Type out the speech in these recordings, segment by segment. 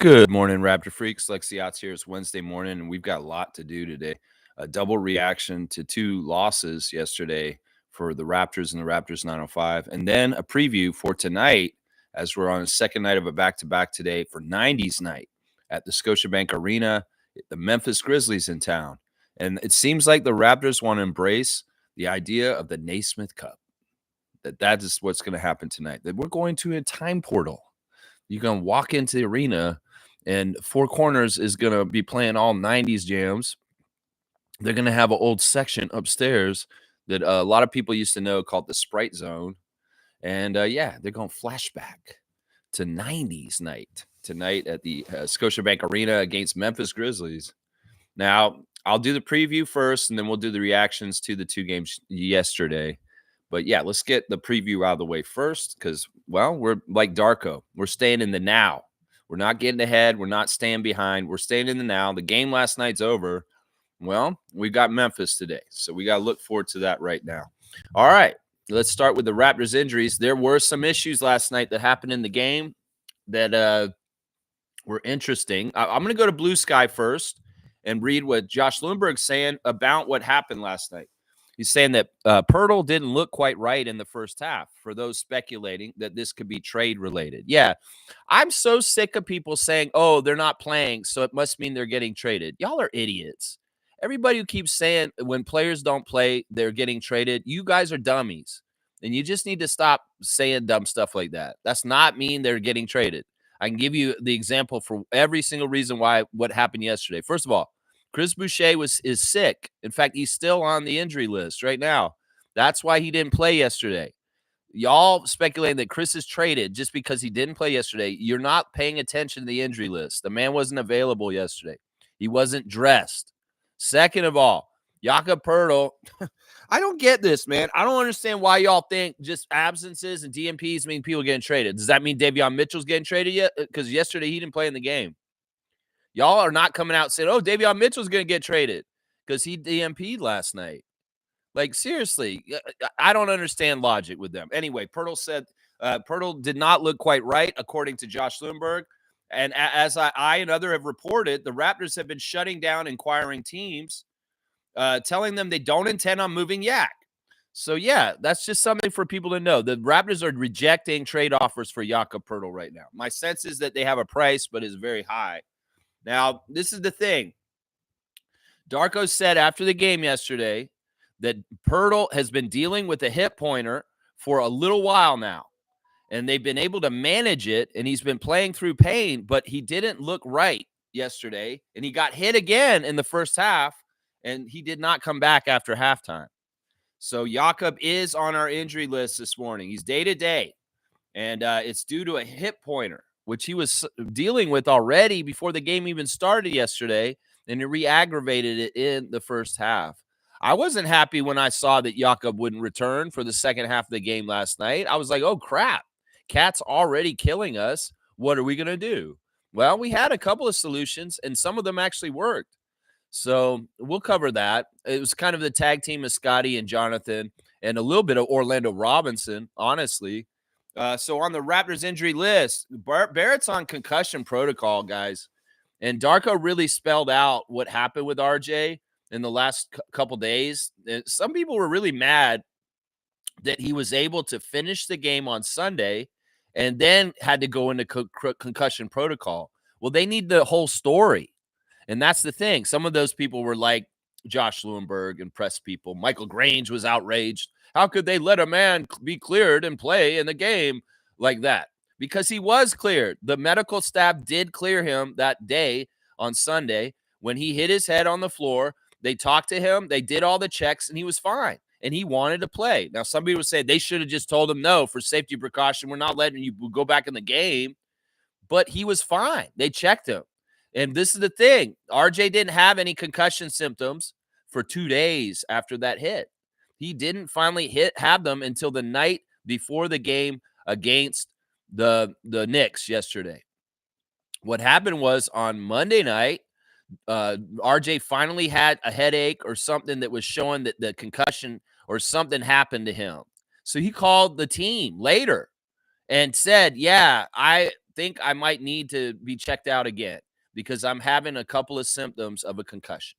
Good morning, Raptor Freaks. Lexi Otts here. It's Wednesday morning, and we've got a lot to do today. A double reaction to two losses yesterday for the Raptors and the Raptors 905, and then a preview for tonight as we're on a second night of a back-to-back today for 90s night at the Scotiabank Arena. The Memphis Grizzlies in town. And it seems like the Raptors want to embrace the idea of the Naismith Cup, that is what's going to happen tonight, that we're going to a time portal. You can walk into the arena and Four Corners is going to be playing all 90s jams. They're going to have an old section upstairs that a lot of people used to know called the Sprite Zone. And yeah, they're going flashback to 90s night tonight at the Scotiabank Arena against Memphis Grizzlies. Now, I'll do the preview first, and then we'll do the reactions to the two games yesterday. But yeah, let's get the preview out of the way first because, well, we're like Darko. We're staying in the now. We're not getting ahead. We're not staying behind. We're staying in the now. The game last night's over. Well, we got Memphis today, so we got to look forward to that right now. All right, let's start with the Raptors injuries. There were some issues last night that happened in the game that were interesting. I'm going to go to Blue Sky first and read what Josh Lundberg's saying about what happened last night. He's saying that Pirtle didn't look quite right in the first half for those speculating that this could be trade related. Yeah, I'm so sick of people saying, oh, they're not playing, so it must mean they're getting traded. Y'all are idiots. Everybody who keeps saying when players don't play, they're getting traded, you guys are dummies. And you just need to stop saying dumb stuff like that. That's not mean they're getting traded. I can give you the example for every single reason why what happened yesterday. First of all, Chris Boucher is sick. In fact, he's still on the injury list right now. That's why he didn't play yesterday. Y'all speculating that Chris is traded just because he didn't play yesterday. You're not paying attention to the injury list. The man wasn't available yesterday. He wasn't dressed. Second of all, Jakob Poeltl, I don't get this, man. I don't understand why y'all think just absences and DNPs mean people getting traded. Does that mean Davion Mitchell's getting traded yet? Because yesterday he didn't play in the game. Y'all are not coming out saying, oh, Davion Mitchell's going to get traded because he DNP'd last night. Like, seriously, I don't understand logic with them. Anyway, Pirtle said Pirtle did not look quite right, according to Josh Lundberg. And as I and others have reported, the Raptors have been shutting down inquiring teams, telling them they don't intend on moving Yak. So, yeah, that's just something for people to know. The Raptors are rejecting trade offers for Jakob Poeltl right now. My sense is that they have a price, but it's very high. Now, this is the thing. Darko said after the game yesterday that Pirtle has been dealing with a hip pointer for a little while now, and they've been able to manage it, and he's been playing through pain, but he didn't look right yesterday, and he got hit again in the first half, and he did not come back after halftime. So Jakob is on our injury list this morning. He's day-to-day, and it's due to a hip pointer, which he was dealing with already before the game even started yesterday, and he re-aggravated it in the first half. I wasn't happy when I saw that Jakob wouldn't return for the second half of the game last night. I was like, oh, crap. Cat's already killing us. What are we going to do? Well, we had a couple of solutions, and some of them actually worked. So we'll cover that. It was kind of the tag team of Scotty and Jonathan and a little bit of Orlando Robinson, honestly. So on the Raptors injury list, Barrett's on concussion protocol, guys. And Darko really spelled out what happened with RJ in the last couple days. Some people were really mad that he was able to finish the game on Sunday and then had to go into concussion protocol. Well, they need the whole story. And that's the thing. Some of those people were like Josh Lundberg and press people. Michael Grange was outraged. How could they let a man be cleared and play in the game like that? Because he was cleared. The medical staff did clear him that day on Sunday when he hit his head on the floor. They talked to him. They did all the checks, and he was fine. And he wanted to play. Now, some people say they should have just told him, no, for safety precaution, we're not letting you go back in the game. But he was fine. They checked him. And this is the thing. RJ didn't have any concussion symptoms for 2 days after that hit. He didn't finally have them until the night before the game against the Knicks yesterday. What happened was on Monday night, RJ finally had a headache or something that was showing that the concussion or something happened to him. So he called the team later and said, yeah, think I might need to be checked out again because I'm having a couple of symptoms of a concussion.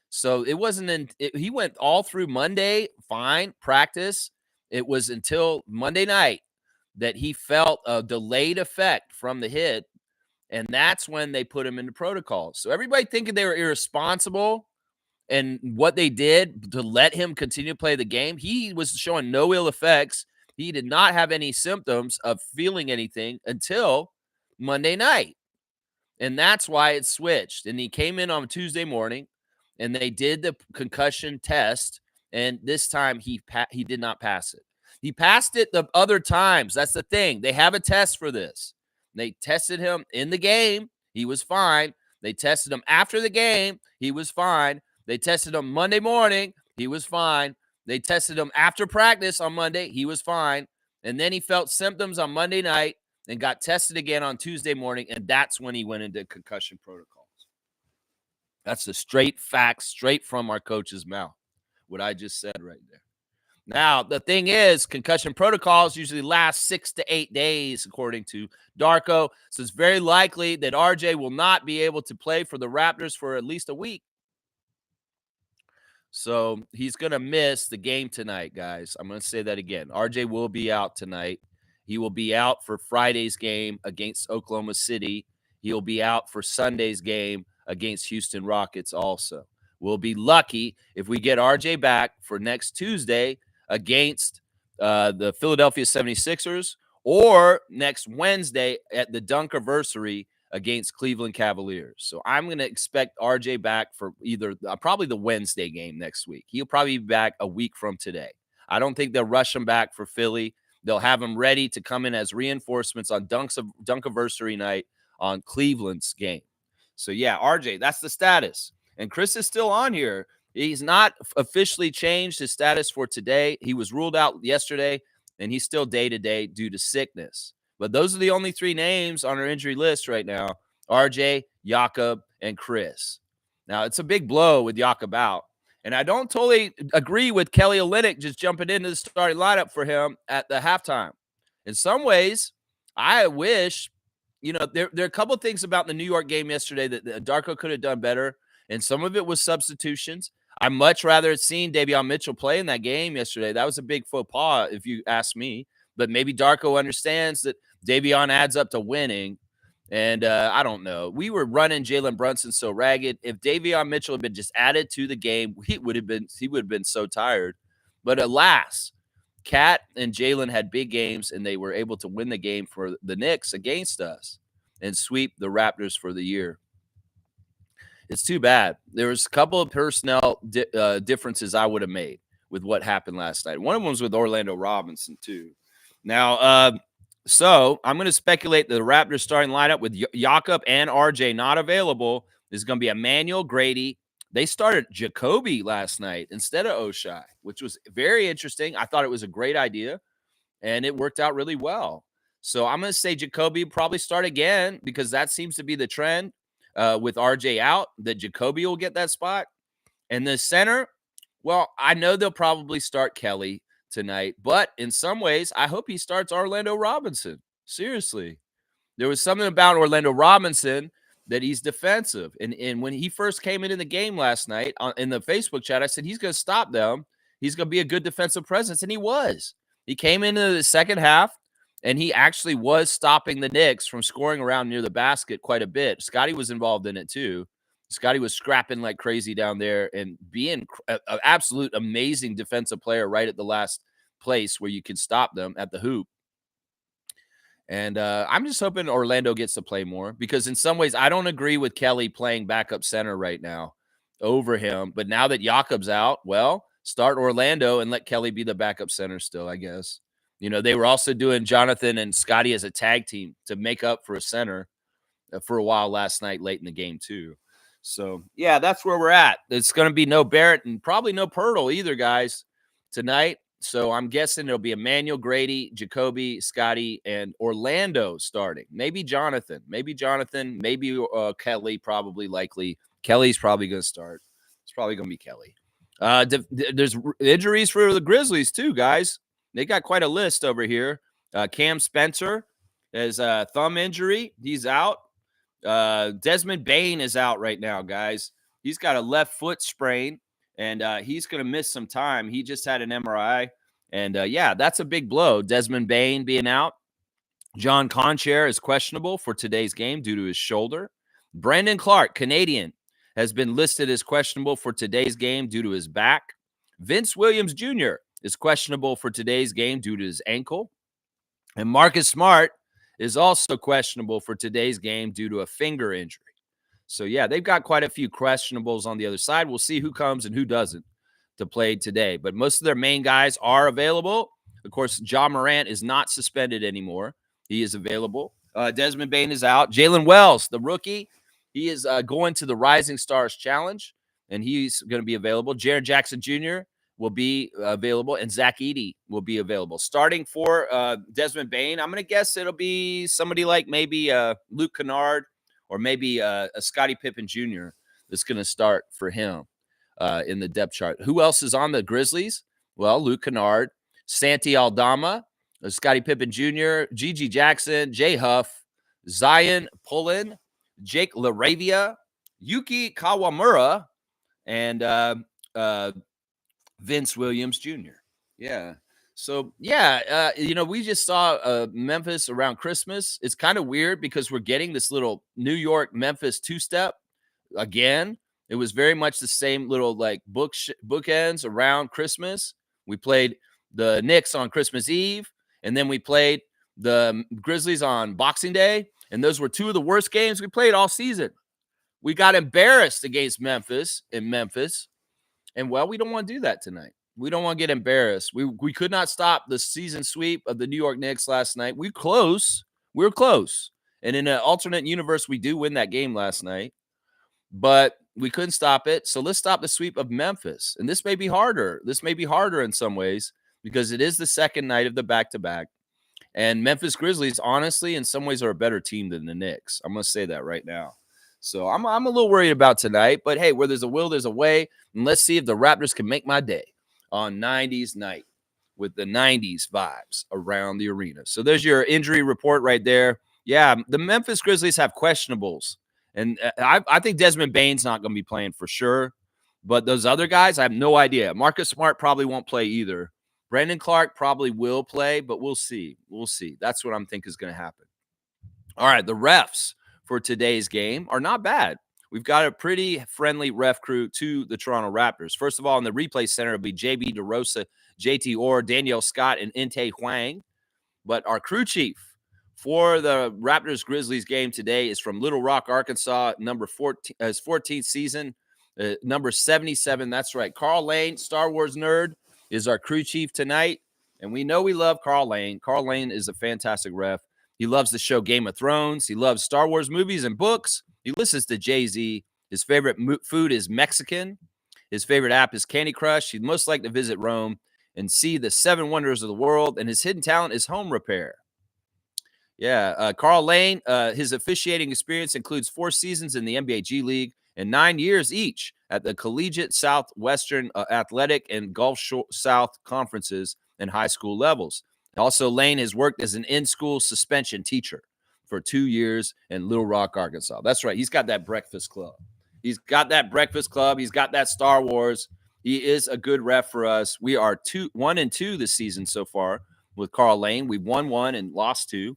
So it wasn't he went all through Monday, fine, practice. It was until Monday night that he felt a delayed effect from the hit. And that's when they put him into protocol. So everybody thinking they were irresponsible and what they did to let him continue to play the game, he was showing no ill effects. He did not have any symptoms of feeling anything until Monday night. And that's why it switched. And he came in on Tuesday morning and they did the concussion test. And this time he did not pass it. He passed it the other times. That's the thing. They have a test for this. They tested him in the game. He was fine. They tested him after the game. He was fine. They tested him Monday morning. He was fine. They tested him after practice on Monday. He was fine. And then he felt symptoms on Monday night and got tested again on Tuesday morning. And that's when he went into concussion protocols. That's the straight facts, straight from our coach's mouth, what I just said right there. Now, the thing is, concussion protocols usually last 6 to 8 days, according to Darko. So it's very likely that RJ will not be able to play for the Raptors for at least a week. So he's going to miss the game tonight, guys. I'm going to say that again. RJ will be out tonight. He will be out for Friday's game against Oklahoma City. He'll be out for Sunday's game against Houston Rockets also. We'll be lucky if we get RJ back for next Tuesday against the Philadelphia 76ers or next Wednesday at the Dunkerversary against Cleveland Cavaliers. So I'm going to expect RJ back for either probably the Wednesday game next week. He'll probably be back a week from today. I don't think they'll rush him back for Philly. They'll have him ready to come in as reinforcements on Dunkerversary night on Cleveland's game. So, yeah, RJ, that's the status. And Chris is still on here. He's not officially changed his status for today. He was ruled out yesterday, and he's still day-to-day due to sickness. But those are the only 3 names on our injury list right now, RJ, Jakob, and Chris. Now, it's a big blow with Jakob out. And I don't totally agree with Kelly Olynyk just jumping into the starting lineup for him at the halftime. In some ways, I wish, there are a couple of things about the New York game yesterday that Darko could have done better. And some of it was substitutions. I much rather have seen Davion Mitchell play in that game yesterday. That was a big faux pas, if you ask me. But maybe Darko understands that Davion adds up to winning. And I don't know. We were running Jalen Brunson so ragged. If Davion Mitchell had been just added to the game, he would have been so tired. But alas, Cat and Jalen had big games, and they were able to win the game for the Knicks against us and sweep the Raptors for the year. It's too bad. There was a couple of personnel differences I would have made with what happened last night. One of them was with Orlando Robinson, too. Now, so I'm going to speculate that the Raptors starting lineup with Jakob and RJ not available is going to be Emmanuel, Grady. They started Jacoby last night instead of Oshai, which was very interesting. I thought it was a great idea, and it worked out really well. So I'm going to say Jacoby probably start again because that seems to be the trend with RJ out, that Jacoby will get that spot. And the center, well, I know they'll probably start Kelly tonight, but in some ways, I hope he starts Orlando Robinson. Seriously. There was something about Orlando Robinson that he's defensive. And when he first came into the game last night in the Facebook chat, I said, he's going to stop them. He's going to be a good defensive presence. And he was. He came into the second half, and he actually was stopping the Knicks from scoring around near the basket quite a bit. Scotty was involved in it too. Scotty was scrapping like crazy down there and being an absolute amazing defensive player right at the last place where you can stop them at the hoop. And I'm just hoping Orlando gets to play more because in some ways I don't agree with Kelly playing backup center right now over him. But now that Jakob's out, well, start Orlando and let Kelly be the backup center still, I guess. They were also doing Jonathan and Scotty as a tag team to make up for a center for a while last night late in the game too. So, yeah, that's where we're at. It's going to be no Barrett and probably no Pirtle either, guys, tonight. So I'm guessing it'll be Emmanuel, Grady, Jacoby, Scotty, and Orlando starting. Maybe Jonathan. Maybe Kelly, probably likely. Kelly's probably going to start. It's probably going to be Kelly. There's injuries for the Grizzlies too, guys. They got quite a list over here. Cam Spencer has a thumb injury. He's out. Desmond Bane is out right now, guys. He's got a left foot sprain, and he's going to miss some time. He just had an MRI, and yeah, that's a big blow. Desmond Bane being out. John Conchair is questionable for today's game due to his shoulder. Brandon Clark, Canadian, has been listed as questionable for today's game due to his back. Vince Williams Jr. is questionable for today's game due to his ankle. And Marcus Smart is also questionable for today's game due to a finger injury. So, yeah, they've got quite a few questionables on the other side. We'll see who comes and who doesn't to play today. But most of their main guys are available. Of course, Ja Morant is not suspended anymore. He is available. Desmond Bane is out. Jalen Wells, the rookie, he is going to the Rising Stars Challenge, and he's going to be available. Jaren Jackson Jr. will be available, and Zach Edey will be available. Starting for Desmond Bane, I'm going to guess it'll be somebody like maybe Luke Kennard or maybe a Scottie Pippen Jr. that's going to start for him in the depth chart. Who else is on the Grizzlies? Well, Luke Kennard, Santi Aldama, Scottie Pippen Jr., Gigi Jackson, Jay Huff, Zion Pullen, Jake LaRavia, Yuki Kawamura, and Vince Williams Jr. Yeah. So, yeah, we just saw Memphis around Christmas. It's kind of weird because we're getting this little New York-Memphis two-step again. It was very much the same little, like, bookends around Christmas. We played the Knicks on Christmas Eve, and then we played the Grizzlies on Boxing Day, and those were two of the worst games we played all season. We got embarrassed against Memphis in Memphis. And, well, we don't want to do that tonight. We don't want to get embarrassed. We could not stop the season sweep of the New York Knicks last night. We were close. And in an alternate universe, we do win that game last night. But we couldn't stop it. So let's stop the sweep of Memphis. And this may be harder. This may be harder in some ways because it is the second night of the back-to-back. And Memphis Grizzlies, honestly, in some ways are a better team than the Knicks. I'm going to say that right now. So I'm a little worried about tonight. But, hey, where there's a will, there's a way. And let's see if the Raptors can make my day on 90s night with the 90s vibes around the arena. So there's your injury report right there. Yeah, the Memphis Grizzlies have questionables. And I think Desmond Bane's not going to be playing for sure. But those other guys, I have no idea. Marcus Smart probably won't play either. Brandon Clark probably will play, but we'll see. We'll see. That's what I'm thinking is going to happen. All right, the refs for today's game are not bad. We've got a pretty friendly ref crew to the Toronto Raptors. First of all, in the replay center, it'll be JB DeRosa, JT Orr, Danielle Scott, and Inte Huang. But our crew chief for the Raptors Grizzlies game today is from Little Rock, Arkansas, number 14, his 14th season, number 77. That's right. Carl Lane, Star Wars nerd, is our crew chief tonight. And we know we love Carl Lane. Carl Lane is a fantastic ref. He loves the show Game of Thrones. He loves Star Wars movies and books. He listens to Jay-Z. His favorite food is Mexican. His favorite app is Candy Crush. He'd most like to visit Rome and see the 7 wonders of the world. And his hidden talent is home repair. Yeah, Carl Lane, his officiating experience includes 4 seasons in the NBA G League and 9 years each at the Collegiate Southwestern Athletic and Gulf South conferences and high school levels. Also, Lane has worked as an in-school suspension teacher for 2 years in Little Rock, Arkansas. That's right. He's got that breakfast club. He's got that Star Wars. He is a good ref for us. We are 1-2 this season so far with Carl Lane. We've won 1 and lost 2.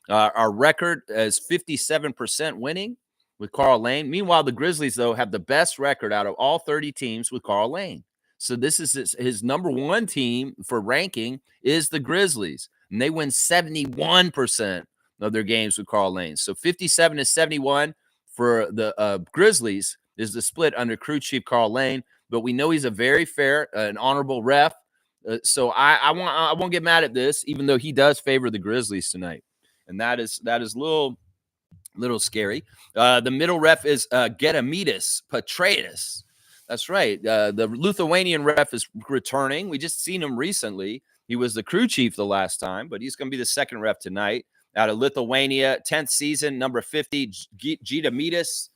Our record is 57% winning with Carl Lane. Meanwhile, the Grizzlies, though, have the best record out of all 30 teams with Carl Lane. So this is his number 1 team for ranking is the Grizzlies. And they win 71% of their games with Carl Lane. So 57 to 71 for the Grizzlies is the split under crew chief Carl Lane. But we know he's a very fair and honorable ref. So I won't get mad at this, even though he does favor the Grizzlies tonight. And that is a little scary. The middle ref is Gedimidas Petraeus. That's right. The Lithuanian ref is returning. We just seen him recently. He was the crew chief the last time, but he's going to be the second ref tonight out of Lithuania. 10th season, number 50, Gedimidas.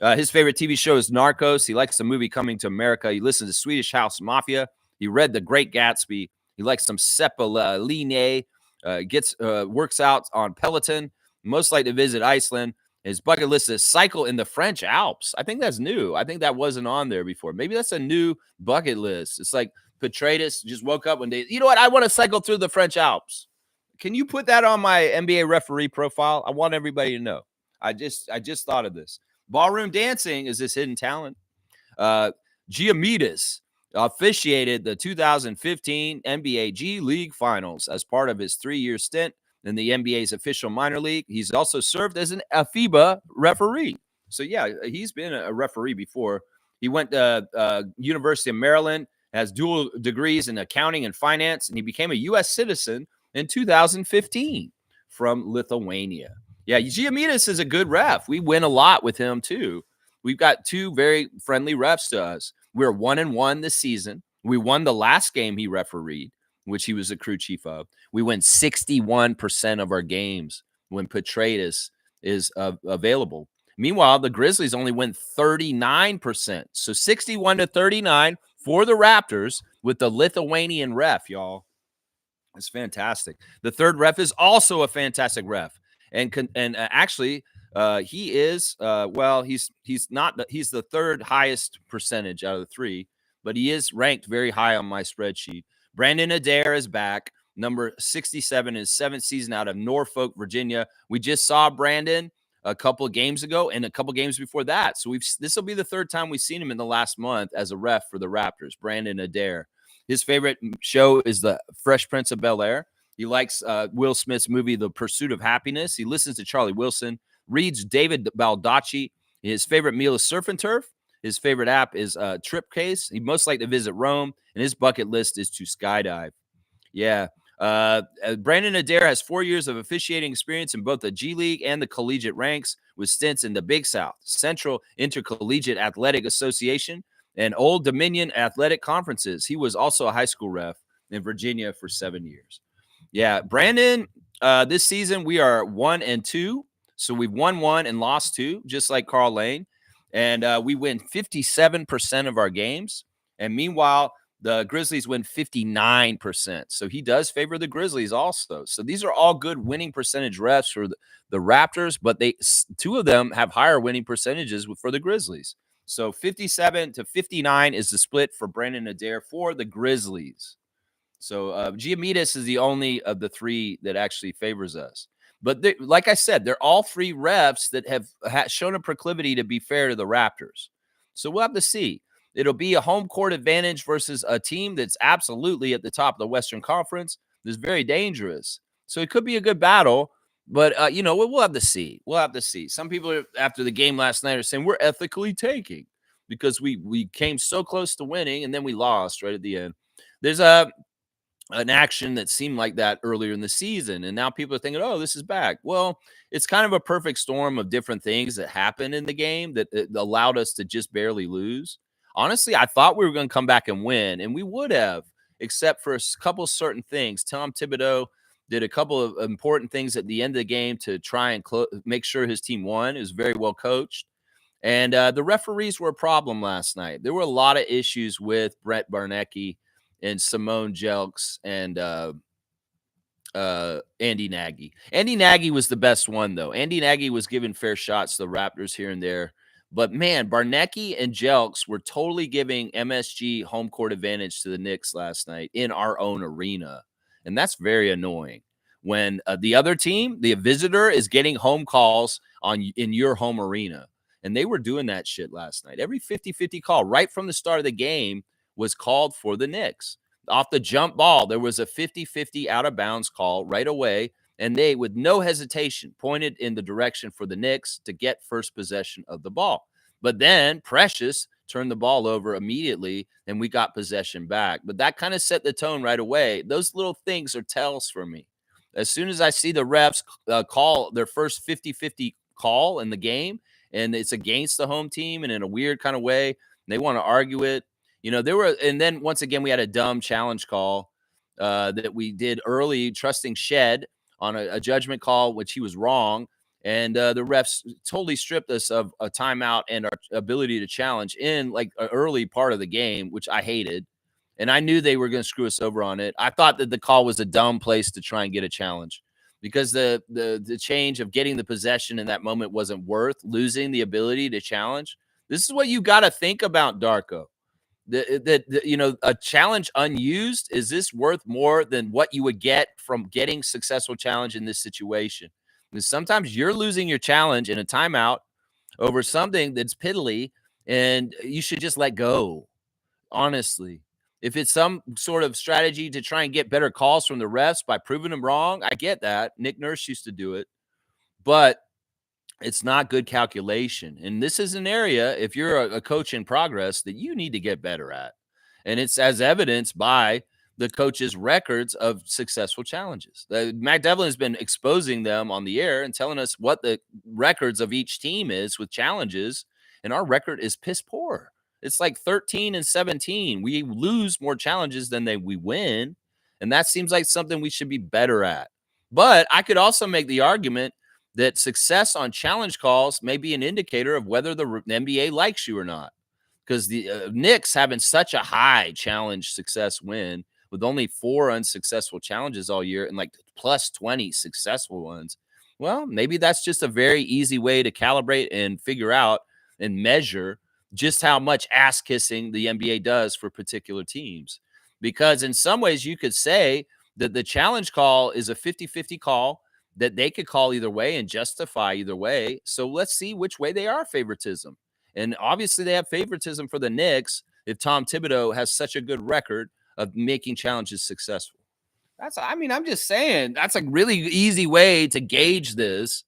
His favorite TV show is Narcos. He likes the movie Coming to America. He listens to Swedish House Mafia. He read The Great Gatsby. He likes some Ceppaline. Works out on Peloton. Most like to visit Iceland. His bucket list is cycle in the French Alps. I think that's new. I think that wasn't on there before. Maybe that's a new bucket list. It's like Petraeus just woke up one day. You know what? I want to cycle through the French Alps. Can you put that on my NBA referee profile? I want everybody to know. I just thought of this. Ballroom dancing is this hidden talent. Giamidis officiated the 2015 NBA G League Finals as part of his 3-year stint in the NBA's official minor league. He's also served as a FIBA referee. So, yeah, he's been a referee before. He went to University of Maryland, has dual degrees in accounting and finance, and he became a U.S. citizen in 2015 from Lithuania. Yeah, Giamidis is a good ref. We win a lot with him, too. We've got 2 very friendly refs to us. We're 1-1 this season. We won the last game he refereed, which he was the crew chief of. We win 61% of our games when Petraeus is available. Meanwhile, the Grizzlies only win 39%. So 61-39 for the Raptors with the Lithuanian ref, y'all. It's fantastic. The third ref is also a fantastic ref. And actually, he is he's the third highest percentage out of the 3, but he is ranked very high on my spreadsheet. Brandon Adair is back, number 67, his 7th season out of Norfolk, Virginia. We just saw Brandon a couple of games ago and a couple of games before that. So this will be the 3rd time we've seen him in the last month as a ref for the Raptors. Brandon Adair. His favorite show is the Fresh Prince of Bel-Air. He likes Will Smith's movie, The Pursuit of Happiness. He listens to Charlie Wilson, reads David Baldacci. His favorite meal is surf and turf. His favorite app is Tripcase. He most like to visit Rome, and his bucket list is to skydive. Yeah. Brandon Adair has 4 years of officiating experience in both the G League and the collegiate ranks, with stints in the Big South, Central Intercollegiate Athletic Association, and Old Dominion Athletic Conferences. He was also a high school ref in Virginia for 7 years. Yeah, Brandon, this season we are 1-2. So we've won 1 and lost 2, just like Carl Lane. And we win 57% of our games. And meanwhile, the Grizzlies win 59%. So he does favor the Grizzlies also. So these are all good winning percentage refs for the Raptors, but 2 of them have higher winning percentages for the Grizzlies. So 57-59 is the split for Brandon Adair for the Grizzlies. So Giamidis is the only of the 3 that actually favors us. But like I said, they're all 3 refs that have shown a proclivity to be fair to the Raptors. So we'll have to see. It'll be a home court advantage versus a team that's absolutely at the top of the Western Conference. That's very dangerous. So it could be a good battle. But, we'll have to see. We'll have to see. Some people after the game last night are saying we're ethically taking because we came so close to winning and then we lost right at the end. There's an action that seemed like that earlier in the season. And now people are thinking, oh, this is back. Well, it's kind of a perfect storm of different things that happened in the game that allowed us to just barely lose. Honestly, I thought we were going to come back and win, and we would have, except for a couple certain things. Tom Thibodeau did a couple of important things at the end of the game to try and make sure his team won. It was very well coached. And the referees were a problem last night. There were a lot of issues with Brett Barnecki and Simone Jelks and Andy Nagy. Andy Nagy was the best one, though. Andy Nagy was giving fair shots to the Raptors here and there. But, man, Barnecki and Jelks were totally giving MSG home court advantage to the Knicks last night in our own arena. And that's very annoying. When the other team, the visitor, is getting home calls in your home arena. And they were doing that shit last night. Every 50-50 call right from the start of the game was called for the Knicks. Off the jump ball, there was a 50-50 out-of-bounds call right away, and they, with no hesitation, pointed in the direction for the Knicks to get first possession of the ball. But then Precious turned the ball over immediately, and we got possession back. But that kind of set the tone right away. Those little things are tells for me. As soon as I see the refs call their first 50-50 call in the game, and it's against the home team and in a weird kind of way, they want to argue it. And then once again, we had a dumb challenge call that we did early, trusting Shed on a judgment call, which he was wrong. And the refs totally stripped us of a timeout and our ability to challenge in like an early part of the game, which I hated. and I knew they were going to screw us over on it. I thought that the call was a dumb place to try and get a challenge because the change of getting the possession in that moment wasn't worth losing the ability to challenge. This is what you got to think about, Darko. A challenge unused, is this worth more than what you would get from getting successful challenge in this situation? Because sometimes you're losing your challenge in a timeout over something that's piddly, and you should just let go. Honestly, if it's some sort of strategy to try and get better calls from the refs by proving them wrong, I get that. Nick Nurse used to do it, but it's not good calculation. And this is an area, if you're a coach in progress, that you need to get better at. And it's as evidenced by the coach's records of successful challenges. Matt Devlin has been exposing them on the air and telling us what the records of each team is with challenges. And our record is piss poor. It's like 13-17. We lose more challenges than we win. And that seems like something we should be better at. But I could also make the argument that success on challenge calls may be an indicator of whether the NBA likes you or not. Because the Knicks having such a high challenge success win with only 4 unsuccessful challenges all year and like plus 20 successful ones. Well, maybe that's just a very easy way to calibrate and figure out and measure just how much ass kissing the NBA does for particular teams. Because in some ways you could say that the challenge call is a 50-50 call that they could call either way and justify either way. So let's see which way they are favoritism. And obviously they have favoritism for the Knicks if Tom Thibodeau has such a good record of making challenges successful. I'm just saying, that's a really easy way to gauge this,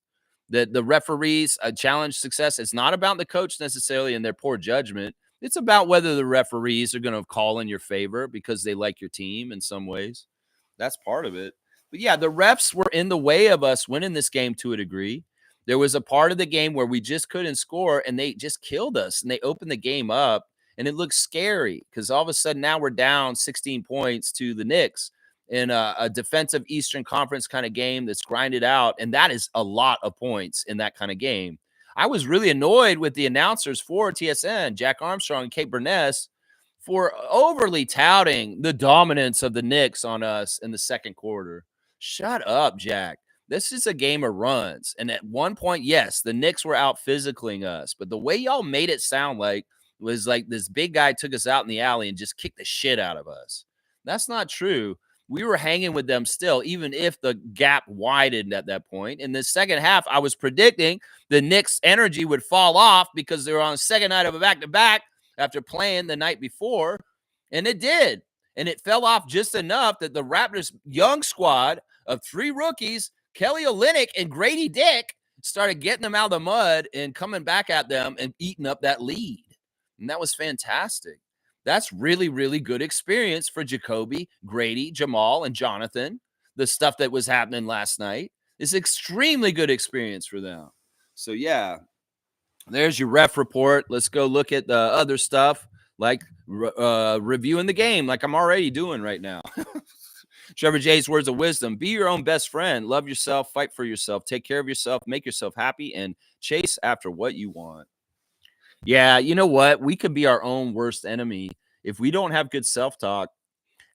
that the referees challenge success. It's not about the coach necessarily and their poor judgment. It's about whether the referees are going to call in your favor because they like your team in some ways. That's part of it. But yeah, the refs were in the way of us winning this game to a degree. There was a part of the game where we just couldn't score and they just killed us and they opened the game up and it looked scary because all of a sudden now we're down 16 points to the Knicks in a defensive Eastern Conference kind of game that's grinded out. And that is a lot of points in that kind of game. I was really annoyed with the announcers for TSN, Jack Armstrong and Kate Burness, for overly touting the dominance of the Knicks on us in the second quarter. Shut up, Jack. This is a game of runs. And at one point, yes, the Knicks were out physicaling us. But the way y'all made it sound like was like this big guy took us out in the alley and just kicked the shit out of us. That's not true. We were hanging with them still, even if the gap widened at that point. In the second half, I was predicting the Knicks' energy would fall off because they were on the second night of a back-to-back after playing the night before. And it did. And it fell off just enough that the Raptors' young squad of 3 rookies, Kelly Olynyk and Grady Dick, started getting them out of the mud and coming back at them and eating up that lead. And that was fantastic. That's really, really good experience for Jacoby, Grady, Jamal, and Jonathan. The stuff that was happening last night is extremely good experience for them. So, yeah, there's your ref report. Let's go look at the other stuff, like reviewing the game, like I'm already doing right now. Trevor J's words of wisdom: be your own best friend. Love yourself. Fight for yourself. Take care of yourself. Make yourself happy and chase after what you want. Yeah, you know what? We could be our own worst enemy if we don't have good self-talk.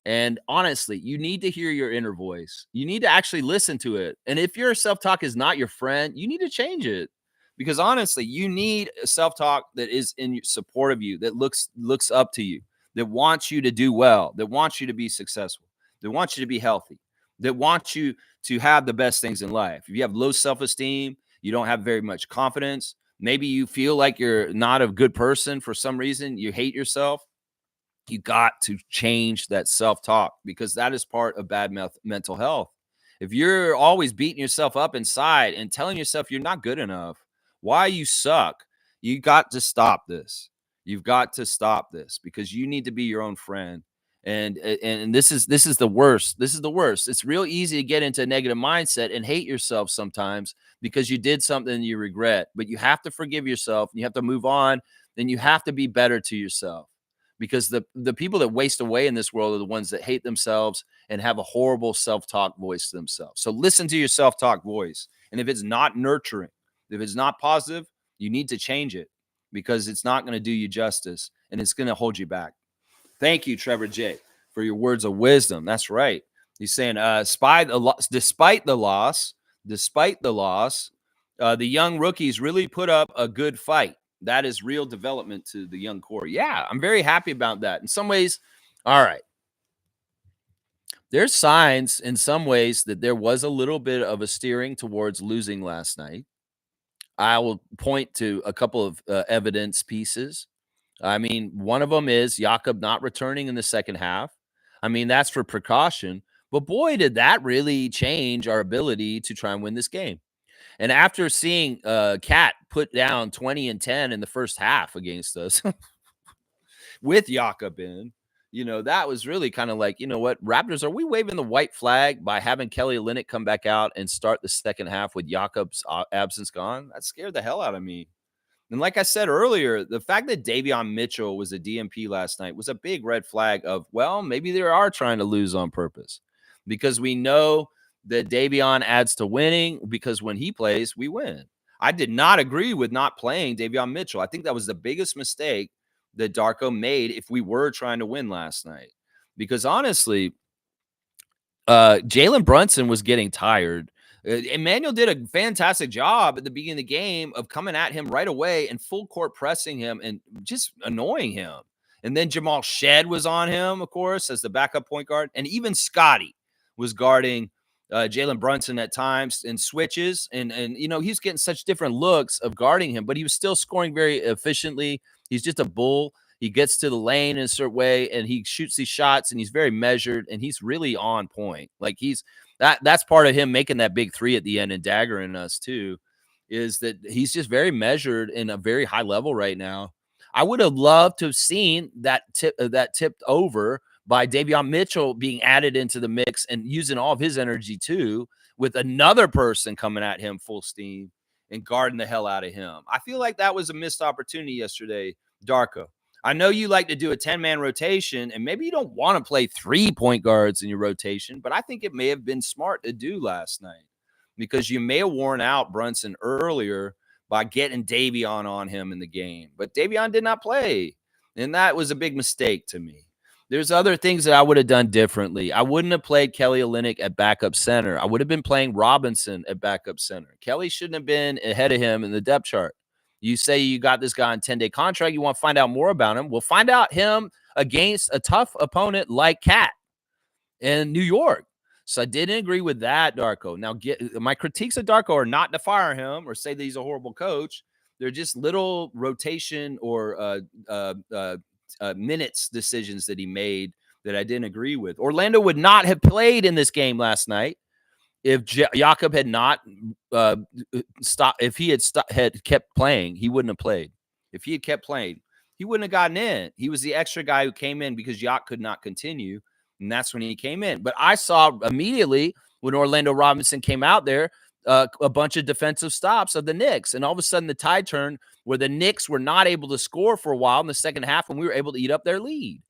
And honestly, you need to hear your inner voice. You need to actually listen to it. And if your self-talk is not your friend, you need to change it. Because honestly, you need a self-talk that is in support of you, that looks up to you, that wants you to do well, that wants you to be successful, that wants you to be healthy, that wants you to have the best things in life. If you have low self-esteem, you don't have very much confidence, maybe you feel like you're not a good person for some reason, you hate yourself, you got to change that self-talk because that is part of bad mental health. If you're always beating yourself up inside and telling yourself you're not good enough, why you suck, you got to stop this. You've got to stop this because you need to be your own friend. And this is the worst. This is the worst. It's real easy to get into a negative mindset and hate yourself sometimes because you did something you regret. But you have to forgive yourself. And you have to move on. Then you have to be better to yourself. Because the people that waste away in this world are the ones that hate themselves and have a horrible self-talk voice to themselves. So listen to your self-talk voice. And if it's not nurturing, if it's not positive, you need to change it because it's not going to do you justice and it's going to hold you back. Thank you, Trevor J, for your words of wisdom. That's right. He's saying, despite the loss, the young rookies really put up a good fight. That is real development to the young core. Yeah, I'm very happy about that. In some ways, all right. There's signs in some ways that there was a little bit of a steering towards losing last night. I will point to a couple of evidence pieces. I mean, one of them is Jakob not returning in the second half. I mean, that's for precaution. But boy, did that really change our ability to try and win this game. And after seeing Cat put down 20 and 10 in the first half against us with Jakob in, that was really kind of like, you know what, Raptors, are we waving the white flag by having Kelly Olynyk come back out and start the second half with Jakob's absence gone? That scared the hell out of me. And like I said earlier, the fact that Davion Mitchell was a DMP last night was a big red flag of, well, maybe they are trying to lose on purpose, because we know that Davion adds to winning, because when he plays, we win. I did not agree with not playing Davion Mitchell. I think that was the biggest mistake that Darko made if we were trying to win last night, because honestly, Jalen Brunson was getting tired. Emmanuel did a fantastic job at the beginning of the game of coming at him right away and full court pressing him and just annoying him. And then Jamal Shed was on him, of course, as the backup point guard. And even Scotty was guarding Jalen Brunson at times in switches. And he's getting such different looks of guarding him, but he was still scoring very efficiently. He's just a bull. He gets to the lane in a certain way and he shoots these shots and he's very measured and he's really on point. Like that's part of him making that big three at the end and daggering us too, is that he's just very measured in a very high level right now. I would have loved to have seen that tipped over by Davion Mitchell being added into the mix and using all of his energy too, with another person coming at him full steam and guarding the hell out of him. I feel like that was a missed opportunity yesterday, Darko. I know you like to do a 10-man rotation, and maybe you don't want to play 3 point guards in your rotation, but I think it may have been smart to do last night, because you may have worn out Brunson earlier by getting Davion on him in the game. But Davion did not play, and that was a big mistake to me. There's other things that I would have done differently. I wouldn't have played Kelly Olynyk at backup center. I would have been playing Robinson at backup center. Kelly shouldn't have been ahead of him in the depth chart. You say you got this guy on 10-day contract. You want to find out more about him. We'll find out him against a tough opponent like Cat in New York. So I didn't agree with that, Darko. Now, my critiques of Darko are not to fire him or say that he's a horrible coach. They're just little rotation or minutes decisions that he made that I didn't agree with. Orlando would not have played in this game last night if Jakob had not stopped. If he had kept playing, he wouldn't have played. If he had kept playing, he wouldn't have gotten in. He was the extra guy who came in because Jakob could not continue, and that's when he came in. But I saw immediately when Orlando Robinson came out there a bunch of defensive stops of the Knicks, and all of a sudden the tide turned where the Knicks were not able to score for a while in the second half, and we were able to eat up their lead.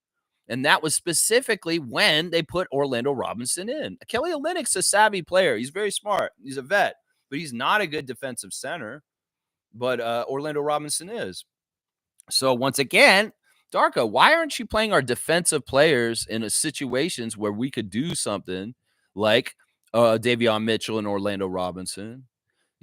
And that was specifically when they put Orlando Robinson in. Kelly Olynyk's a savvy player. He's very smart. He's a vet, but he's not a good defensive center. But Orlando Robinson is. So once again, Darko, why aren't you playing our defensive players in situations where we could do something like Davion Mitchell and Orlando Robinson?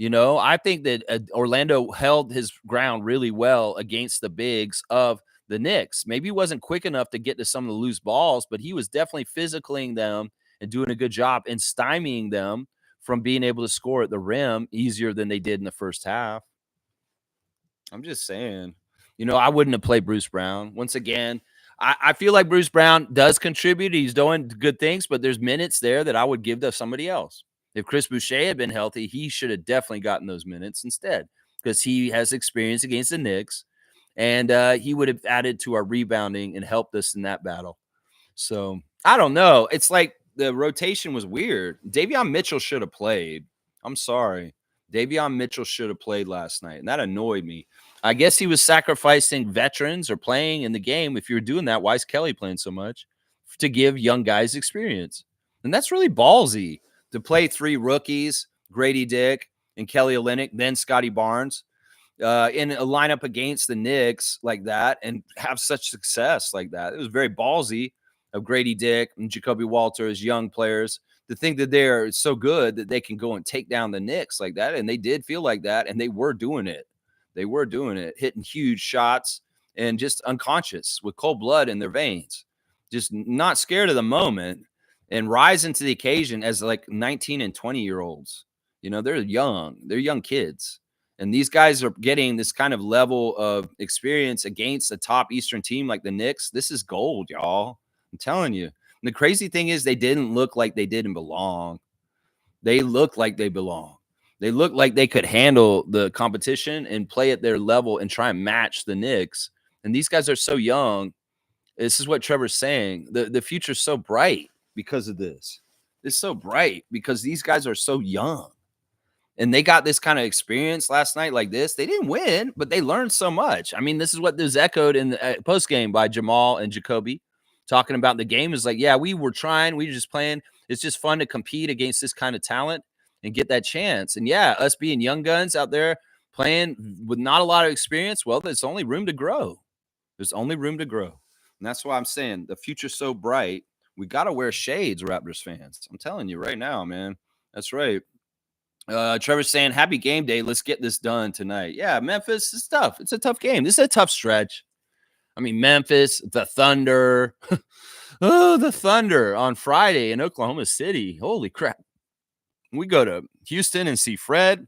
I think that Orlando held his ground really well against the bigs of the Knicks. Maybe he wasn't quick enough to get to some of the loose balls, but he was definitely physicaling them and doing a good job in stymieing them from being able to score at the rim easier than they did in the first half. I'm just saying, I wouldn't have played Bruce Brown. Once again, I feel like Bruce Brown does contribute. He's doing good things, but there's minutes there that I would give to somebody else. If Chris Boucher had been healthy, he should have definitely gotten those minutes instead, because he has experience against the Knicks. And he would have added to our rebounding and helped us in that battle. So I don't know. It's like the rotation was weird. Davion Mitchell should have played. I'm sorry. Davion Mitchell should have played last night, and that annoyed me. I guess he was sacrificing veterans or playing in the game. If you're doing that, why is Kelly playing so much? To give young guys experience. And that's really ballsy to play 3 rookies, Grady Dick and Kelly Olynyk, then Scotty Barnes. in a lineup against the Knicks like that and have such success like that. It was very ballsy of Grady Dick and Jacoby Walter as young players to think that they're so good that they can go and take down the Knicks like that. And they did feel like that, and they were doing it. They were doing it, hitting huge shots and just unconscious with cold blood in their veins, just not scared of the moment and rising to the occasion as like 19 and 20-year-olds. You know, they're young kids. And these guys are getting this kind of level of experience against a top Eastern team like the Knicks. This is gold, y'all. I'm telling you. And the crazy thing is they didn't look like they didn't belong. They look like they belong. They look like they could handle the competition and play at their level and try and match the Knicks. And these guys are so young. This is what Trevor's saying. The future's so bright because of this. It's so bright because these guys are so young. And they got this kind of experience last night like this. They didn't win, but they learned so much. I mean, this is what was echoed in the post game by Jamal and Jacoby talking about the game. Is like, yeah, we were trying. We were just playing. It's just fun to compete against this kind of talent and get that chance. And yeah, us being young guns out there playing with not a lot of experience, well, there's only room to grow. There's only room to grow. And that's why I'm saying the future's so bright. We got to wear shades, Raptors fans. I'm telling you right now, man. That's right. Trevor's saying, happy game day. Let's get this done tonight. Yeah, Memphis is tough. It's a tough game. This is a tough stretch. I mean, Memphis, the Thunder. The Thunder on Friday in Oklahoma City. Holy crap. We go to Houston and see Fred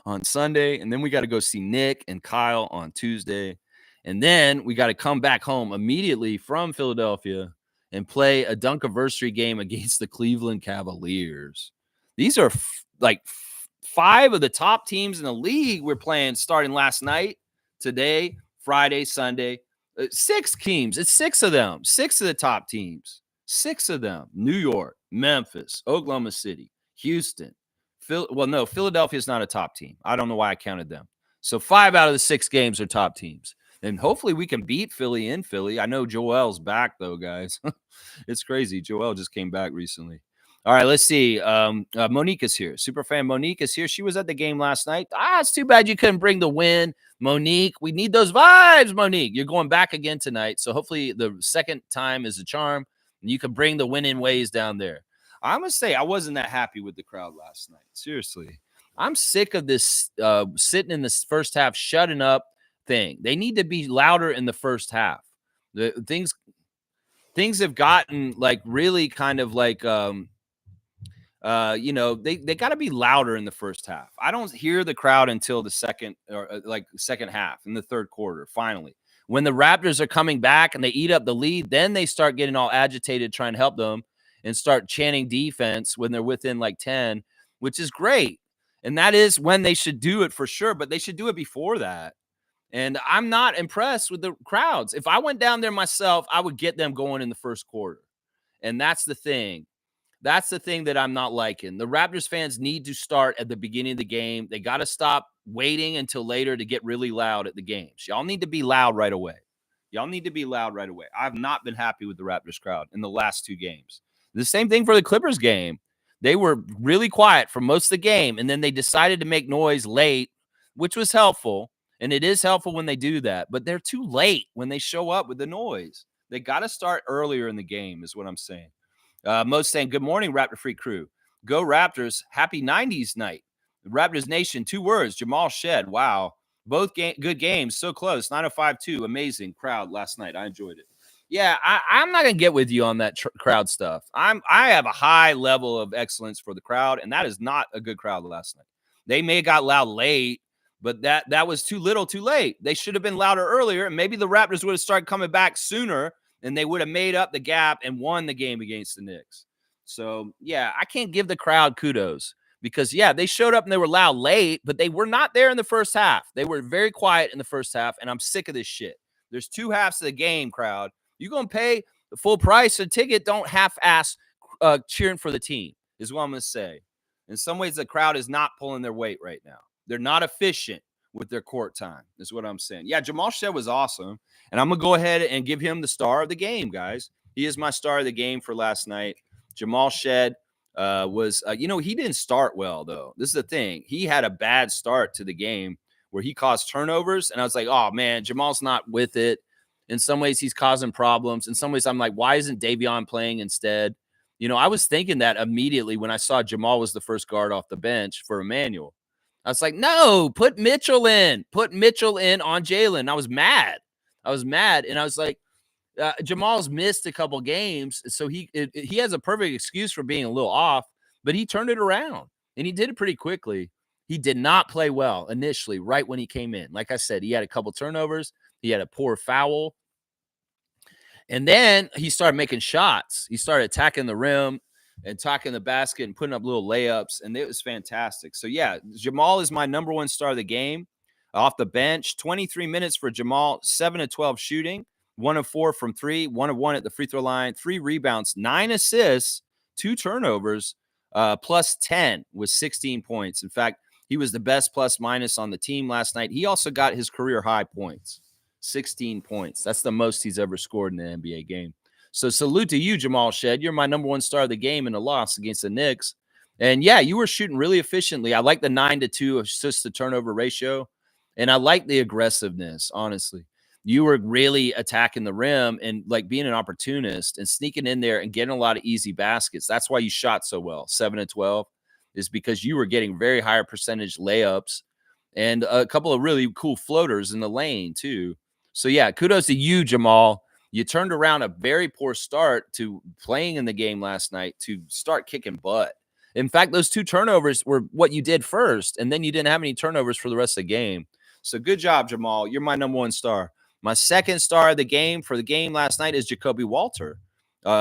on Sunday. And then we got to go see Nick and Kyle on Tuesday. And then we got to come back home immediately from Philadelphia and play a Dunkiversary game against the Cleveland Cavaliers. These are like 5 of the top teams in the league we're playing starting last night, today, Friday, Sunday. 6 teams. It's 6 of them. 6 of the top teams. 6 of them. New York, Memphis, Oklahoma City, Houston. Philadelphia is not a top team. I don't know why I counted them. So 5 out of the 6 games are top teams. And hopefully we can beat Philly in Philly. I know Joel's back, though, guys. It's crazy. Joel just came back recently. All right, let's see. Monique is here. Superfan Monique is here. She was at the game last night. It's too bad you couldn't bring the win, Monique. We need those vibes, Monique. You're going back again tonight. So hopefully the second time is a charm, and you can bring the winning ways down there. I'm going to say I wasn't that happy with the crowd last night. Seriously. I'm sick of this sitting in this first half, shutting up thing. They need to be louder in the first half. The things have gotten like really kind of like they got to be louder in the first half. I don't hear the crowd until the second half in the third quarter. Finally, when the Raptors are coming back and they eat up the lead, then they start getting all agitated, trying to help them and start chanting defense when they're within like 10, which is great. And that is when they should do it for sure, but they should do it before that. And I'm not impressed with the crowds. If I went down there myself, I would get them going in the first quarter. And that's the thing. That's the thing that I'm not liking. The Raptors fans need to start at the beginning of the game. They got to stop waiting until later to get really loud at the games. Y'all need to be loud right away. I've not been happy with the Raptors crowd in the last 2 games. The same thing for the Clippers game. They were really quiet for most of the game, and then they decided to make noise late, which was helpful. And it is helpful when they do that, but they're too late when they show up with the noise. They got to start earlier in the game is what I'm saying. Most saying, good morning, Raptor Free crew. Go Raptors. Happy 90s night. Raptors Nation, 2 words. Jamal Shed. Wow. Both good games. So close. 905-2. Amazing crowd last night. I enjoyed it. Yeah, I'm not going to get with you on that crowd stuff. I have a high level of excellence for the crowd, and that is not a good crowd last night. They may have got loud late, but that was too little too late. They should have been louder earlier, and maybe the Raptors would have started coming back sooner, and they would have made up the gap and won the game against the Knicks. So, yeah, I can't give the crowd kudos because, yeah, they showed up and they were loud late, but they were not there in the first half. They were very quiet in the first half, and I'm sick of this shit. There's 2 halves of the game, crowd. You're going to pay the full price for a ticket. Don't half-ass cheering for the team is what I'm going to say. In some ways, the crowd is not pulling their weight right now. They're not efficient with their court time is what I'm saying. Yeah, Jamal Shed was awesome. And I'm going to go ahead and give him the star of the game, guys. He is my star of the game for last night. Jamal Shed was, he didn't start well, though. This is the thing. He had a bad start to the game. where he caused turnovers. And I was like, oh, man, Jamal's not with it. In some ways, he's causing problems. In some ways, I'm like, why isn't Davion playing instead? I was thinking that immediately when I saw Jamal was the first guard off the bench for Emmanuel. I was like, no, put Mitchell in. Put Mitchell in on Jalen. I was mad. And I was like, Jamal's missed a couple games, so he has a perfect excuse for being a little off, but he turned it around, and he did it pretty quickly. He did not play well initially, right when he came in. Like I said, he had a couple turnovers. He had a poor foul. And then he started making shots. He started attacking the rim and attacking the basket and putting up little layups, and it was fantastic. So, yeah, Jamal is my number one star of the game. Off the bench, 23 minutes for Jamal, 7 of 12 shooting, 1 of 4 from 3, 1 of 1 at the free throw line, 3 rebounds, 9 assists, 2 turnovers, plus 10 with 16 points. In fact, he was the best plus minus on the team last night. He also got his career high points. 16 points. That's the most he's ever scored in an NBA game. So salute to you, Jamal Shed. You're my number one star of the game in the loss against the Knicks. And yeah, you were shooting really efficiently. I like the 9-2 assist to turnover ratio. And I like the aggressiveness, honestly. You were really attacking the rim and like being an opportunist and sneaking in there and getting a lot of easy baskets. That's why you shot so well. 7 of 12 is because you were getting very higher percentage layups and a couple of really cool floaters in the lane too. So, yeah, kudos to you, Jamal. You turned around a very poor start to playing in the game last night to start kicking butt. In fact, those 2 turnovers were what you did first, and then you didn't have any turnovers for the rest of the game. So good job, Jamal. You're my number one star. My second star of the game for the game last night is Jacoby Walter.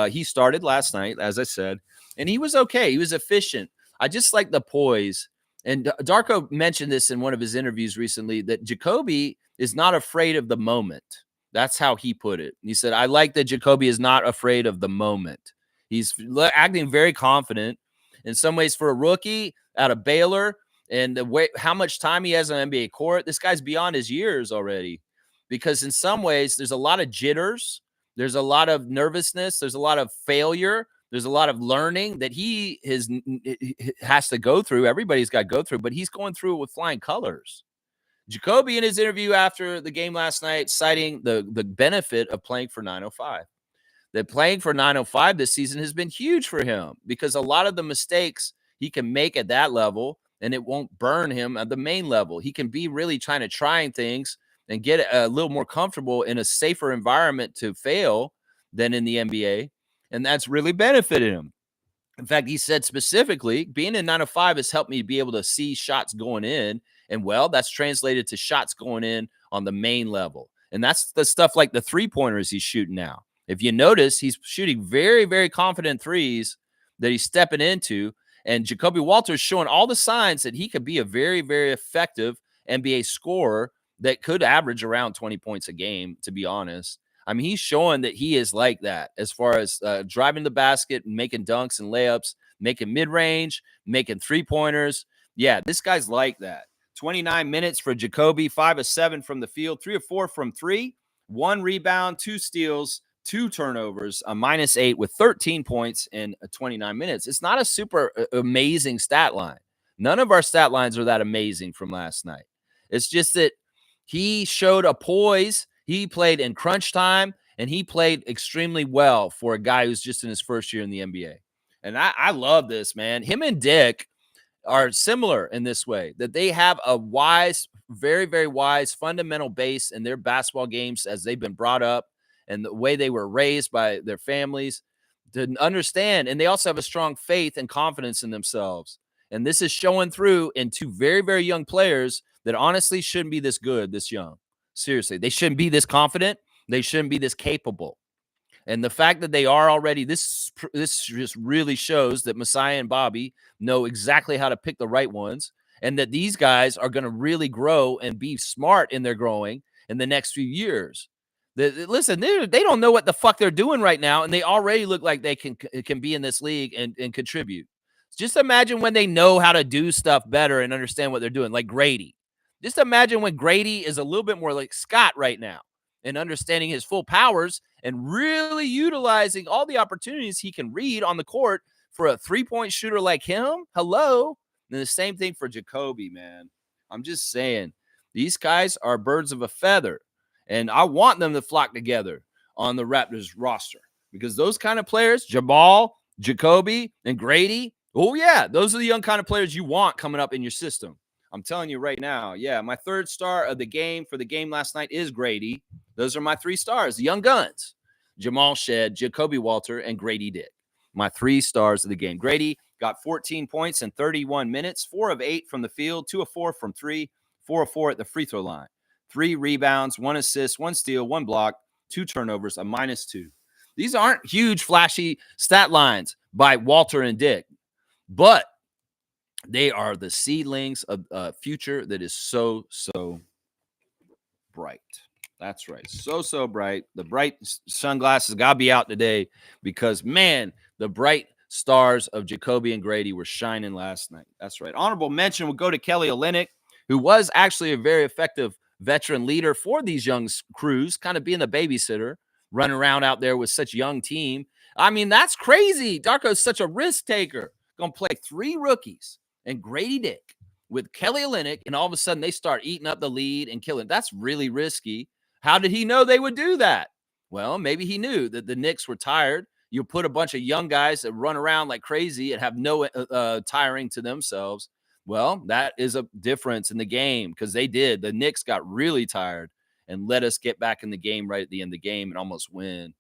He started last night, as I said, and he was okay. He was efficient. I just like the poise. And Darko mentioned this in one of his interviews recently, that Jacoby is not afraid of the moment. That's how he put it. He said, I like that Jacoby is not afraid of the moment. He's acting very confident. In some ways, for a rookie out of Baylor and the way how much time he has on NBA court, this guy's beyond his years already. Because in some ways, there's a lot of jitters. There's a lot of nervousness. There's a lot of failure. There's a lot of learning that he has to go through. Everybody's got to go through, but he's going through it with flying colors. Jacoby, in his interview after the game last night, citing the benefit of playing for 905. That playing for 905 this season has been huge for him because a lot of the mistakes he can make at that level, and it won't burn him at the main level. He can be really trying things and get a little more comfortable in a safer environment to fail than in the NBA. And that's really benefited him. In fact, he said specifically, being in 905 has helped me be able to see shots going in. And well, that's translated to shots going in on the main level. And that's the stuff like the 3-pointers he's shooting now. If you notice, he's shooting very, very confident threes that he's stepping into. And Jacoby Walter's showing all the signs that he could be a very, very effective NBA scorer that could average around 20 points a game, to be honest. I mean, he's showing that he is like that as far as driving the basket, making dunks and layups, making mid-range, making 3-pointers. Yeah, this guy's like that. 29 minutes for Jacoby, 5 of 7 from the field, 3 of 4 from 3, 1 rebound, 2 steals, 2 turnovers, a -8 with 13 points in 29 minutes. It's not a super amazing stat line. None of our stat lines are that amazing from last night. It's just that he showed a poise. He played in crunch time, and he played extremely well for a guy who's just in his first year in the NBA. And I love this, man. Him and Dick are similar in this way, that they have a wise, very, very wise fundamental base in their basketball games as they've been brought up and the way they were raised by their families to understand. And they also have a strong faith and confidence in themselves. And this is showing through in 2 very, very young players that honestly shouldn't be this good, this young. Seriously, they shouldn't be this confident. They shouldn't be this capable. And the fact that they are already, this just really shows that Messiah and Bobby know exactly how to pick the right ones, and that these guys are going to really grow and be smart in their growing in the next few years. Listen, they don't know what the fuck they're doing right now, and they already look like they can be in this league and contribute. Just imagine when they know how to do stuff better and understand what they're doing, like Grady. Just imagine when Grady is a little bit more like Scott right now and understanding his full powers and really utilizing all the opportunities he can read on the court for a 3-point shooter like him. Hello. And the same thing for Jacoby, man. I'm just saying. These guys are birds of a feather, and I want them to flock together on the Raptors roster because those kind of players, Jabal, Jacoby, and Grady, oh, yeah, those are the young kind of players you want coming up in your system. I'm telling you right now, yeah, my third star of the game for the game last night is Grady. Those are my 3 stars, the young guns, Jamal Shed, Jacoby Walter, and Grady Dick. My 3 stars of the game. Grady got 14 points in 31 minutes, 4 of 8 from the field, 2 of 4 from 3, 4 of 4 at the free throw line, 3 rebounds, 1 assist, 1 steal, 1 block, 2 turnovers, a -2. These aren't huge, flashy stat lines by Walter and Dick, but they are the seedlings of a future that is so bright. That's right. So bright. The bright sunglasses got to be out today because, man, the bright stars of Jacoby and Grady were shining last night. That's right. Honorable mention will go to Kelly Olynyk, who was actually a very effective veteran leader for these young crews, kind of being the babysitter, running around out there with such a young team. I mean, that's crazy. Darko's such a risk taker. Going to play 3 rookies and Grady Dick with Kelly Olynyk, and all of a sudden they start eating up the lead and killing. That's really risky. How did he know they would do that? Well, maybe he knew that the Knicks were tired. You put a bunch of young guys that run around like crazy and have no tiring to themselves. Well, that is a difference in the game because they did. The Knicks got really tired and let us get back in the game right at the end of the game and almost win.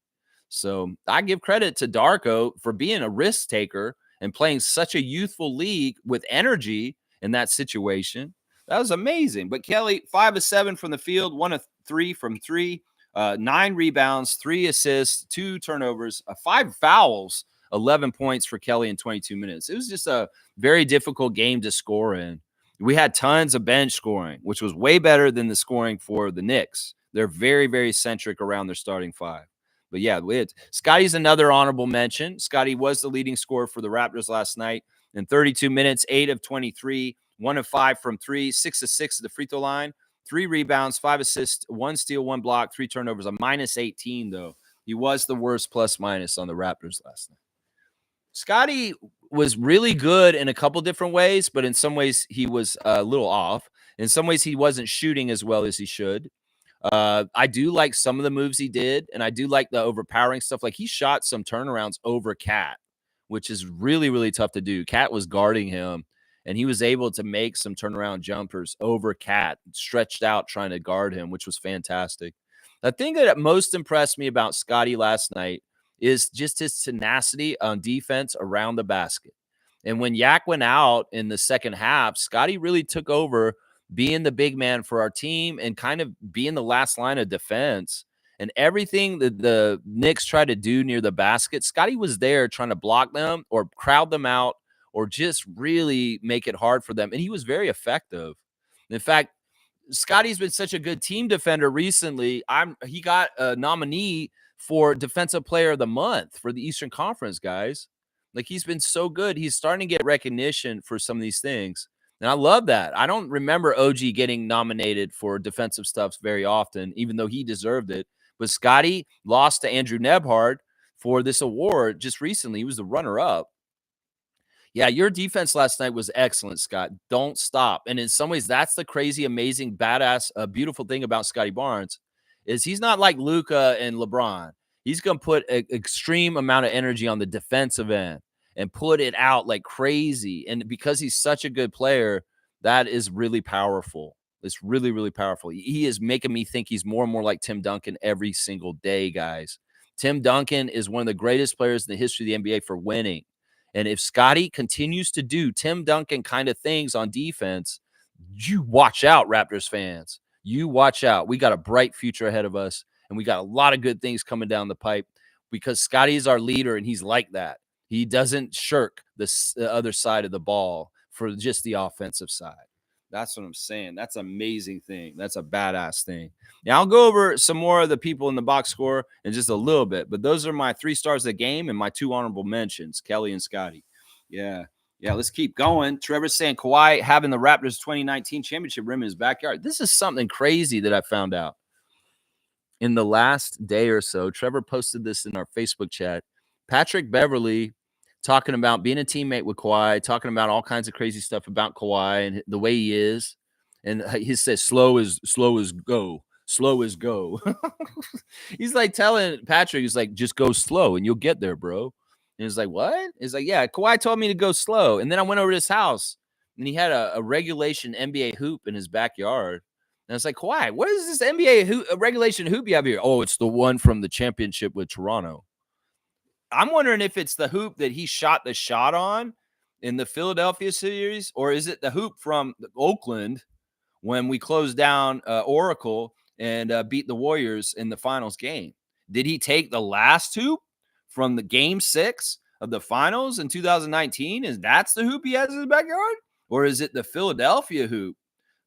So I give credit to Darko for being a risk taker and playing such a youthful league with energy in that situation. That was amazing. But Kelly, 5 of 7 from the field, 1 of 3 from 3, 9 rebounds, 3 assists, 2 turnovers, 5 fouls, 11 points for Kelly in 22 minutes. It was just a very difficult game to score in. We had tons of bench scoring, which was way better than the scoring for the Knicks. They're very, very centric around their starting 5. But yeah, Scotty's another honorable mention. Scotty was the leading scorer for the Raptors last night in 32 minutes, 8 of 23, 1 of 5 from 3, 6 of 6 at the free throw line, 3 rebounds, 5 assists, 1 steal, 1 block, 3 turnovers, a -18, though. He was the worst plus-minus on the Raptors last night. Scotty was really good in a couple different ways, but in some ways he was a little off. In some ways he wasn't shooting as well as he should. I do like some of the moves he did, and I do like the overpowering stuff. Like he shot some turnarounds over Cat, which is really, really tough to do. Cat was guarding him, and he was able to make some turnaround jumpers over Cat, stretched out trying to guard him, which was fantastic. The thing that most impressed me about Scotty last night is just his tenacity on defense around the basket. And when Yak went out in the second half, Scotty really took over being the big man for our team and kind of being the last line of defense. And everything that the Knicks tried to do near the basket, Scotty was there trying to block them or crowd them out or just really make it hard for them. And he was very effective. In fact, Scotty's been such a good team defender recently. He got a nominee for Defensive Player of the Month for the Eastern Conference, guys. Like he's been so good. He's starting to get recognition for some of these things. And I love that. I don't remember OG getting nominated for defensive stuff very often, even though he deserved it. But Scotty lost to Andrew Nebhard for this award just recently. He was the runner-up. Yeah, your defense last night was excellent, Scott. Don't stop. And in some ways, that's the crazy, amazing, badass, beautiful thing about Scotty Barnes is he's not like Luka and LeBron. He's going to put an extreme amount of energy on the defensive end and put it out like crazy. And because he's such a good player, that is really powerful. It's really, really powerful. He is making me think he's more and more like Tim Duncan every single day, guys. Tim Duncan is one of the greatest players in the history of the NBA for winning. And if Scotty continues to do Tim Duncan kind of things on defense, you watch out, Raptors fans. You watch out. We got a bright future ahead of us, and we got a lot of good things coming down the pipe because Scotty is our leader, and he's like that. He doesn't shirk the other side of the ball for just the offensive side. That's what I'm saying. That's an amazing thing. That's a badass thing. Now, I'll go over some more of the people in the box score in just a little bit, but those are my 3 stars of the game and my 2 honorable mentions, Kelly and Scotty. Yeah, let's keep going. Trevor's saying Kawhi having the Raptors 2019 championship rim in his backyard. This is something crazy that I found out in the last day or so. Trevor posted this in our Facebook chat. Patrick Beverley talking about being a teammate with Kawhi, talking about all kinds of crazy stuff about Kawhi and the way he is. And he says, slow as go. Slow as go. He's like telling Patrick, he's like, just go slow and you'll get there, bro. And he's like, what? He's like, yeah, Kawhi told me to go slow. And then I went over to his house and he had a regulation NBA hoop in his backyard. And I was like, Kawhi, what is this NBA regulation hoop you have here? Oh, it's the one from the championship with Toronto. I'm wondering if it's the hoop that he shot the shot on in the Philadelphia series, or is it the hoop from Oakland when we closed down Oracle and beat the Warriors in the finals game? Did he take the last hoop from the game 6 of the finals in 2019? Is that's the hoop he has in his backyard? Or is it the Philadelphia hoop,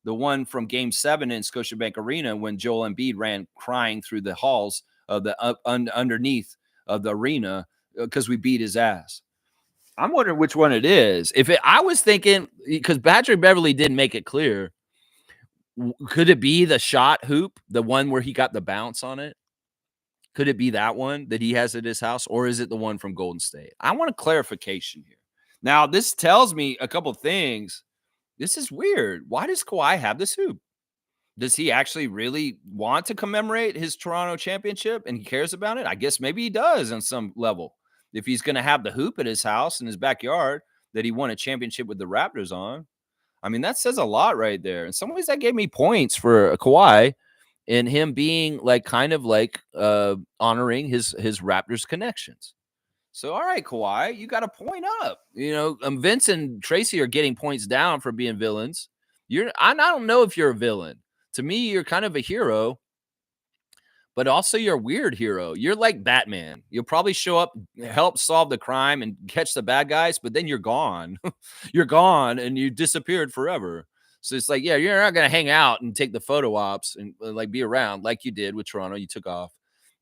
the one from game 7 in Scotiabank Arena when Joel Embiid ran crying through the halls of the underneath of the arena because we beat his ass? I'm wondering which one it is. I was thinking, because Patrick Beverley didn't make it clear, could it be the shot hoop, the one where he got the bounce on it? Could it be that one that he has at his house, or is it the one from Golden State? I want a clarification here. Now, this tells me a couple things. This is weird. Why does Kawhi have this hoop? Does he actually really want to commemorate his Toronto championship and he cares about it? I guess maybe he does on some level. If he's going to have the hoop at his house in his backyard that he won a championship with the Raptors on, I mean, that says a lot right there. In some ways, that gave me points for Kawhi and him being like kind of like honoring his Raptors connections. So, all right, Kawhi, you got a point up. You know, Vince and Tracy are getting points down for being villains. I don't know if you're a villain. To me, you're kind of a hero, but also you're a weird hero. You're like Batman. You'll probably show up, help solve the crime and catch the bad guys, but then you're gone. You're gone and you disappeared forever. So it's like, yeah, you're not going to hang out and take the photo ops and like be around like you did with Toronto. You took off.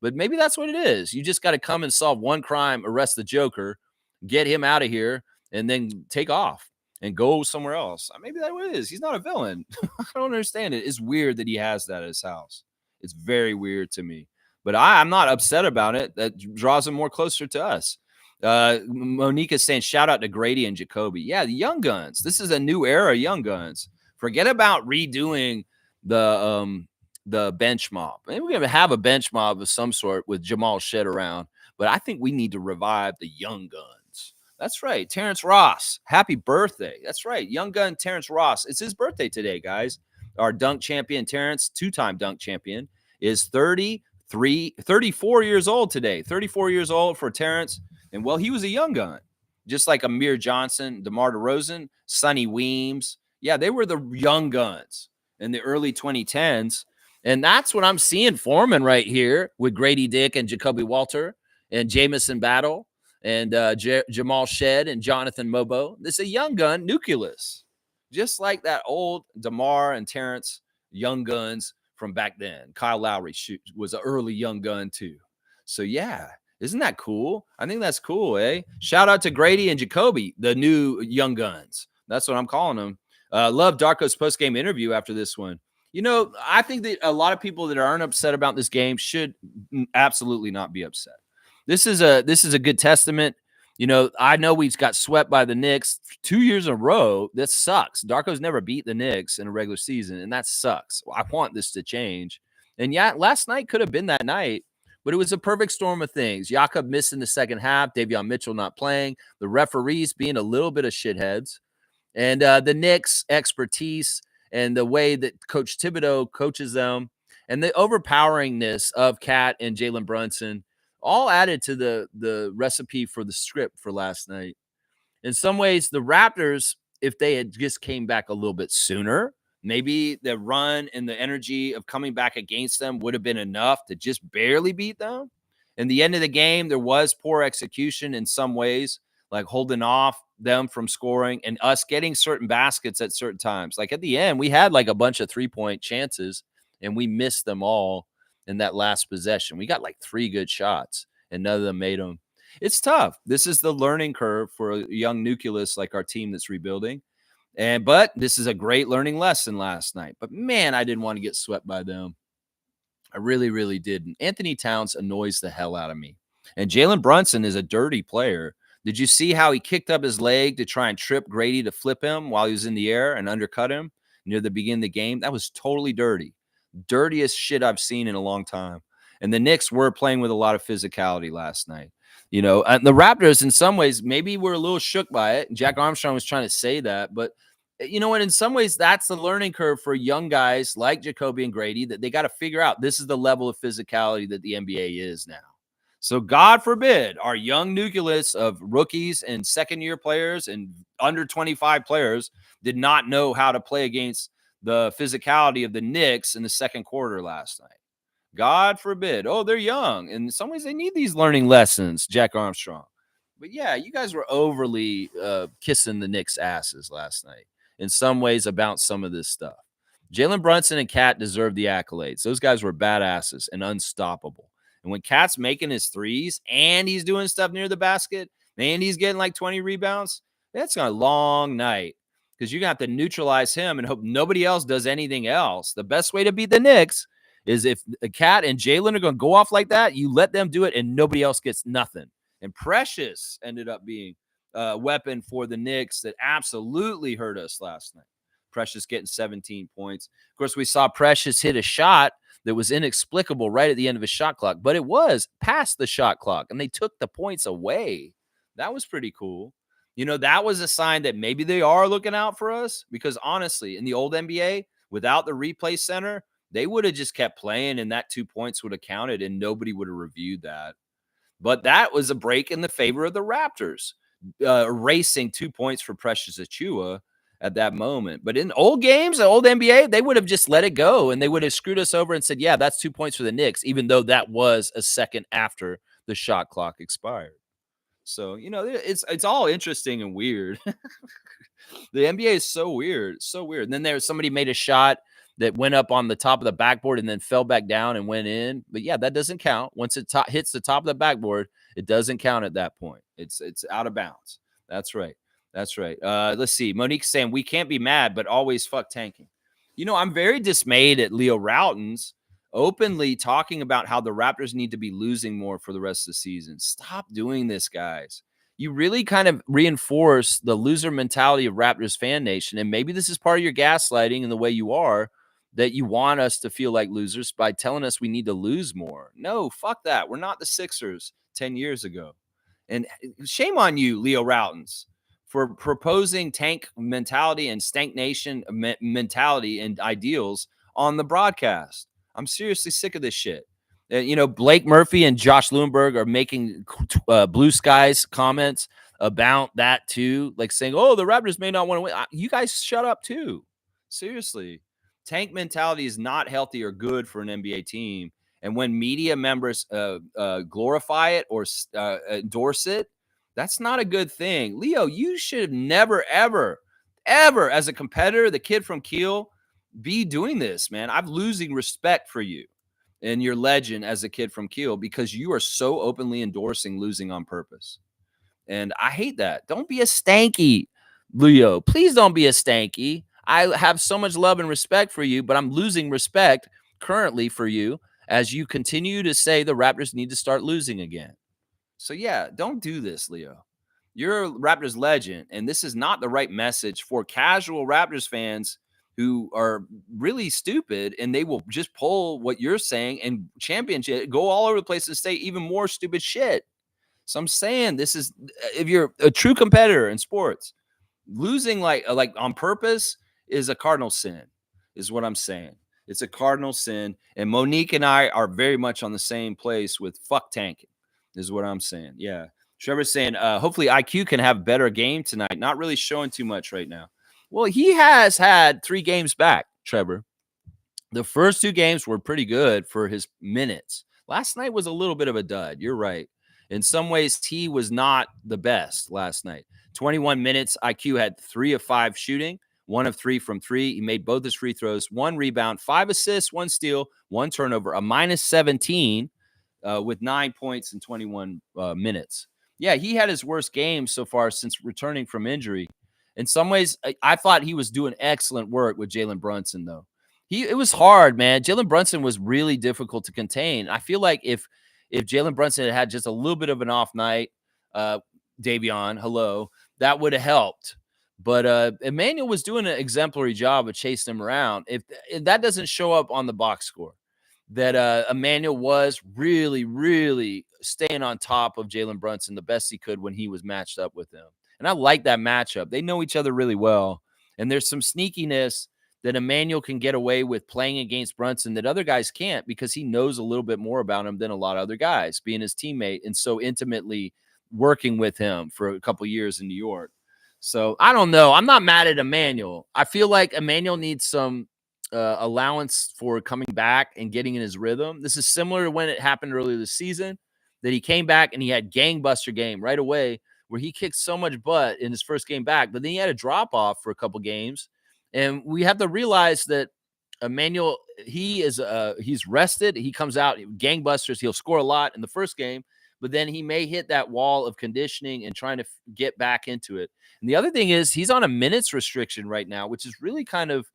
But maybe that's what it is. You just got to come and solve one crime, arrest the Joker, get him out of here, and then take off and go somewhere else. Maybe that's what it is. He's not a villain. I don't understand it. It's weird that he has that at his house. It's very weird to me. But I'm not upset about it. That draws him more closer to us. Monique is saying, shout out to Grady and Jacoby. Yeah, the Young Guns. This is a new era Young Guns. Forget about redoing the bench mob. Maybe we're going to have a bench mob of some sort with Jamal Shed around. But I think we need to revive the Young Guns. That's right. Terrence Ross. Happy birthday. That's right. Young Gun Terrence Ross. It's his birthday today, guys. Our dunk champion, Terrence, two-time dunk champion, is 34 years old today. 34 years old for Terrence. And, well, he was a young gun, just like Amir Johnson, DeMar DeRozan, Sonny Weems. Yeah, they were the young guns in the early 2010s. And that's what I'm seeing forming right here with Grady Dick and Jacoby Walter and Jamison Battle and Jamal Shed and Jonathan Mobo. This is a young gun nucleus, just like that old DeMar and Terrence young guns from back then. Kyle Lowry was an early young gun too. So, yeah, isn't that cool? I think that's cool, eh? Shout out to Grady and Jacoby, the new young guns. That's what I'm calling them. Love Darko's post-game interview after this one. You know, I think that a lot of people that aren't upset about this game should absolutely not be upset. This is a good testament. You know, I know we've got swept by the Knicks 2 years in a row. That sucks. Darko's never beat the Knicks in a regular season, and that sucks. I want this to change. And yeah, last night could have been that night, but it was a perfect storm of things. Jakob missing the second half, Davion Mitchell not playing, the referees being a little bit of shitheads, and the Knicks' expertise and the way that Coach Thibodeau coaches them, and the overpoweringness of Cat and Jalen Brunson, all added to the recipe for the script for last night. In some ways, the Raptors, if they had just came back a little bit sooner, maybe the run and the energy of coming back against them would have been enough to just barely beat them. In the end of the game, there was poor execution in some ways, like holding off them from scoring and us getting certain baskets at certain times. Like at the end, we had like a bunch of 3-point chances and we missed them all in that last possession. We got like 3 good shots and none of them made them. It's tough. This is the learning curve for a young nucleus like our team that's rebuilding. But this is a great learning lesson last night. But man, I didn't want to get swept by them. I really, really didn't. Anthony Towns annoys the hell out of me. And Jalen Brunson is a dirty player. Did you see how he kicked up his leg to try and trip Grady to flip him while he was in the air and undercut him? near the beginning of the game, that was totally dirty. Dirtiest shit I've seen in a long time. And the Knicks were playing with a lot of physicality last night. And the Raptors, in some ways, maybe we're a little shook by it. Jack Armstrong was trying to say that, but you know what? In some ways, that's the learning curve for young guys like Jacoby and Grady, that they got to figure out this is the level of physicality that the NBA is now. So God forbid our young nucleus of rookies and second-year players and under 25 players did not know how to play against the physicality of the Knicks in the second quarter last night. God forbid. Oh, they're young. In some ways, they need these learning lessons, Jack Armstrong. But yeah, you guys were overly kissing the Knicks' asses last night in some ways about some of this stuff. Jalen Brunson and Cat deserve the accolades. Those guys were badasses and unstoppable. And when Cat's making his threes and he's doing stuff near the basket and he's getting like 20 rebounds, that's a long night because you're going to have to neutralize him and hope nobody else does anything else. The best way to beat the Knicks is if Cat and Jalen are going to go off like that, you let them do it and nobody else gets nothing. And Precious ended up being a weapon for the Knicks that absolutely hurt us last night. Precious getting 17 points. Of course, we saw Precious hit a shot that was inexplicable right at the end of his shot clock, but it was past the shot clock, and they took the points away. That was pretty cool. That was a sign that maybe they are looking out for us because, honestly, in the old NBA, without the replay center, they would have just kept playing, and that 2 points would have counted, and nobody would have reviewed that. But that was a break in the favor of the Raptors, erasing 2 points for Precious Achiuwa at that moment. But in old games, the old NBA, they would have just let it go and they would have screwed us over and said, yeah, that's 2 points for the Knicks, even though that was a second after the shot clock expired. So, it's all interesting and weird. The NBA is so weird, so weird. And then there was somebody made a shot that went up on the top of the backboard and then fell back down and went in. But yeah, that doesn't count. Once it hits the top of the backboard, it doesn't count at that point. It's out of bounds. That's right. That's right. Let's see. Monique's saying we can't be mad, but always fuck tanking. I'm very dismayed at Leo Routen's openly talking about how the Raptors need to be losing more for the rest of the season. Stop doing this, guys. You really kind of reinforce the loser mentality of Raptors fan nation. And maybe this is part of your gaslighting and the way you are, that you want us to feel like losers by telling us we need to lose more. No, fuck that. We're not the Sixers 10 years ago. And shame on you, Leo Routen's, for proposing tank mentality and stank nation mentality and ideals on the broadcast. I'm seriously sick of this shit. Blake Murphy and Josh Lewinberg are making blue skies comments about that too, like saying, oh, the Raptors may not want to win. You guys shut up too. Seriously. Tank mentality is not healthy or good for an NBA team. And when media members glorify it or endorse it, that's not a good thing. Leo, you should never, ever, ever, as a competitor, the kid from Kiel, be doing this, man. I'm losing respect for you and your legend as a kid from Kiel because you are so openly endorsing losing on purpose. And I hate that. Don't be a stanky, Leo. Please don't be a stanky. I have so much love and respect for you, but I'm losing respect currently for you as you continue to say the Raptors need to start losing again. So, yeah, don't do this, Leo. You're a Raptors legend, and this is not the right message for casual Raptors fans who are really stupid, and they will just pull what you're saying and championship, go all over the place and say even more stupid shit. So I'm saying this is, if you're a true competitor in sports, losing like on purpose is a cardinal sin, is what I'm saying. It's a cardinal sin, and Monique and I are very much on the same place with fuck tanking. Is what I'm saying. Yeah. Trevor's saying, hopefully IQ can have a better game tonight. Not really showing too much right now. Well, he has had 3 games back, Trevor. The first 2 games were pretty good for his minutes. Last night was a little bit of a dud. You're right. In some ways, he was not the best last night. 21 minutes. IQ had 3 of 5 shooting, 1 of 3 from 3. He made both his free throws, 1 rebound, 5 assists, 1 steal, 1 turnover, a minus 17. With 9 points in 21 minutes. Yeah, he had his worst game so far since returning from injury. In some ways, I thought he was doing excellent work with Jalen Brunson, though. It was hard, man. Jalen Brunson was really difficult to contain. I feel like if Jalen Brunson had just a little bit of an off night, Davion, hello, that would have helped. But Emmanuel was doing an exemplary job of chasing him around. If that doesn't show up on the box score, that Emmanuel was really, really staying on top of Jalen Brunson the best he could when he was matched up with him. And I like that matchup. They know each other really well. And there's some sneakiness that Emmanuel can get away with playing against Brunson that other guys can't, because he knows a little bit more about him than a lot of other guys, being his teammate and so intimately working with him for a couple years in New York. So I don't know. I'm not mad at Emmanuel. I feel like Emmanuel needs some allowance for coming back and getting in his rhythm. This is similar to when it happened earlier this season, that he came back and he had gangbuster game right away, where he kicked so much butt in his first game back, but then he had a drop off for a couple games. And we have to realize that Emmanuel, he's rested. He comes out gangbusters. He'll score a lot in the first game, but then he may hit that wall of conditioning and trying to get back into it. And the other thing is he's on a minutes restriction right now, which is really kind of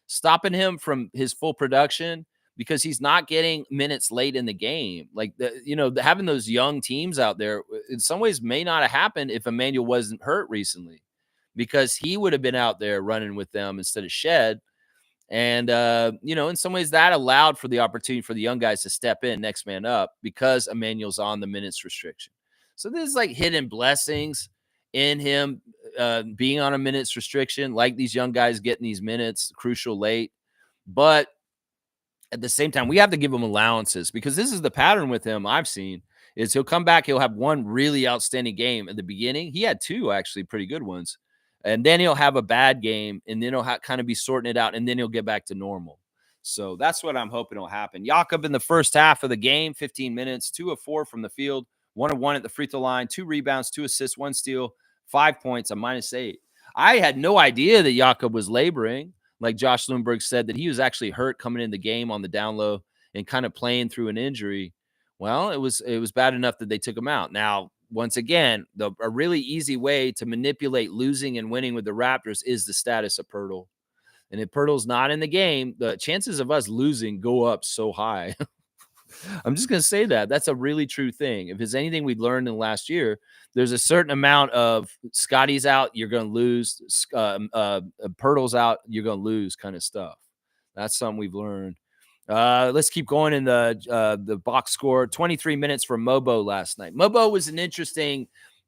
stopping him from his full production, because he's not getting minutes late in the game. Like, having those young teams out there in some ways may not have happened if Emmanuel wasn't hurt recently, because he would have been out there running with them instead of Shed. And, in some ways that allowed for the opportunity for the young guys to step in next man up, because Emmanuel's on the minutes restriction. So there's like hidden blessings in him being on a minutes restriction, like these young guys getting these minutes crucial late. But at the same time, we have to give him allowances, because this is the pattern with him I've seen, is he'll come back, he'll have one really outstanding game at the beginning. He had two actually pretty good ones. And then he'll have a bad game, and then he'll kind of be sorting it out, and then he'll get back to normal. So that's what I'm hoping will happen. Jakob in the first half of the game, 15 minutes, 2 of 4 from the field, 1 of 1 at the free throw line, 2 rebounds, 2 assists, 1 steal, 5 points, a -8. I had no idea that Jakob was laboring. Like Josh Lundberg said, that he was actually hurt coming in the game on the down low and kind of playing through an injury. Well, it was bad enough that they took him out. Now, once again, a really easy way to manipulate losing and winning with the Raptors is the status of Pirtle. And if Pirtle's not in the game, the chances of us losing go up so high. I'm just going to say that. That's a really true thing. If it's anything we learned in the last year, there's a certain amount of Scotty's out, you're going to lose. Pirtle's out, you're going to lose kind of stuff. That's something we've learned. Let's keep going in the box score. 23 minutes for Mobo last night. Mobo was an interesting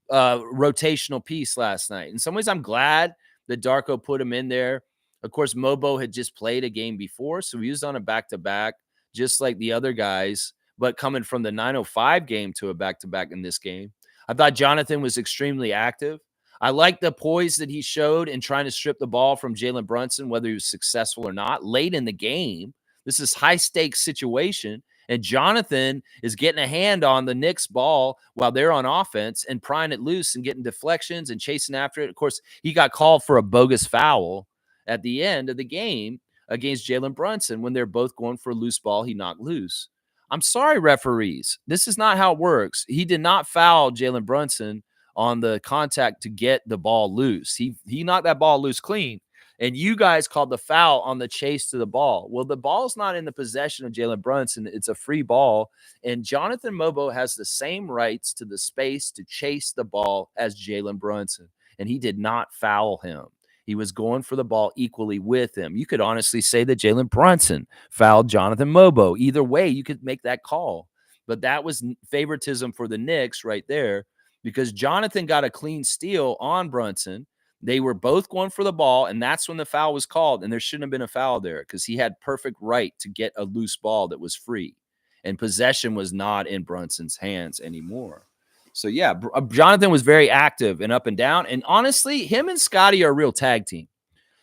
rotational piece last night. In some ways, I'm glad that Darko put him in there. Of course, Mobo had just played a game before, so he was on a back-to-back, just like the other guys, but coming from the 9:05 game to a back-to-back in this game. I thought Jonathan was extremely active. I like the poise that he showed in trying to strip the ball from Jalen Brunson, whether he was successful or not, late in the game. This is high-stakes situation, and Jonathan is getting a hand on the Knicks ball while they're on offense and prying it loose and getting deflections and chasing after it. Of course, he got called for a bogus foul at the end of the game against Jalen Brunson when they're both going for a loose ball. He knocked loose. I'm sorry, referees. This is not how it works. He did not foul Jalen Brunson on the contact to get the ball loose. He knocked that ball loose clean. And you guys called the foul on the chase to the ball. Well, the ball's not in the possession of Jalen Brunson. It's a free ball. And Jonathan Mobo has the same rights to the space to chase the ball as Jalen Brunson. And he did not foul him. He was going for the ball equally with him. You could honestly say that Jalen Brunson fouled Jonathan Mobo. Either way, you could make that call. But that was favoritism for the Knicks right there, because Jonathan got a clean steal on Brunson. They were both going for the ball, and that's when the foul was called, and there shouldn't have been a foul there because he had perfect right to get a loose ball that was free, and possession was not in Brunson's hands anymore. So, yeah, Jonathan was very active and up and down, and honestly, him and Scotty are a real tag team.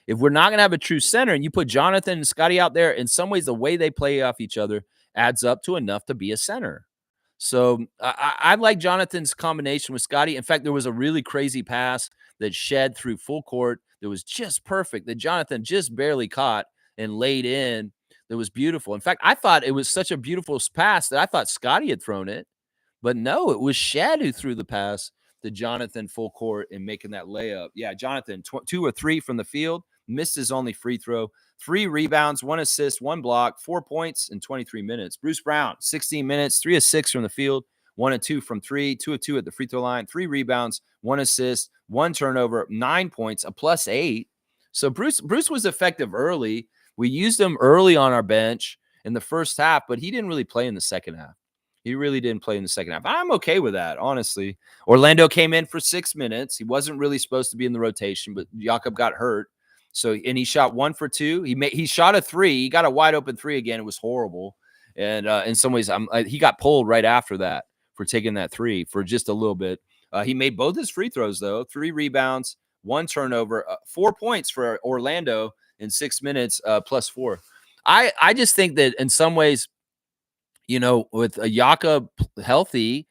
If we're not going to have a true center and you put Jonathan and Scotty out there, in some ways the way they play off each other adds up to enough to be a center. So I like Jonathan's combination with Scotty. In fact, there was a really crazy pass that Shed through full court that was just perfect, that Jonathan just barely caught and laid in. That was beautiful. In fact, I thought it was such a beautiful pass that I thought Scotty had thrown it. But no, it was Shed who threw the pass to Jonathan full court and making that layup. Yeah, Jonathan, 2 or 3 from the field, missed his only free throw, 3 rebounds, 1 assist, 1 block, 4 points in 23 minutes. Bruce Brown, 16 minutes, 3 of 6 from the field, 1 and 2 from 3, 2 of 2 at the free throw line, 3 rebounds, 1 assist, 1 turnover, 9 points, a +8. So Bruce was effective early. We used him early on our bench in the first half, but he didn't really play in the second half. He really didn't play in the second half. I'm okay with that, honestly. Orlando came in for 6 minutes. He wasn't really supposed to be in the rotation, but Jakob got hurt. So, and he shot 1 for 2. He shot a 3. He got a wide open 3 again. It was horrible. And in some ways, he got pulled right after that for taking that 3 for just a little bit. He made both his free throws, though. 3 rebounds, 1 turnover, 4 points for Orlando in 6 minutes, +4. I just think that in some ways, with Jakob healthy,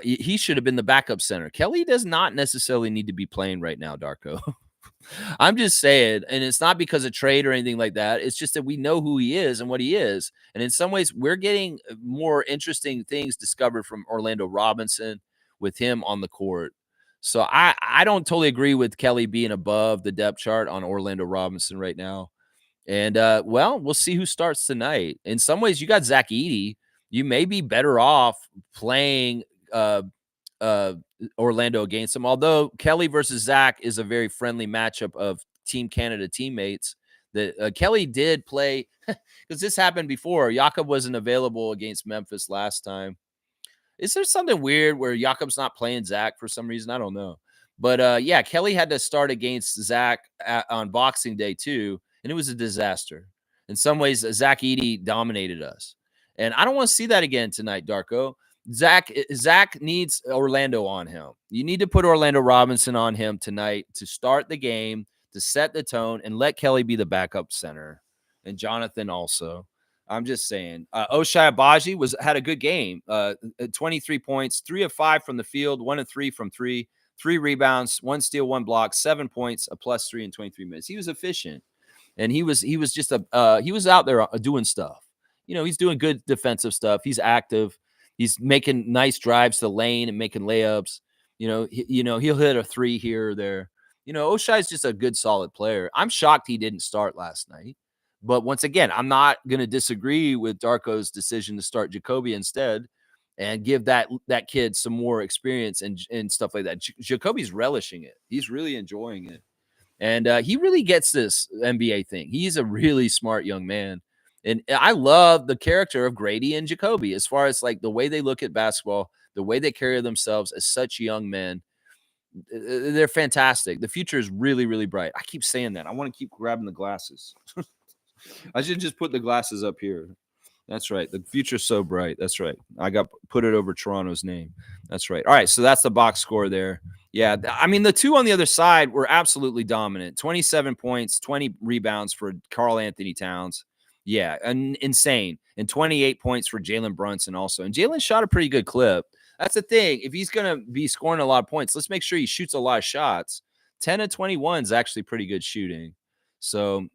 he should have been the backup center. Kelly does not necessarily need to be playing right now, Darko. I'm just saying, and it's not because of trade or anything like that. It's just that we know who he is and what he is. And in some ways, we're getting more interesting things discovered from Orlando Robinson with him on the court. So I don't totally agree with Kelly being above the depth chart on Orlando Robinson right now. And, we'll see who starts tonight. In some ways, you got Zach Edey. You may be better off playing Orlando against him. Although Kelly versus Zach is a very friendly matchup of Team Canada teammates. That Kelly did play because this happened before. Jakob wasn't available against Memphis last time. Is there something weird where Jakob's not playing Zach for some reason? I don't know. But yeah, Kelly had to start against Zach on Boxing Day too, and it was a disaster. In some ways, Zach Edey dominated us. And I don't want to see that again tonight, Darko. Zach needs Orlando on him. You need to put Orlando Robinson on him tonight to start the game, to set the tone, and let Kelly be the backup center. And Jonathan also. I'm just saying. Ochai Agbaji had a good game. 23 points, 3 of 5 from the field, 1 of 3 from 3, 3 rebounds, 1 steal, 1 block, 7 points, a +3 in 23 minutes. He was efficient. And he was just he was out there doing stuff. He's doing good defensive stuff. He's active. He's making nice drives to the lane and making layups. He'll hit a 3 here or there. Oshai's just a good, solid player. I'm shocked he didn't start last night. But once again, I'm not going to disagree with Darko's decision to start Jacoby instead and give that kid some more experience and stuff like that. Jacoby's relishing it. He's really enjoying it. And he really gets this NBA thing. He's a really smart young man. And I love the character of Grady and Jacoby as far as like the way they look at basketball, the way they carry themselves as such young men. They're fantastic. The future is really, really bright. I keep saying that. I want to keep grabbing the glasses. I should just put the glasses up here. That's right. The future's so bright. That's right. I put it over Toronto's name. That's right. All right. So that's the box score there. Yeah. I mean, the two on the other side were absolutely dominant. 27 points, 20 rebounds for Karl Anthony Towns. Yeah. Insane. And 28 points for Jalen Brunson also. And Jalen shot a pretty good clip. That's the thing. If he's going to be scoring a lot of points, let's make sure he shoots a lot of shots. 10 of 21 is actually pretty good shooting. So,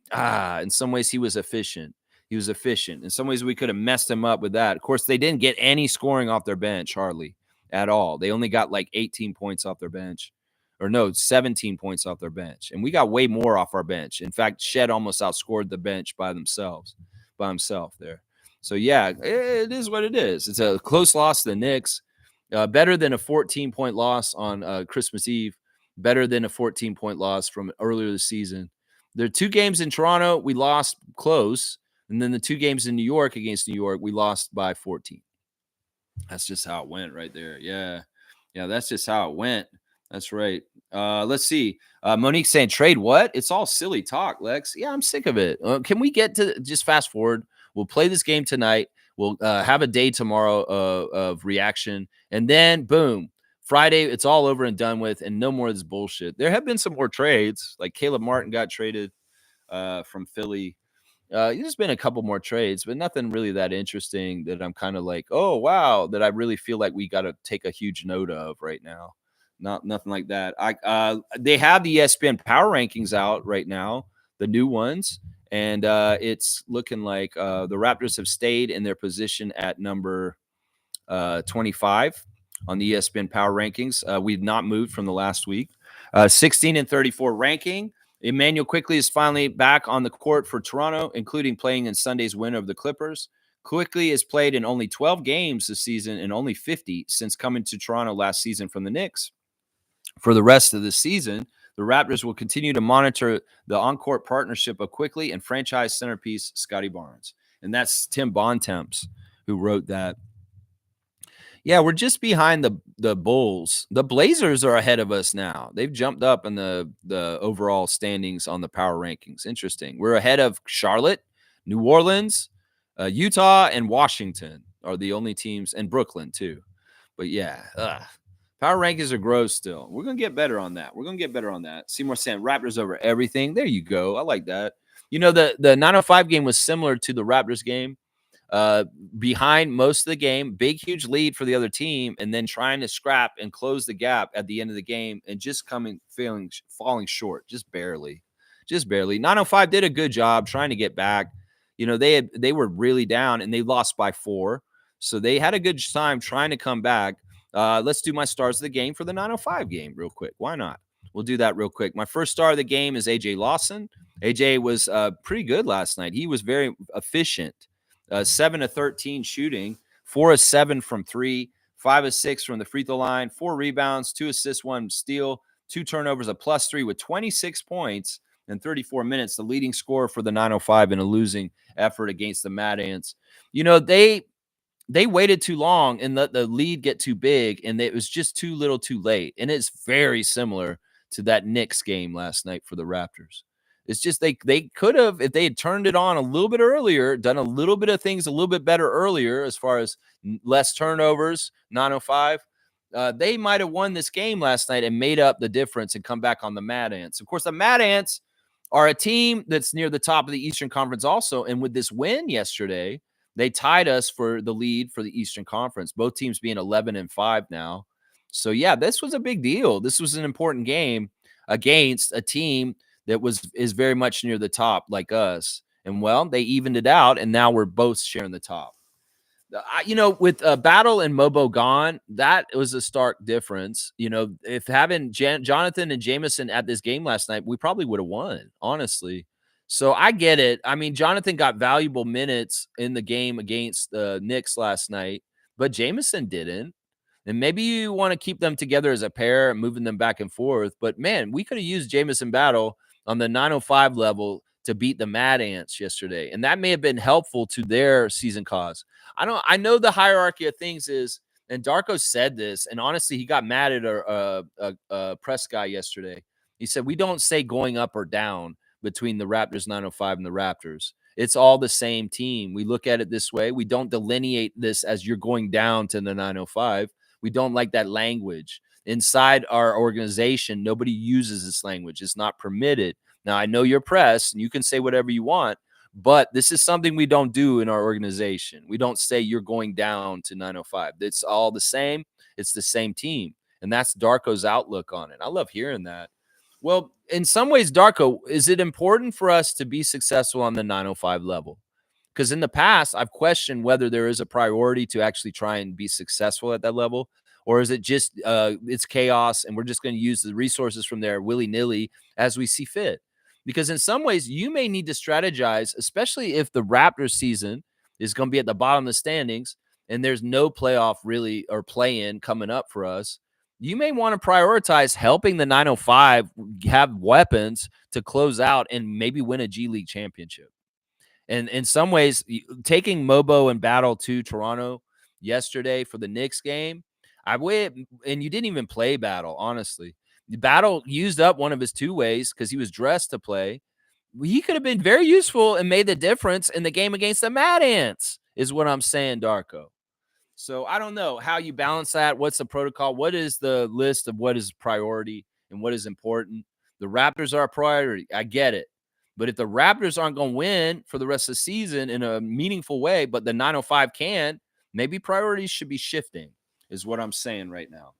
in some ways, he was efficient. He was efficient. In some ways, we could have messed him up with that. Of course, they didn't get any scoring off their bench, hardly at all. They only got like 18 points off their bench. Or no, 17 points off their bench. And we got way more off our bench. In fact, Shed almost outscored the bench by himself there. So, yeah, it is what it is. It's a close loss to the Knicks. Better than a 14-point loss on Christmas Eve. Better than a 14-point loss from earlier this season. There are 2 games in Toronto we lost close, and then the 2 games in New York against New York we lost by 14. That's just how it went right there. Yeah, that's just how it went. That's right. Let's see. Monique saying trade what? It's all silly talk, Lex. Yeah, I'm sick of it. Can we get to just fast forward? We'll play this game tonight. We'll have a day tomorrow of reaction, and then boom. Friday, it's all over and done with, and no more of this bullshit. There have been some more trades, like Caleb Martin got traded from Philly. There's been a couple more trades, but nothing really that interesting that I'm kind of like, oh, wow, that I really feel like we got to take a huge note of right now. Nothing like that. They have the ESPN Power Rankings out right now, the new ones, and it's looking like the Raptors have stayed in their position at number 25. On the ESPN Power Rankings. We've not moved from the last week. 16 and 34 ranking. Emmanuel Quickley is finally back on the court for Toronto, including playing in Sunday's win over the Clippers. Quickly has played in only 12 games this season and only 50 since coming to Toronto last season from the Knicks. For the rest of the season, the Raptors will continue to monitor the on-court partnership of Quickly and franchise centerpiece Scotty Barnes. And that's Tim Bontemps who wrote that. Yeah, we're just behind the Bulls. The Blazers are ahead of us now. They've jumped up in the overall standings on the power rankings. Interesting. We're ahead of Charlotte, New Orleans, Utah, and Washington are the only teams, and Brooklyn too. But yeah, power rankings are gross still. We're going to get better on that. Seymour saying Raptors over everything. There you go. I like that. You know, the 905 game was similar to the Raptors game. Behind most of the game, big, huge lead for the other team, and then trying to scrap and close the gap at the end of the game and just falling short, just barely. 905 did a good job trying to get back. You know, they were really down and they lost by 4. So they had a good time trying to come back. Let's do my stars of the game for the 905 game real quick. Why not? We'll do that real quick. My first star of the game is AJ Lawson. AJ was pretty good last night. He was very efficient. 7 of 13 shooting, 4 of 7 from 3, 5 of 6 from the free throw line, 4 rebounds, 2 assists, 1 steal, 2 turnovers, a +3 with 26 points in 34 minutes, the leading scorer for the 905 in a losing effort against the Mad Ants. You know, they waited too long and let the lead get too big, and it was just too little too late. And it's very similar to that Knicks game last night for the Raptors. It's just they could have, if they had turned it on a little bit earlier, done a little bit of things a little bit better earlier as far as less turnovers, 905, they might have won this game last night and made up the difference and come back on the Mad Ants. Of course, the Mad Ants are a team that's near the top of the Eastern Conference also, and with this win yesterday, they tied us for the lead for the Eastern Conference, both teams being 11-5 now. So, yeah, this was a big deal. This was an important game against a team that is very much near the top like us. And, well, they evened it out, and now we're both sharing the top. You know, with Battle and Mobo gone, that was a stark difference. You know, if having Jonathan and Jameson at this game last night, we probably would have won, honestly. So I get it. I mean, Jonathan got valuable minutes in the game against the Knicks last night, but Jameson didn't. And maybe you want to keep them together as a pair and moving them back and forth. But, man, we could have used Jameson Battle on the 905 level to beat the Mad Ants yesterday. And that may have been helpful to their season cause. I know the hierarchy of things is, and Darko said this, and honestly, he got mad at a press guy yesterday. He said, we don't say going up or down between the Raptors 905 and the Raptors. It's all the same team. We look at it this way. We don't delineate this as you're going down to the 905. We don't like that language. Inside our organization, nobody uses this language. It's not permitted. Now, I know you're press, and you can say whatever you want, but this is something we don't do in our organization. We don't say you're going down to 905. It's all the same. It's the same team, and that's Darko's outlook on it. I love hearing that. Well, in some ways, Darko, is it important for us to be successful on the 905 level? Because in the past, I've questioned whether there is a priority to actually try and be successful at that level, or is it just it's chaos and we're just going to use the resources from there willy-nilly as we see fit? Because in some ways, you may need to strategize, especially if the Raptors season is going to be at the bottom of the standings and there's no playoff really or play-in coming up for us. You may want to prioritize helping the 905 have weapons to close out and maybe win a G League championship. And in some ways, taking Mobo and Battle to Toronto yesterday for the Knicks game, and you didn't even play Battle, honestly. Battle used up one of his 2 ways because he was dressed to play. He could have been very useful and made the difference in the game against the Mad Ants, is what I'm saying, Darko. So I don't know how you balance that. What's the protocol? What is the list of what is priority and what is important? The Raptors are a priority. I get it. But if the Raptors aren't going to win for the rest of the season in a meaningful way, but the 905 can, maybe priorities should be shifting, is what I'm saying right now.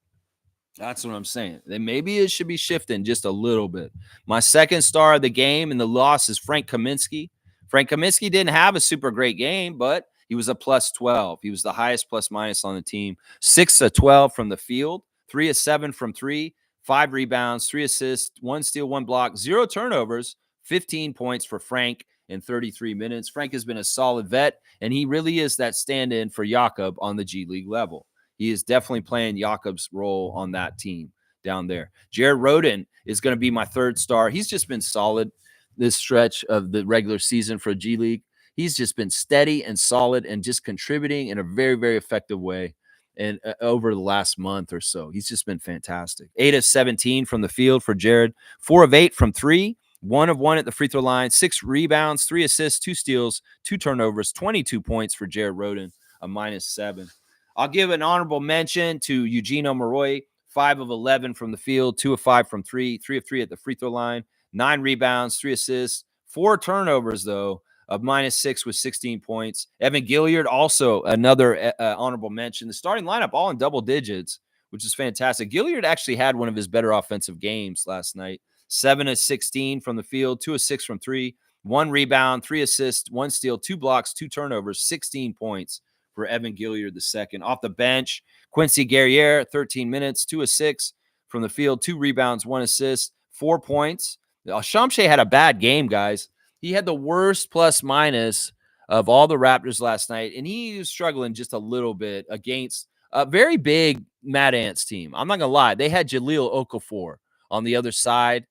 That's what I'm saying. Then maybe it should be shifting just a little bit. My second star of the game and the loss is Frank Kaminsky. Frank Kaminsky didn't have a super great game, but he was a +12. He was the highest plus-minus on the team. 6 of 12 from the field, 3 of 7 from 3, 5 rebounds, 3 assists, 1 steal, 1 block, 0 turnovers, 15 points for Frank in 33 minutes. Frank has been a solid vet, and he really is that stand-in for Jakob on the G League level. He is definitely playing Jakob's role on that team down there. Jared Rhoden is going to be my third star. He's just been solid this stretch of the regular season for G League. He's just been steady and solid and just contributing in a very, very effective way. And over the last month or so, he's just been fantastic. 8 of 17 from the field for Jared, 4 of 8 from 3, 1 of 1 at the free throw line, 6 rebounds, 3 assists, 2 steals, 2 turnovers, 22 points for Jared Rhoden, a -7. I'll give an honorable mention to Eugene Omoruyi, 5 of 11 from the field, 2 of 5 from 3, 3 of 3 at the free throw line, 9 rebounds, 3 assists, 4 turnovers, though, of -6 with 16 points. Evan Gilliard, also another honorable mention. The starting lineup all in double digits, which is fantastic. Gilliard actually had one of his better offensive games last night. 7 of 16 from the field, 2 of 6 from 3, 1 rebound, 3 assists, 1 steal, 2 blocks, 2 turnovers, 16 points for Evan Gilliard II. Off the bench, Quincy Guerriere, 13 minutes, 2 of 6 from the field, 2 rebounds, 1 assist, 4 points. Shamshe had a bad game, guys. He had the worst plus-minus of all the Raptors last night, and he was struggling just a little bit against a very big Mad Ants team. I'm not going to lie. They had Jahlil Okafor on the other side,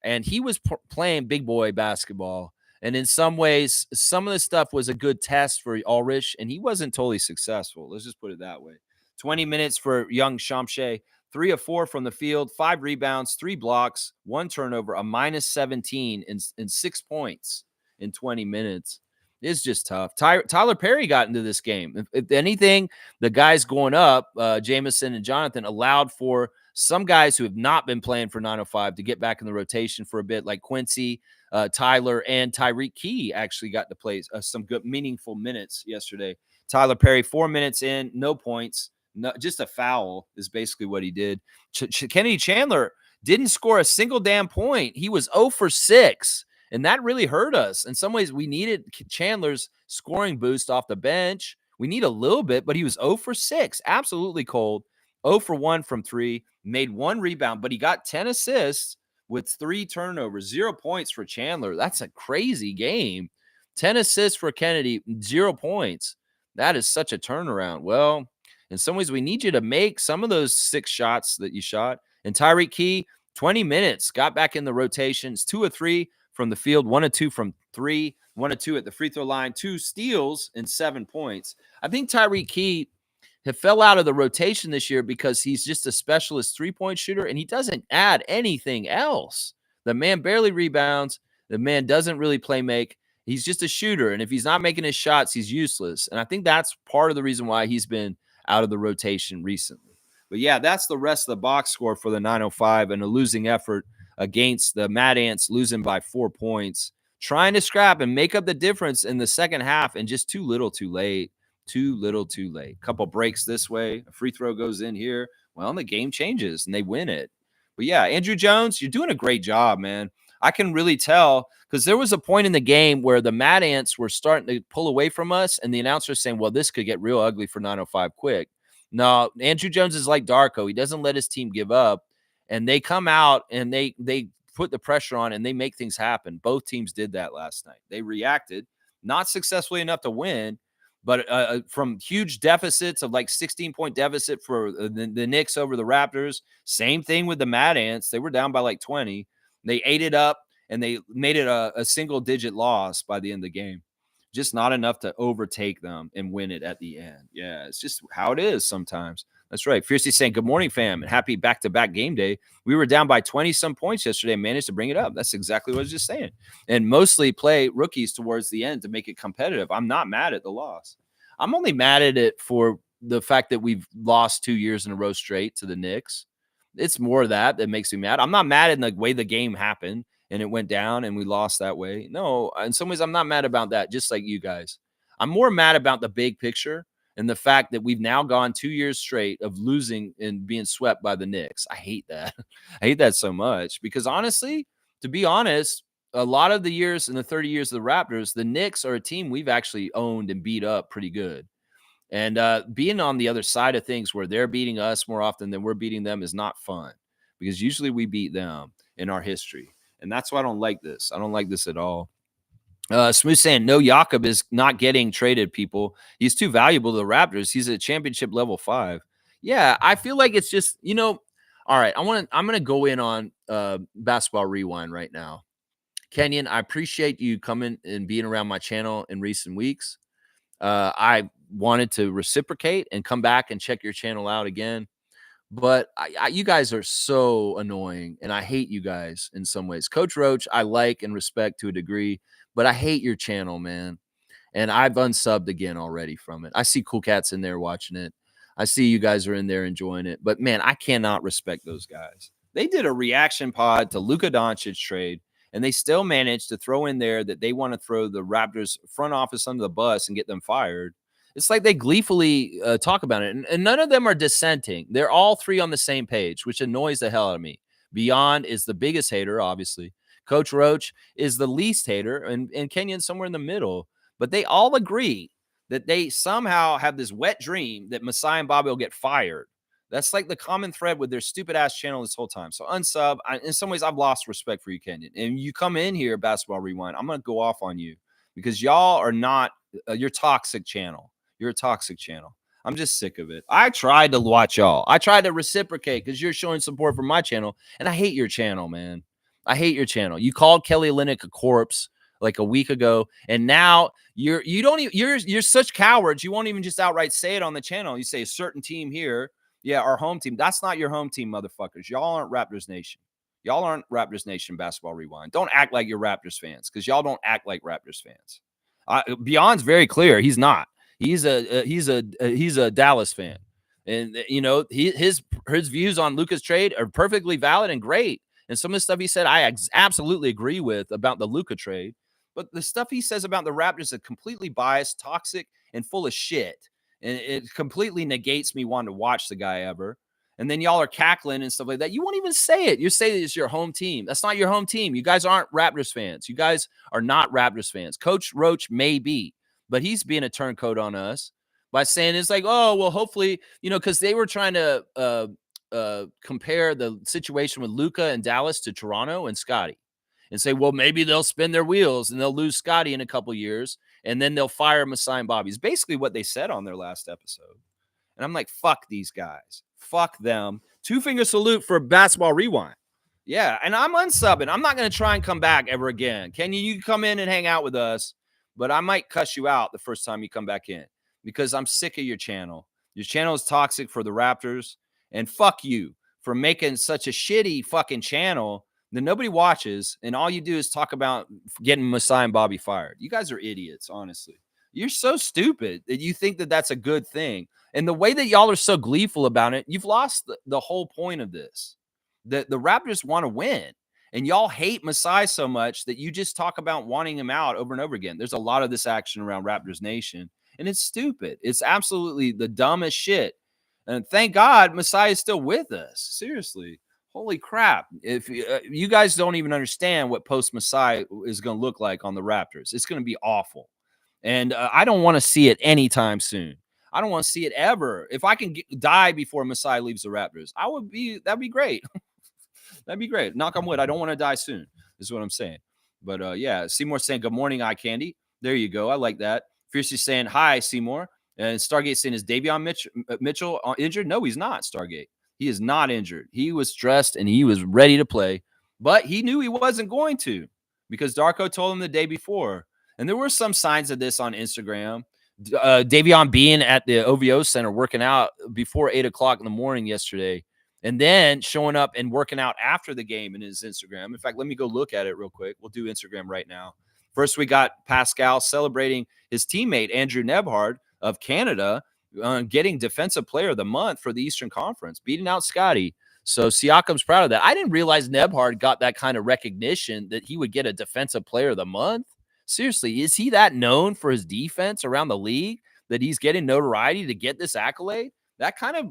and he was playing big boy basketball. And in some ways, some of the stuff was a good test for Ulrich, and he wasn't totally successful. Let's just put it that way. 20 minutes for young Shamshe. 3 of 4 from the field, 5 rebounds, 3 blocks, 1 turnover, a -17 in 6 points in 20 minutes. It's just tough. Tyler Perry got into this game. If anything, the guys going up, Jamison and Jonathan, allowed for some guys who have not been playing for 905 to get back in the rotation for a bit, like Quincy, Tyler, and Tyreek Key actually got to play some good, meaningful minutes yesterday. Tyler Perry, 4 minutes in, no points. No, just a foul is basically what he did. Kennedy Chandler didn't score a single damn point. He was 0 for 6, and that really hurt us. In some ways, we needed Chandler's scoring boost off the bench. We need a little bit, but he was 0 for 6, absolutely cold. 0 for 1 from 3, made 1 rebound, but he got 10 assists with 3 turnovers, 0 points for Chandler. That's a crazy game. 10 assists for Kennedy, 0 points. That is such a turnaround. Well, in some ways, we need you to make some of those 6 shots that you shot. And Tyreek Key, 20 minutes, got back in the rotations, 2 of 3 from the field, 1 of 2 from 3, 1 of 2 at the free throw line, 2 steals and 7 points. I think Tyreek Key fell out of the rotation this year because he's just a specialist three-point shooter, and he doesn't add anything else. The man barely rebounds. The man doesn't really play make. He's just a shooter, and if he's not making his shots, he's useless. And I think that's part of the reason why he's been out of the rotation recently. But yeah, that's the rest of the box score for the 905 and a losing effort against the Mad Ants, losing by 4 points, trying to scrap and make up the difference in the second half, and just too little too late. Too little too late. Couple breaks this way, a free throw goes in here. Well, the game changes and they win it. But yeah, Andrew Jones, you're doing a great job, man. I can really tell because there was a point in the game where the Mad Ants were starting to pull away from us, and the announcer saying, well, this could get real ugly for 905 quick. No, Andrew Jones is like Darko. He doesn't let his team give up, and they come out and they put the pressure on and they make things happen. Both teams did that last night. They reacted, not successfully enough to win, but from huge deficits of like 16-point deficit for the Knicks over the Raptors. Same thing with the Mad Ants. They were down by like 20. They ate it up, and they made it a single-digit loss by the end of the game. Just not enough to overtake them and win it at the end. Yeah, it's just how it is sometimes. That's right. Fiercely saying, good morning, fam, and happy back-to-back game day. We were down by 20-some points yesterday and managed to bring it up. That's exactly what I was just saying. And mostly play rookies towards the end to make it competitive. I'm not mad at the loss. I'm only mad at it for the fact that we've lost 2 years in a row straight to the Knicks. It's more of that makes me mad. I'm not mad at the way the game happened and it went down and we lost that way. No, in some ways, I'm not mad about that, just like you guys. I'm more mad about the big picture and the fact that we've now gone 2 years straight of losing and being swept by the Knicks. I hate that. I hate that so much because honestly, to be honest, a lot of the years in the 30 years of the Raptors, the Knicks are a team we've actually owned and beat up pretty good. And being on the other side of things where they're beating us more often than we're beating them is not fun because usually we beat them in our history. And that's why I don't like this. I don't like this at all. Smooth saying, no, Jakob is not getting traded, people. He's too valuable to the Raptors. He's a championship level 5. Yeah, I feel like it's just, all right, I'm going to go in on Basketball Rewind right now. Kenyon, I appreciate you coming and being around my channel in recent weeks. I wanted to reciprocate and come back and check your channel out again. But you guys are so annoying, and I hate you guys in some ways. Coach Roach, I like and respect to a degree, but I hate your channel, man. And I've unsubbed again already from it. I see Cool Cats in there watching it. I see you guys are in there enjoying it. But man, I cannot respect those guys. They did a reaction pod to Luka Doncic trade, and they still managed to throw in there that they want to throw the Raptors front office under the bus and get them fired. It's like they gleefully talk about it, and none of them are dissenting. They're all three on the same page, which annoys the hell out of me. Beyond is the biggest hater, obviously. Coach Roach is the least hater, and Kenyon's somewhere in the middle. But they all agree that they somehow have this wet dream that Masai and Bobby will get fired. That's like the common thread with their stupid ass channel this whole time. So unsub. In some ways, I've lost respect for you, Kenyon. And you come in here, Basketball Rewind, I'm going to go off on you because y'all are not your toxic channel. You're a toxic channel. I'm just sick of it. I tried to watch y'all. I tried to reciprocate because you're showing support for my channel, and I hate your channel, man. I hate your channel. You called Kelly Olynyk a corpse like a week ago, and now you're such cowards. You won't even just outright say it on the channel. You say a certain team here, yeah, our home team. That's not your home team, motherfuckers. Y'all aren't Raptors Nation. Y'all aren't Raptors Nation. Basketball Rewind. Don't act like you're Raptors fans because y'all don't act like Raptors fans. Beyond's very clear. He's not. He's a Dallas fan, and his views on Luka's trade are perfectly valid and great. And some of the stuff he said, I absolutely agree with about the Luka trade. But the stuff he says about the Raptors is completely biased, toxic, and full of shit. And it completely negates me wanting to watch the guy ever. And then y'all are cackling and stuff like that. You won't even say it. You say it's your home team. That's not your home team. You guys aren't Raptors fans. You guys are not Raptors fans. Coach Roach may be, but he's being a turncoat on us by saying it's like, oh, well, hopefully, because they were trying to compare the situation with Luka and Dallas to Toronto and Scotty and say, well, maybe they'll spin their wheels and they'll lose Scotty in a couple years and then they'll fire Masai and Bobby. It's basically what they said on their last episode. And I'm like, fuck these guys. Fuck them. 2-finger salute for Basketball Rewind. Yeah, and I'm unsubbing. I'm not going to try and come back ever again. You come in and hang out with us, but I might cuss you out the first time you come back in because I'm sick of your channel. Your channel is toxic for the Raptors, and fuck you for making such a shitty fucking channel that nobody watches, and all you do is talk about getting Masai and Bobby fired. You guys are idiots, honestly. You're so stupid that you think that that's a good thing. And the way that y'all are so gleeful about it, you've lost the whole point of this. The Raptors want to win. And y'all hate Masai so much that you just talk about wanting him out over and over again. There's a lot of this action around Raptors Nation, and it's stupid. It's absolutely the dumbest shit. And thank God Masai is still with us. Seriously. Holy crap. If you guys don't even understand what post Masai is going to look like on the Raptors, it's going to be awful. And I don't want to see it anytime soon. I don't want to see it ever. If I can die before Masai leaves the Raptors, that'd be great. That'd be great. Knock on wood. I don't want to die soon, is what I'm saying. But yeah, Seymour saying, good morning, eye candy. There you go. I like that. Fiercely saying, hi, Seymour. And Stargate saying, is Davion Mitchell injured? No, he's not, Stargate. He is not injured. He was dressed and he was ready to play, but he knew he wasn't going to because Darko told him the day before. And there were some signs of this on Instagram. Davion being at the OVO Center working out before 8 o'clock in the morning yesterday, and then showing up and working out after the game in his Instagram. In fact, let me go look at it real quick. We'll do Instagram right now. First, we got Pascal celebrating his teammate, Andrew Nebhard of Canada, getting Defensive Player of the Month for the Eastern Conference, beating out Scotty. So Siakam's proud of that. I didn't realize Nebhard got that kind of recognition that he would get a Defensive Player of the Month. Seriously, is he that known for his defense around the league that he's getting notoriety to get this accolade? That kind of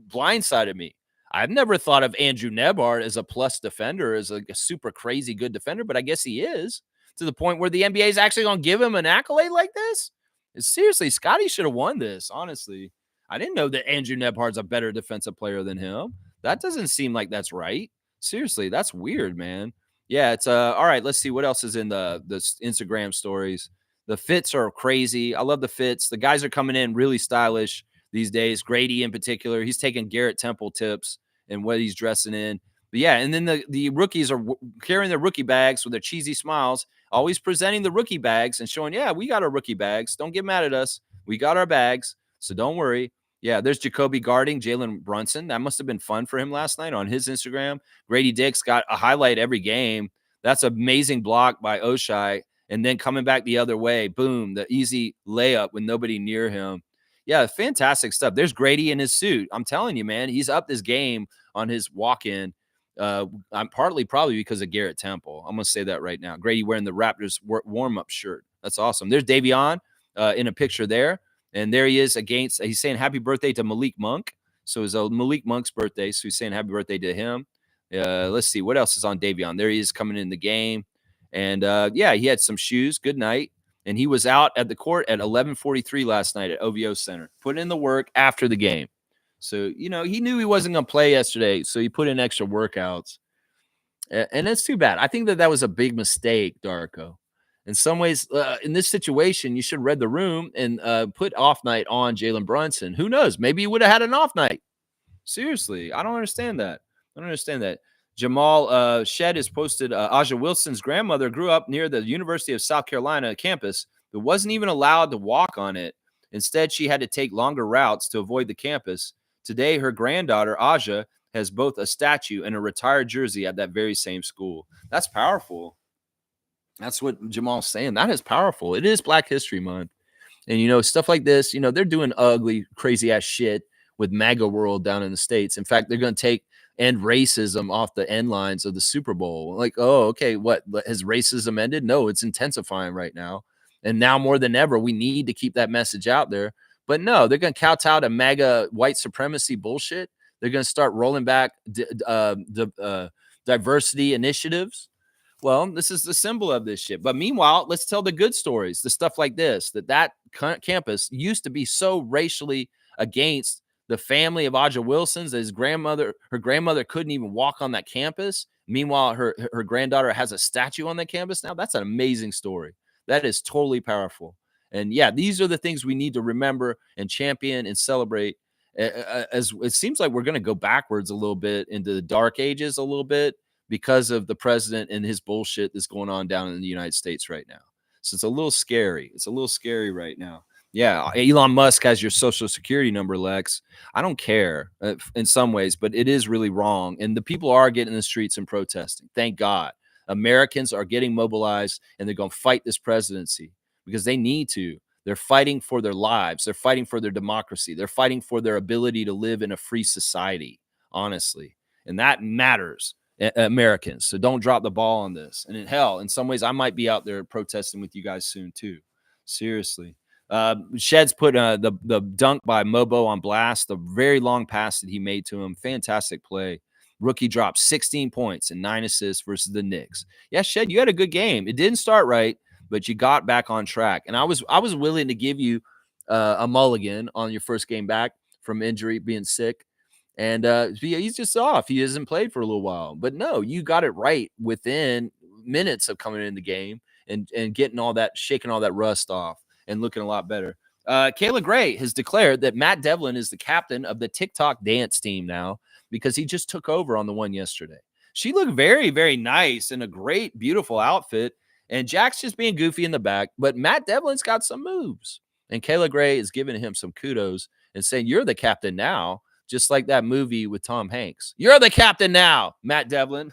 blindsided me. I've never thought of Andrew Nebhard as a plus defender, as a super crazy good defender, but I guess he is, to the point where the NBA is actually going to give him an accolade like this. Seriously, Scotty should have won this, honestly. I didn't know that Andrew Nebhard's a better defensive player than him. That doesn't seem like that's right. Seriously, that's weird, man. Yeah, it's all right. Let's see what else is in the Instagram stories. The fits are crazy. I love the fits. The guys are coming in really stylish these days. Grady in particular, he's taking Garrett Temple tips and what he's dressing in. But yeah, and then the rookies are carrying their rookie bags with their cheesy smiles, always presenting the rookie bags and showing, yeah, we got our rookie bags. Don't get mad at us. We got our bags, so don't worry. Yeah, there's Jacoby guarding Jalen Brunson. That must have been fun for him last night on his Instagram. Grady Dick's got a highlight every game. That's an amazing block by Oshai. And then coming back the other way, boom, the easy layup with nobody near him. Yeah, fantastic stuff. There's Grady in his suit. I'm telling you, man, he's up this game on his walk-in. I'm partly probably because of Garrett Temple. I'm going to say that right now. Grady wearing the Raptors warm-up shirt. That's awesome. There's Davion in a picture there. And there he is he's saying happy birthday to Malik Monk. So it's Malik Monk's birthday. So he's saying happy birthday to him. Let's see what else is on Davion. There he is coming in the game. And yeah, he had some shoes. Good night. And he was out at the court at 11:43 last night at OVO Center, putting in the work after the game. So, he knew he wasn't going to play yesterday. So he put in extra workouts. And it's too bad. I think that was a big mistake, Darko. In some ways, in this situation, you should have read the room and put off night on Jalen Brunson. Who knows? Maybe he would have had an off night. Seriously, I don't understand that. Jamal Shed has posted Aja Wilson's grandmother grew up near the University of South Carolina campus, but wasn't even allowed to walk on it. Instead, she had to take longer routes to avoid the campus. Today, her granddaughter, Aja, has both a statue and a retired jersey at that very same school. That's powerful. That's what Jamal's saying. That is powerful. It is Black History Month. And, stuff like this, they're doing ugly, crazy ass shit with MAGA world down in the States. In fact, they're going to end racism off the end lines of the Super Bowl. Like, oh, okay, what? Has racism ended? No, it's intensifying right now. And now more than ever, we need to keep that message out there. But no, they're going to kowtow to MAGA white supremacy bullshit. They're going to start rolling back diversity initiatives. Well, this is the symbol of this shit. But meanwhile, let's tell the good stories, the stuff like this, that campus used to be so racially against the family of Aja Wilson's. Her grandmother couldn't even walk on that campus. Meanwhile, her granddaughter has a statue on that campus now. That's an amazing story. That is totally powerful. And yeah, these are the things we need to remember and champion and celebrate. As it seems like we're going to go backwards a little bit into the dark ages a little bit, because of the president and his bullshit that's going on down in the United States right now. So it's a little scary. It's a little scary right now. Yeah, Elon Musk has your social security number, Lex. I don't care in some ways, but it is really wrong. And the people are getting in the streets and protesting. Thank God. Americans are getting mobilized, and they're going to fight this presidency because they need to. They're fighting for their lives. They're fighting for their democracy. They're fighting for their ability to live in a free society, honestly. And that matters. Americans. So don't drop the ball on this. And in some ways, I might be out there protesting with you guys soon too. Seriously. Sheds put the dunk by Mobo on blast, the very long pass that he made to him. Fantastic play. Rookie dropped 16 points and 9 assists versus the Knicks. Yeah, Shed, you had a good game. It didn't start right, but you got back on track. And I was willing to give you a mulligan on your first game back from injury, being sick. And he's just off. He hasn't played for a little while. But no, you got it right within minutes of coming in the game and getting shaking all that rust off and looking a lot better. Kayla Gray has declared that Matt Devlin is the captain of the TikTok dance team now because he just took over on the one yesterday. She looked very, very nice in a great, beautiful outfit. And Jack's just being goofy in the back. But Matt Devlin's got some moves. And Kayla Gray is giving him some kudos and saying, you're the captain now. Just like that movie with Tom Hanks. You're the captain now, Matt Devlin.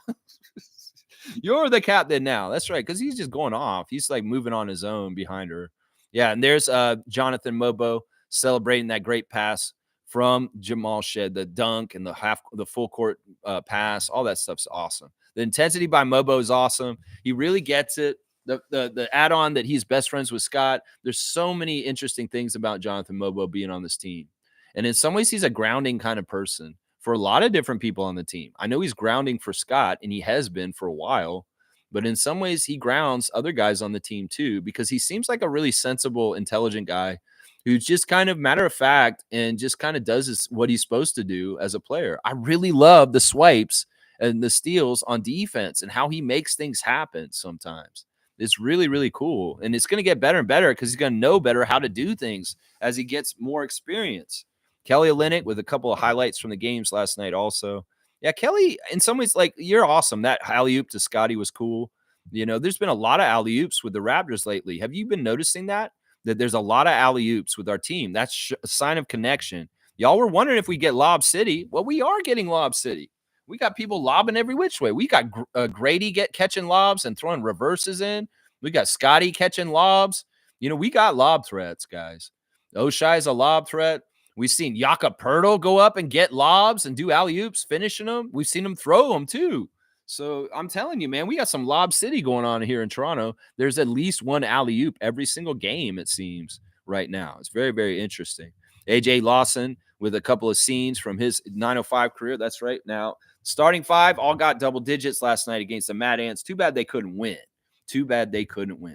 You're the captain now. That's right, because he's just going off. He's like moving on his own behind her. Yeah, and there's Jonathan Mobo celebrating that great pass from Jamal Shed, the dunk and the full court pass. All that stuff's awesome. The intensity by Mobo is awesome. He really gets it. The add-on that he's best friends with Scott. There's so many interesting things about Jonathan Mobo being on this team. And in some ways, he's a grounding kind of person for a lot of different people on the team. I know he's grounding for Scott, and he has been for a while. But in some ways, he grounds other guys on the team, too, because he seems like a really sensible, intelligent guy who's just kind of matter of fact and just kind of does what he's supposed to do as a player. I really love the swipes and the steals on defense and how he makes things happen sometimes. It's really, really cool. And it's going to get better and better because he's going to know better how to do things as he gets more experience. Kelly Olynyk with a couple of highlights from the games last night also. Yeah, Kelly, in some ways, like, you're awesome. That alley-oop to Scotty was cool. There's been a lot of alley-oops with the Raptors lately. Have you been noticing that? That there's a lot of alley-oops with our team. That's a sign of connection. Y'all were wondering if we get Lob City. Well, we are getting Lob City. We got people lobbing every which way. We got Grady catching lobs and throwing reverses in. We got Scotty catching lobs. We got lob threats, guys. Oshai's a lob threat. We've seen Jakob Poeltl go up and get lobs and do alley-oops, finishing them. We've seen him throw them too. So I'm telling you, man, we got some Lob City going on here in Toronto. There's at least one alley-oop every single game, it seems, right now. It's very, very interesting. AJ Lawson with a couple of scenes from his 905 career. That's right. Now, starting five all got double digits last night against the Mad Ants. Too bad they couldn't win.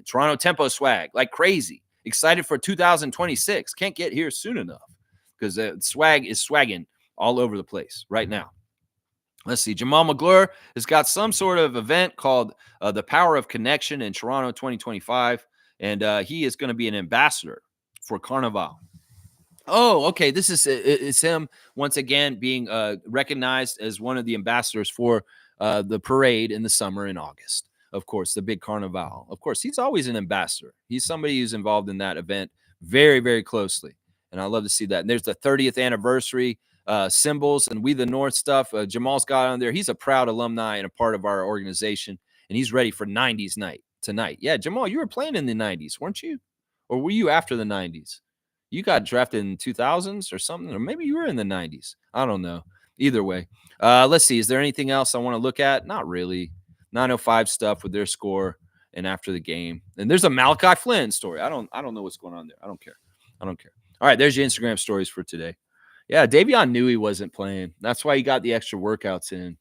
Toronto tempo swag like crazy. Excited for 2026. Can't get here soon enough because swag is swagging all over the place right now. Let's see. Jamal McGlure has got some sort of event called the Power of Connection in Toronto 2025, and he is going to be an ambassador for Carnival. Oh, okay. It's him once again being recognized as one of the ambassadors for the parade in the summer in August. Of course, the big Carnival. Of course, he's always an ambassador. He's somebody who's involved in that event very, very closely. And I love to see that. And there's the 30th anniversary symbols and We the North stuff. Jamal's got on there. He's a proud alumni and a part of our organization. And he's ready for 90s night tonight. Yeah, Jamal, you were playing in the 90s, weren't you? Or were you after the 90s? You got drafted in 2000s or something, or maybe you were in the 90s. I don't know. Either way, let's see. Is there anything else I want to look at? Not really. 905 stuff with their score and after the game. And there's a Malachi Flynn story. I don't know what's going on there. I don't care. All right, there's your Instagram stories for today. Yeah, Davion knew he wasn't playing. That's why he got the extra workouts in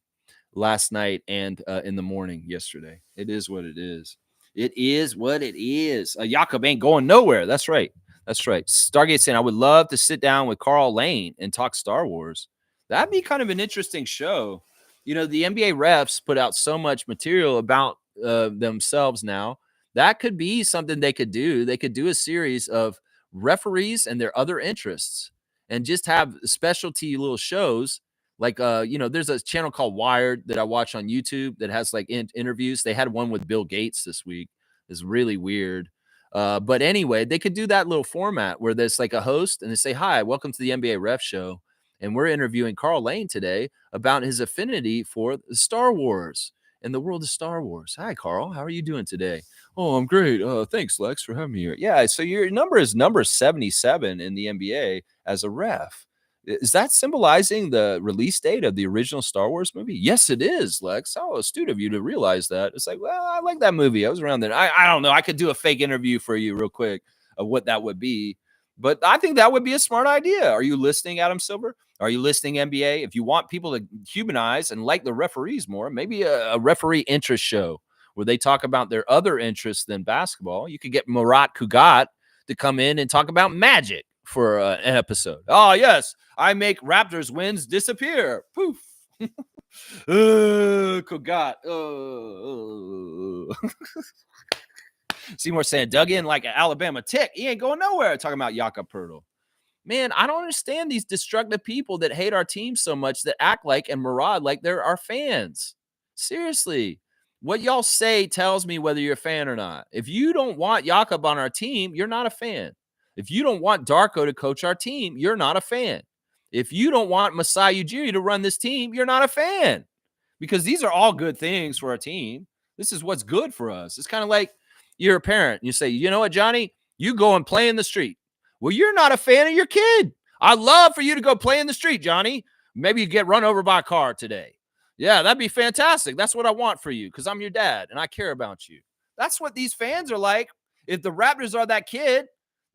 last night and in the morning yesterday. It is what it is. It is what it is. Jakob ain't going nowhere. That's right. Stargate saying, I would love to sit down with Carl Lane and talk Star Wars. That'd be kind of an interesting show. The NBA refs put out so much material about themselves now. That could be something they could do. They could do a series of referees and their other interests and just have specialty little shows. Like, there's a channel called Wired that I watch on YouTube that has like interviews. They had one with Bill Gates this week. It's really weird. But anyway, they could do that little format where there's like a host and they say, hi, welcome to the NBA Ref Show. And we're interviewing Carl Lane today about his affinity for Star Wars and the world of Star Wars. Hi, Carl. How are you doing today? Oh, I'm great. Thanks, Lex, for having me here. Yeah, so your number is number 77 in the NBA as a ref. Is that symbolizing the release date of the original Star Wars movie? Yes, it is, Lex. How astute of you to realize that. It's like, well, I like that movie. I was around then. I don't know. I could do a fake interview for you real quick of what that would be. But I think that would be a smart idea. Are you listening, Adam Silver? Are you listening, NBA? If you want people to humanize and like the referees more, maybe a referee interest show where they talk about their other interests than basketball. You could get Murat Kugat to come in and talk about magic for an episode. Oh, yes. I make Raptors wins disappear. Poof. Kugat. Seymour saying, dug in like an Alabama tick. He ain't going nowhere. Talking about Jakob Poeltl. Man, I don't understand these destructive people that hate our team so much that act like and Murad like they're our fans. Seriously. What y'all say tells me whether you're a fan or not. If you don't want Jakob on our team, you're not a fan. If you don't want Darko to coach our team, you're not a fan. If you don't want Masai Ujiri to run this team, you're not a fan. Because these are all good things for our team. This is what's good for us. It's kind of like you're a parent. You say, you know what, Johnny? You go and play in the street. Well, you're not a fan of your kid. I'd love for you to go play in the street, Johnny. Maybe you get run over by a car today. Yeah, that'd be fantastic. That's what I want for you because I'm your dad and I care about you. That's what these fans are like. If the Raptors are that kid,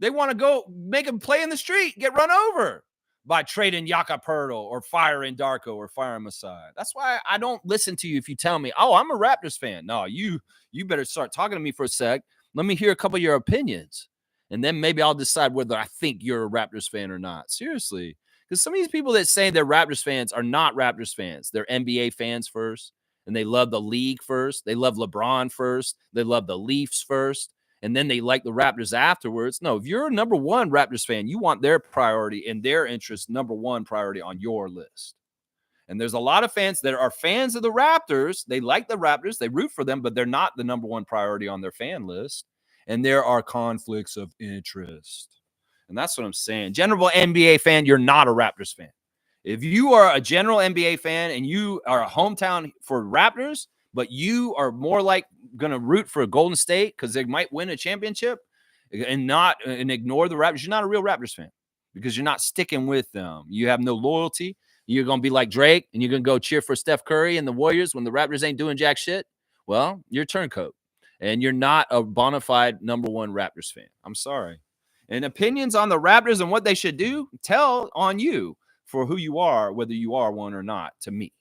they want to go make him play in the street, get run over by trading Jakob Poeltl or firing Darko or firing Masai. That's why I don't listen to you if you tell me, oh, I'm a Raptors fan. No, you better start talking to me for a sec. Let me hear a couple of your opinions. And then maybe I'll decide whether I think you're a Raptors fan or not. Seriously. Because some of these people that say they're Raptors fans are not Raptors fans. They're NBA fans first, and they love the league first. They love LeBron first. They love the Leafs first, and then they like the Raptors afterwards. No, if you're a number one Raptors fan, you want their priority and their interest number one priority on your list. And there's a lot of fans that are fans of the Raptors. They like the Raptors. They root for them, but they're not the number one priority on their fan list. And there are conflicts of interest. And that's what I'm saying. General NBA fan, you're not a Raptors fan. If you are a general NBA fan and you are a hometown for Raptors, but you are more like going to root for Golden State because they might win a championship and ignore the Raptors, you're not a real Raptors fan because you're not sticking with them. You have no loyalty. You're going to be like Drake and you're going to go cheer for Steph Curry and the Warriors when the Raptors ain't doing jack shit. Well, you're a turncoat and you're not a bona fide number one Raptors fan. I'm sorry. And opinions on the Raptors and what they should do, tell on you for who you are, whether you are one or not, to me.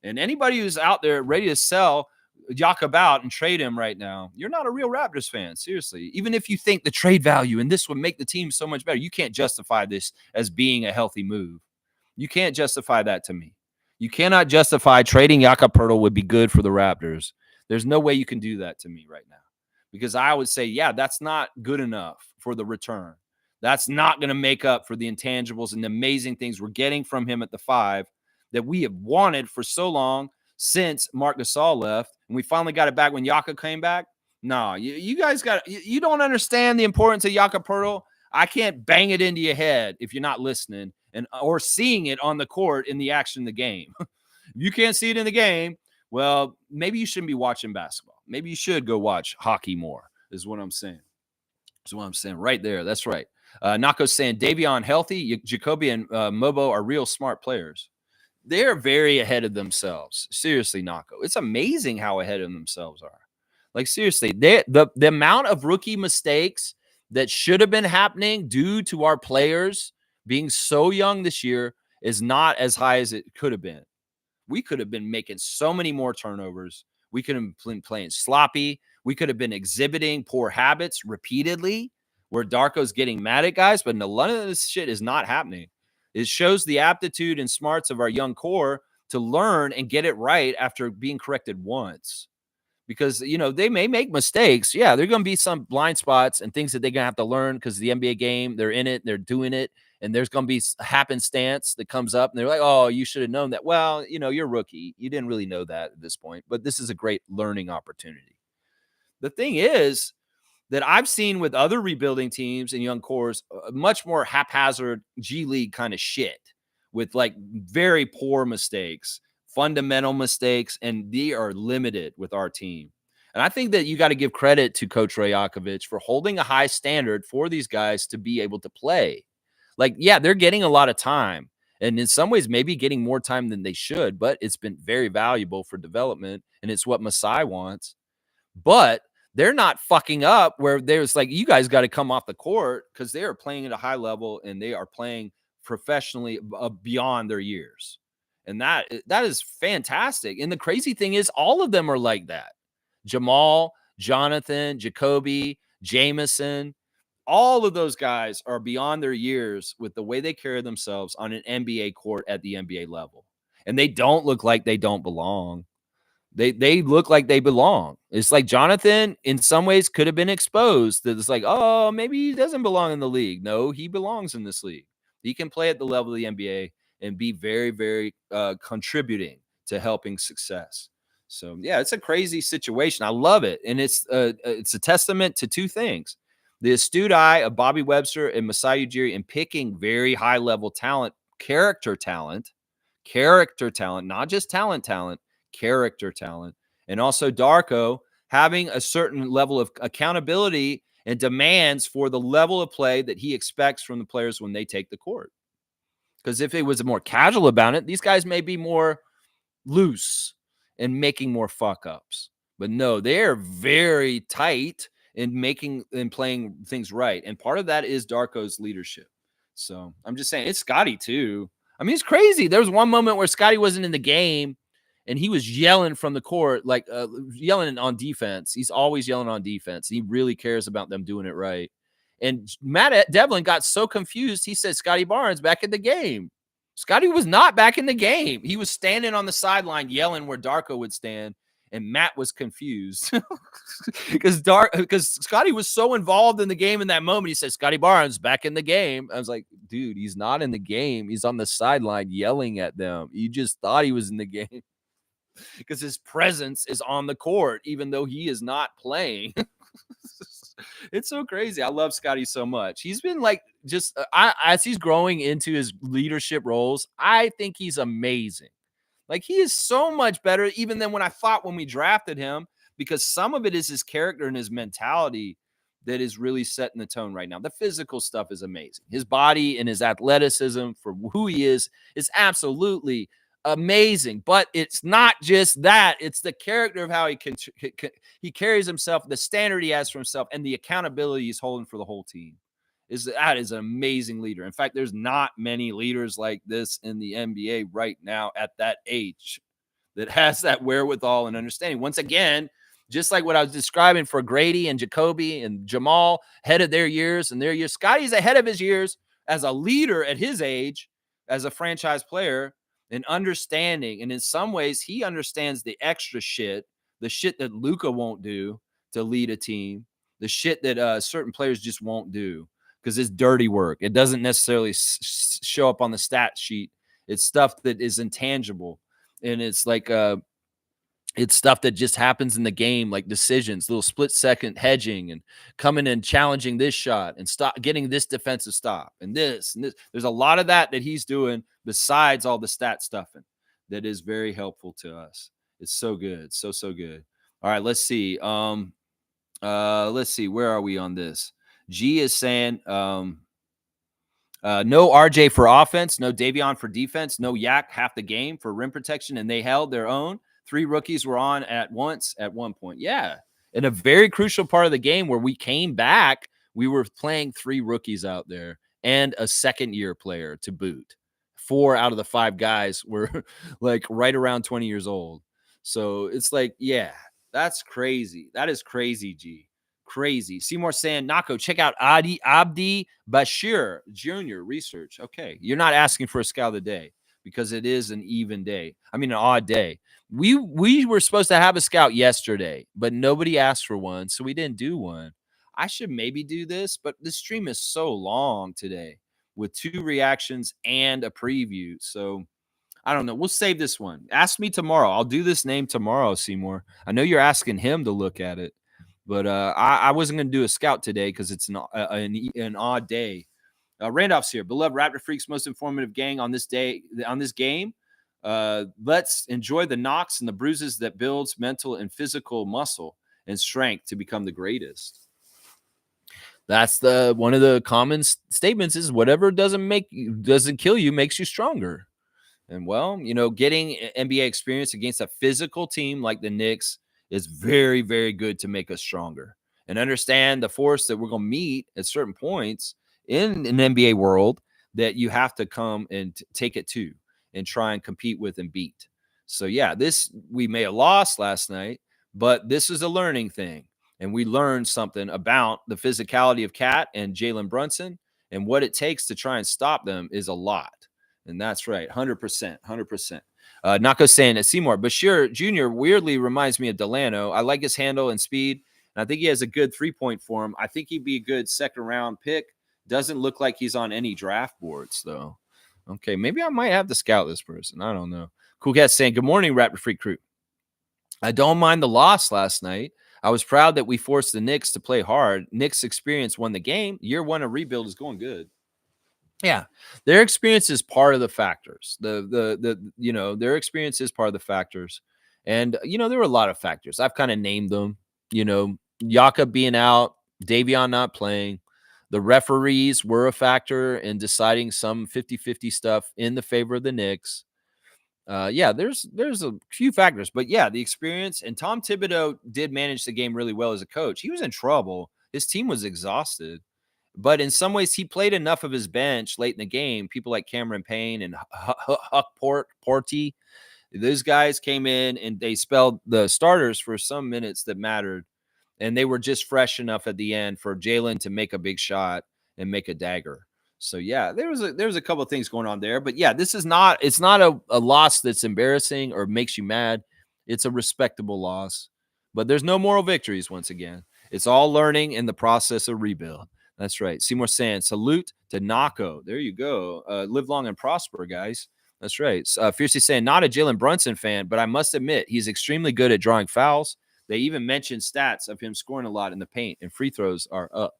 And anybody who's out there ready to sell Jakob out and trade him right now, you're not a real Raptors fan, seriously. Even if you think the trade value and this would make the team so much better, you can't justify this as being a healthy move. You can't justify that to me. You cannot justify trading Jakob Poeltl would be good for the Raptors. There's no way you can do that to me right now. Because I would say, yeah, that's not good enough for the return. That's not going to make up for the intangibles and the amazing things we're getting from him at the 5 that we have wanted for so long since Marc Gasol left. And we finally got it back when Jakob came back. No, you guys you don't understand the importance of Jakob Poeltl. I can't bang it into your head if you're not listening or seeing it on the court in the action of the game. If you can't see it in the game, well, maybe you shouldn't be watching basketball. Maybe you should go watch hockey more, is what I'm saying. That's what I'm saying right there. That's right. Nako's saying Davion healthy. Jacoby and Mobo are real smart players. They're very ahead of themselves. Seriously, Nako. It's amazing how ahead of themselves are. Like, seriously, the amount of rookie mistakes that should have been happening due to our players being so young this year is not as high as it could have been. We could have been making so many more turnovers. We could have been playing sloppy. We could have been exhibiting poor habits repeatedly where Darko's getting mad at guys, but none of this shit is not happening. It shows the aptitude and smarts of our young core to learn and get it right after being corrected once. Because, they may make mistakes. Yeah, there are going to be some blind spots and things that they're going to have to learn because the NBA game, they're in it, they're doing it. And there's going to be happenstance that comes up and they're like, oh, you should have known that. Well, you're a rookie. You didn't really know that at this point, but this is a great learning opportunity. The thing is that I've seen with other rebuilding teams and young cores, much more haphazard G League kind of shit with like very poor mistakes, fundamental mistakes, and they are limited with our team. And I think that you got to give credit to Coach Rajakovic for holding a high standard for these guys to be able to play. Like, yeah, they're getting a lot of time and in some ways maybe getting more time than they should, but it's been very valuable for development and it's what Masai wants. But they're not fucking up where there's like, you guys got to come off the court because they are playing at a high level and they are playing professionally beyond their years. And that is fantastic. And the crazy thing is all of them are like that. Jamal, Jonathan, Jacoby, Jameson, all of those guys are beyond their years with the way they carry themselves on an NBA court at the NBA level. And they don't look like they don't belong. They look like they belong. It's like Jonathan, in some ways, could have been exposed. That it's like, oh, maybe he doesn't belong in the league. No, he belongs in this league. He can play at the level of the NBA and be very, very contributing to helping success. So, yeah, it's a crazy situation. I love it. And it's a testament to two things. The astute eye of Bobby Webster and Masai Ujiri in picking very high-level talent, character talent, not just talent, character talent. And also Darko having a certain level of accountability and demands for the level of play that he expects from the players when they take the court. Because if it was more casual about it, these guys may be more loose and making more fuck-ups. But no, they're very tight in making and playing things right. And part of that is Darko's leadership. So I'm just saying, it's Scotty too. I mean, it's crazy. There was one moment where Scotty wasn't in the game and he was yelling from the court, like yelling on defense. He's always yelling on defense. He really cares about them doing it right. And Matt Devlin got so confused, he said Scotty Barnes back in the game. Scotty was not back in the game. He was standing on the sideline yelling where Darko would stand, and Matt was confused because Scotty was so involved in the game in that moment. He said, Scotty Barnes back in the game. I was like, dude, he's not in the game. He's on the sideline yelling at them. You just thought he was in the game because his presence is on the court, even though he is not playing. It's so crazy. I love Scotty so much. He's been like just as he's growing into his leadership roles, I think he's amazing. Like he is so much better even than when I thought when we drafted him, because some of it is his character and his mentality that is really setting the tone right now. The physical stuff is amazing. His body and his athleticism for who he is absolutely amazing. But it's not just that. It's the character of how he carries himself, the standard he has for himself, and the accountability he's holding for the whole team. That is an amazing leader. In fact, there's not many leaders like this in the NBA right now at that age that has that wherewithal and understanding. Once again, just like what I was describing for Grady and Jacoby and Jamal, ahead of their years and their years. Scotty's ahead of his years as a leader at his age, as a franchise player, and understanding. And in some ways, he understands the extra shit, the shit that Luka won't do to lead a team, the shit that certain players just won't do because it's dirty work. It doesn't necessarily show up on the stat sheet. It's stuff that is intangible. And it's like it's stuff that just happens in the game, like decisions, little split second hedging and coming and challenging this shot and stop getting this defensive stop and this and this. There's a lot of that he's doing besides all the stat stuffing that is very helpful to us. It's so good. So good. All right, let's see. Let's see. Where are we on this? G is saying no RJ for offense, no Davion for defense, no Yak half the game for rim protection, and they held their own. 3 rookies were on at once at one point. Yeah. In a very crucial part of the game where we came back, we were playing 3 rookies out there and a second-year player to boot. 4 out of the 5 guys were like right around 20 years old. So it's like, yeah, that's crazy. That is crazy, G. Crazy. Seymour saying, Nako, check out Abdi Bashir Jr. research. Okay. You're not asking for a scout of the day because it is an even day. I mean, an odd day. We were supposed to have a scout yesterday, but nobody asked for one, so we didn't do one. I should maybe do this, but the stream is so long today with 2 reactions and a preview. So I don't know. We'll save this one. Ask me tomorrow. I'll do this name tomorrow, Seymour. I know you're asking him to look at it, but I wasn't going to do a scout today because it's an odd day. Randolph's here. Beloved Raptor Freaks, most informative gang on this game. Let's enjoy the knocks and the bruises that builds mental and physical muscle and strength to become the greatest. That's one of the common statements is whatever doesn't kill you makes you stronger. And well, getting NBA experience against a physical team like the Knicks is very, very good to make us stronger and understand the force that we're going to meet at certain points in an NBA world that you have to come and take it to and try and compete with and beat. So yeah, we may have lost last night, but this is a learning thing. And we learned something about the physicality of Cat and Jalen Brunson, and what it takes to try and stop them is a lot. And that's right. 100%. Nako saying at Seymour, Bashir Jr. weirdly reminds me of Delano. I like his handle and speed. And I think he has a good 3-point for him. I think he'd be a good second-round pick. Doesn't look like he's on any draft boards, though. Okay, maybe I might have to scout this person. I don't know. Cool Cat saying, good morning, Raptor Freak crew. I don't mind the loss last night. I was proud that we forced the Knicks to play hard. Knicks experience won the game. Year 1 of rebuild is going good. Yeah, their experience is part of the factors. Their experience is part of the factors. And, there were a lot of factors. I've kind of named them, Yaka being out, Davion not playing. The referees were a factor in deciding some 50-50 stuff in the favor of the Knicks. There's a few factors, but yeah, the experience, and Tom Thibodeau did manage the game really well as a coach. He was in trouble. His team was exhausted, but in some ways he played enough of his bench late in the game. People like Cameron Payne and Huck Porty, those guys came in and they spelled the starters for some minutes that mattered. And they were just fresh enough at the end for Jalen to make a big shot and make a dagger. So yeah, there was a couple of things going on there, but yeah, it's not a loss that's embarrassing or makes you mad. It's a respectable loss, but there's no moral victories. Once again, it's all learning in the process of rebuild. That's right. Seymour saying salute to Nako. There you go. Live long and prosper, guys. That's right. Fiercely saying not a Jalen Brunson fan, but I must admit he's extremely good at drawing fouls. They even mentioned stats of him scoring a lot in the paint, and free throws are up.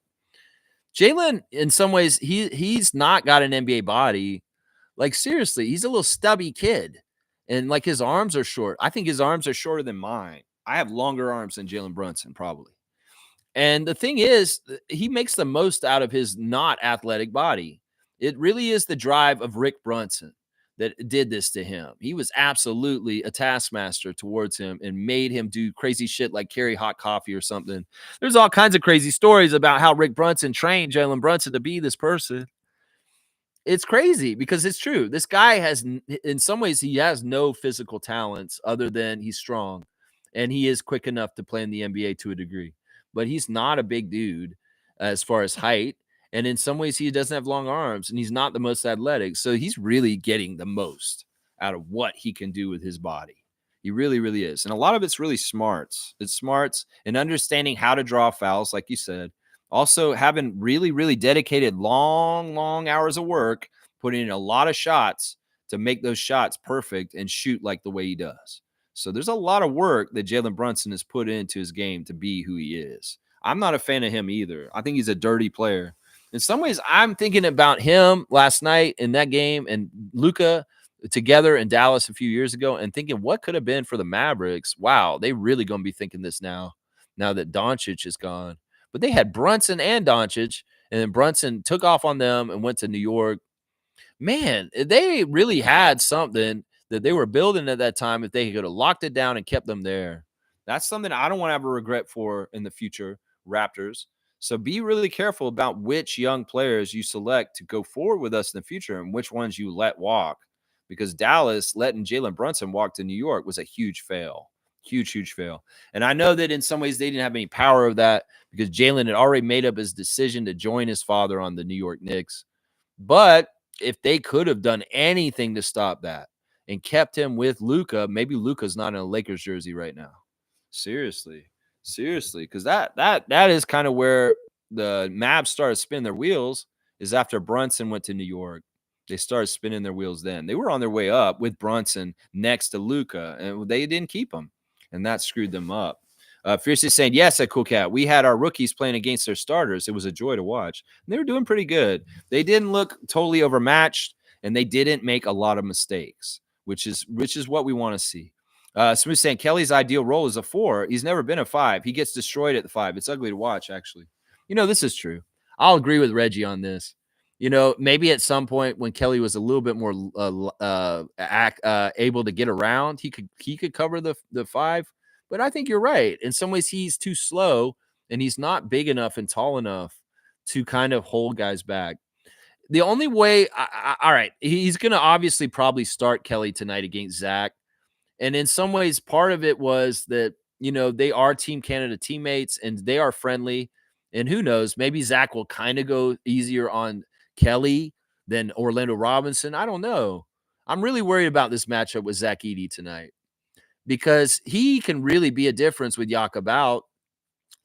Jalen, in some ways, he's not got an NBA body. Like, seriously, he's a little stubby kid. And like his arms are short. I think his arms are shorter than mine. I have longer arms than Jalen Brunson, probably. And the thing is, he makes the most out of his not athletic body. It really is the drive of Rick Brunson that did this to him. He was absolutely a taskmaster towards him and made him do crazy shit like carry hot coffee or something. There's all kinds of crazy stories about how Rick Brunson trained Jalen Brunson to be this person. It's crazy because it's true. This guy has, in some ways, he has no physical talents other than he's strong and he is quick enough to play in the NBA to a degree. But he's not a big dude as far as height. And in some ways, he doesn't have long arms and he's not the most athletic. So he's really getting the most out of what he can do with his body. He really, really is. And a lot of it's really smarts. It's smarts and understanding how to draw fouls, like you said. Also, having really, really dedicated long, long hours of work, putting in a lot of shots to make those shots perfect and shoot like the way he does. So there's a lot of work that Jalen Brunson has put into his game to be who he is. I'm not a fan of him either. I think he's a dirty player. In some ways, I'm thinking about him last night in that game and Luka together in Dallas a few years ago and thinking what could have been for the Mavericks. Wow, they really going to be thinking this now that Doncic is gone. But they had Brunson and Doncic, and then Brunson took off on them and went to New York. Man, they really had something that they were building at that time if they could have locked it down and kept them there. That's something I don't want to have a regret for in the future, Raptors. So be really careful about which young players you select to go forward with us in the future and which ones you let walk. Because Dallas letting Jalen Brunson walk to New York was a huge fail. Huge, huge fail. And I know that in some ways they didn't have any power of that because Jalen had already made up his decision to join his father on the New York Knicks. But if they could have done anything to stop that and kept him with Luka, maybe Luka's not in a Lakers jersey right now. Seriously, because that is kind of where the Mavs started spinning their wheels is after Brunson went to New York. They started spinning their wheels then. They were on their way up with Brunson next to Luka, and they didn't keep him, and that screwed them up. Fiercely saying, yes, a cool cat. We had our rookies playing against their starters. It was a joy to watch. And they were doing pretty good. They didn't look totally overmatched, and they didn't make a lot of mistakes, which is what we want to see. Smooth saying, Kelly's ideal role is a 4. He's never been a 5. He gets destroyed at the 5. It's ugly to watch, actually. This is true. I'll agree with Reggie on this. Maybe at some point when Kelly was a little bit more able to get around, he could cover the 5. But I think you're right. In some ways, he's too slow, and he's not big enough and tall enough to kind of hold guys back. The only way, all right, he's going to obviously probably start Kelly tonight against Zach. And in some ways, part of it was that, they are Team Canada teammates, and they are friendly. And who knows, maybe Zach will kind of go easier on Kelly than Orlando Robinson. I don't know. I'm really worried about this matchup with Zach Edey tonight because he can really be a difference with Jakob out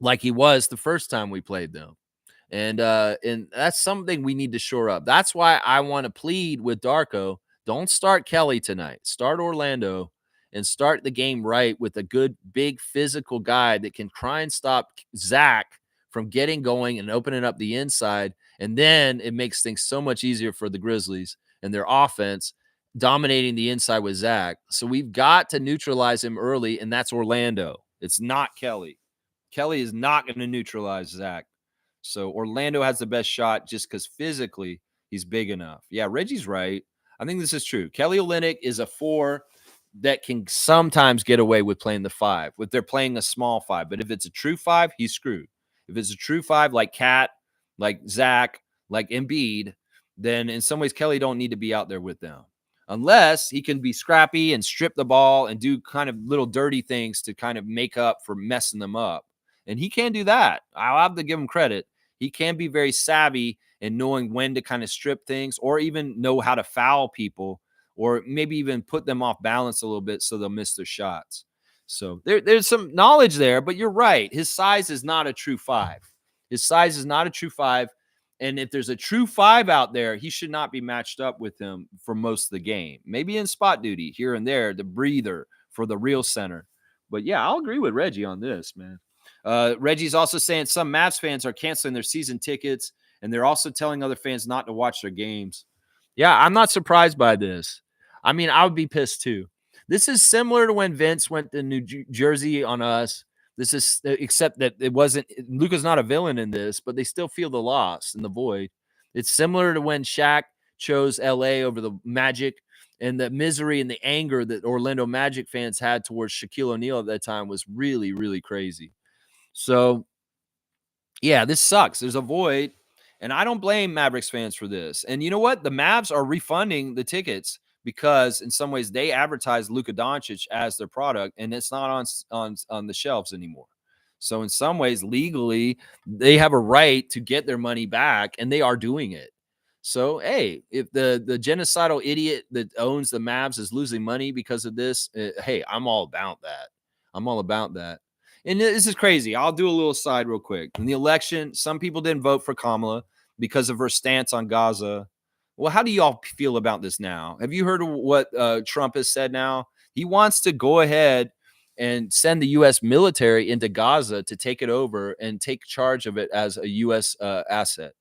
like he was the first time we played them. And that's something we need to shore up. That's why I want to plead with Darko. Don't start Kelly tonight. Start Orlando and start the game right with a good, big physical guy that can try and stop Zach from getting going and opening up the inside. And then it makes things so much easier for the Grizzlies and their offense dominating the inside with Zach. So we've got to neutralize him early, and that's Orlando. It's not Kelly. Kelly is not going to neutralize Zach. So Orlando has the best shot just because physically he's big enough. Yeah, Reggie's right. I think this is true. Kelly Olynyk is a 4 that can sometimes get away with playing the 5 if they're playing a small 5. But if it's a true 5, he's screwed. If it's a true 5 like Cat, like Zach, like Embiid, then in some ways Kelly don't need to be out there with them. Unless he can be scrappy and strip the ball and do kind of little dirty things to kind of make up for messing them up. And he can do that. I'll have to give him credit. He can be very savvy and knowing when to kind of strip things or even know how to foul people or maybe even put them off balance a little bit so they'll miss their shots. So there's some knowledge there, but you're right. His size is not a true 5. His size is not a true 5. And if there's a true 5 out there, he should not be matched up with him for most of the game. Maybe in spot duty here and there, the breather for the real center. But yeah, I'll agree with Reggie on this, man. Reggie's also saying some Mavs fans are canceling their season tickets, and they're also telling other fans not to watch their games. Yeah, I'm not surprised by this. I mean, I would be pissed too. This is similar to when Vince went to New Jersey on us. This is except that it wasn't Luka's not a villain in this, but they still feel the loss and the void. It's similar to when Shaq chose LA over the Magic and the misery and the anger that Orlando Magic fans had towards Shaquille O'Neal at that time was really, really crazy. So, yeah, this sucks. There's a void, and I don't blame Mavericks fans for this. And you know what? The Mavs are refunding the tickets because in some ways they advertise Luka Doncic as their product, and it's not on the shelves anymore. So in some ways, legally, they have a right to get their money back, and they are doing it. So, hey, if the genocidal idiot that owns the Mavs is losing money because of this, hey, I'm all about that. I'm all about that. And this is crazy. I'll do a little side real quick. In the election, some people didn't vote for Kamala because of her stance on Gaza. Well, how do y'all feel about this now? Have you heard of what Trump has said now? He wants to go ahead and send the U.S. military into Gaza to take it over and take charge of it as a U.S. Asset.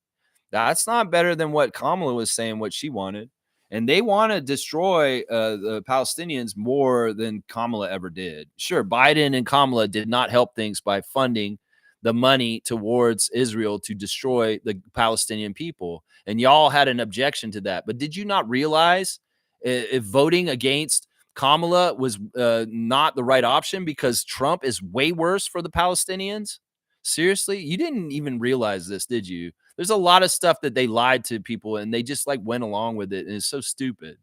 That's not better than what Kamala was saying, what she wanted. And they want to destroy the Palestinians more than Kamala ever did. Sure, Biden and Kamala did not help things by funding the money towards Israel to destroy the Palestinian people. And y'all had an objection to that. But did you not realize if voting against Kamala was not the right option because Trump is way worse for the Palestinians? Seriously? You didn't even realize this, did you? There's a lot of stuff that they lied to people and they just like went along with it. And it's so stupid.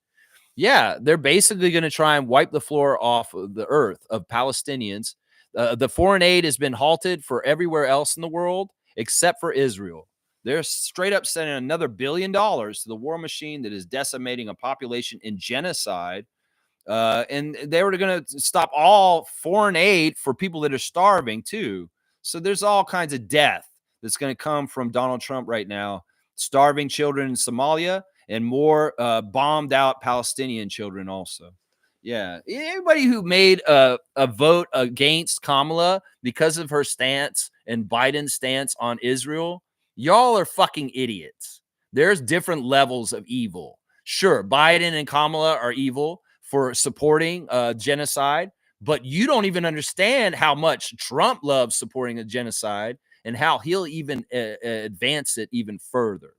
Yeah, they're basically going to try and wipe the floor off of the earth of Palestinians. The foreign aid has been halted for everywhere else in the world except for Israel. They're straight up sending another $1 billion to the war machine that is decimating a population in genocide. And they were going to stop all foreign aid for people that are starving too. So there's all kinds of death that's going to come from Donald Trump right now, starving children in Somalia and more bombed out Palestinian children also. Yeah. Anybody who made a vote against Kamala because of her stance and Biden's stance on Israel, y'all are fucking idiots. There's different levels of evil. Sure, Biden and Kamala are evil for supporting genocide, but you don't even understand how much Trump loves supporting a genocide and how he'll even advance it even further.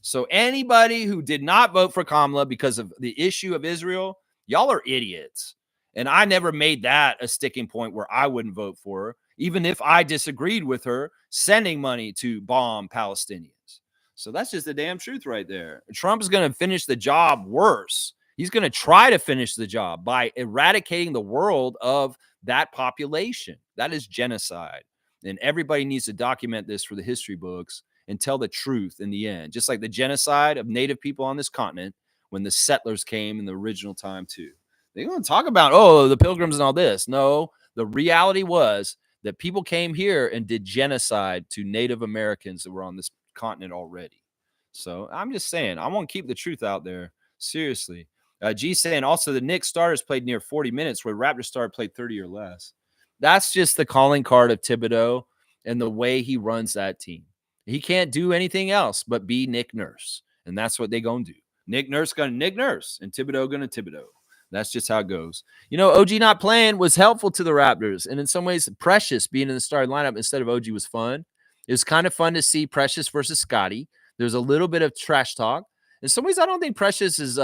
So anybody who did not vote for Kamala because of the issue of Israel, y'all are idiots. And I never made that a sticking point where I wouldn't vote for her, even if I disagreed with her sending money to bomb Palestinians. So that's just the damn truth right there. Trump is going to finish the job worse. He's going to try to finish the job by eradicating the world of that population. That is genocide. And everybody needs to document this for the history books and tell the truth in the end. Just like the genocide of native people on this continent when the settlers came in the original time too. They're going to talk about, oh, the pilgrims and all this. No, the reality was that people came here and did genocide to Native Americans that were on this continent already. So I'm just saying, I want to keep the truth out there. Seriously. G saying also the Knicks starters played near 40 minutes where Raptors starter played 30 or less. That's just the calling card of Thibodeau and the way he runs that team. He can't do anything else but be Nick Nurse. And that's what they going to do. Nick Nurse going to Nick Nurse and Thibodeau going to Thibodeau. That's just how it goes. You know, OG not playing was helpful to the Raptors. And in some ways, Precious being in the starting lineup instead of OG was fun. It was kind of fun to see Precious versus Scotty. There's a little bit of trash talk. In some ways, I don't think Precious is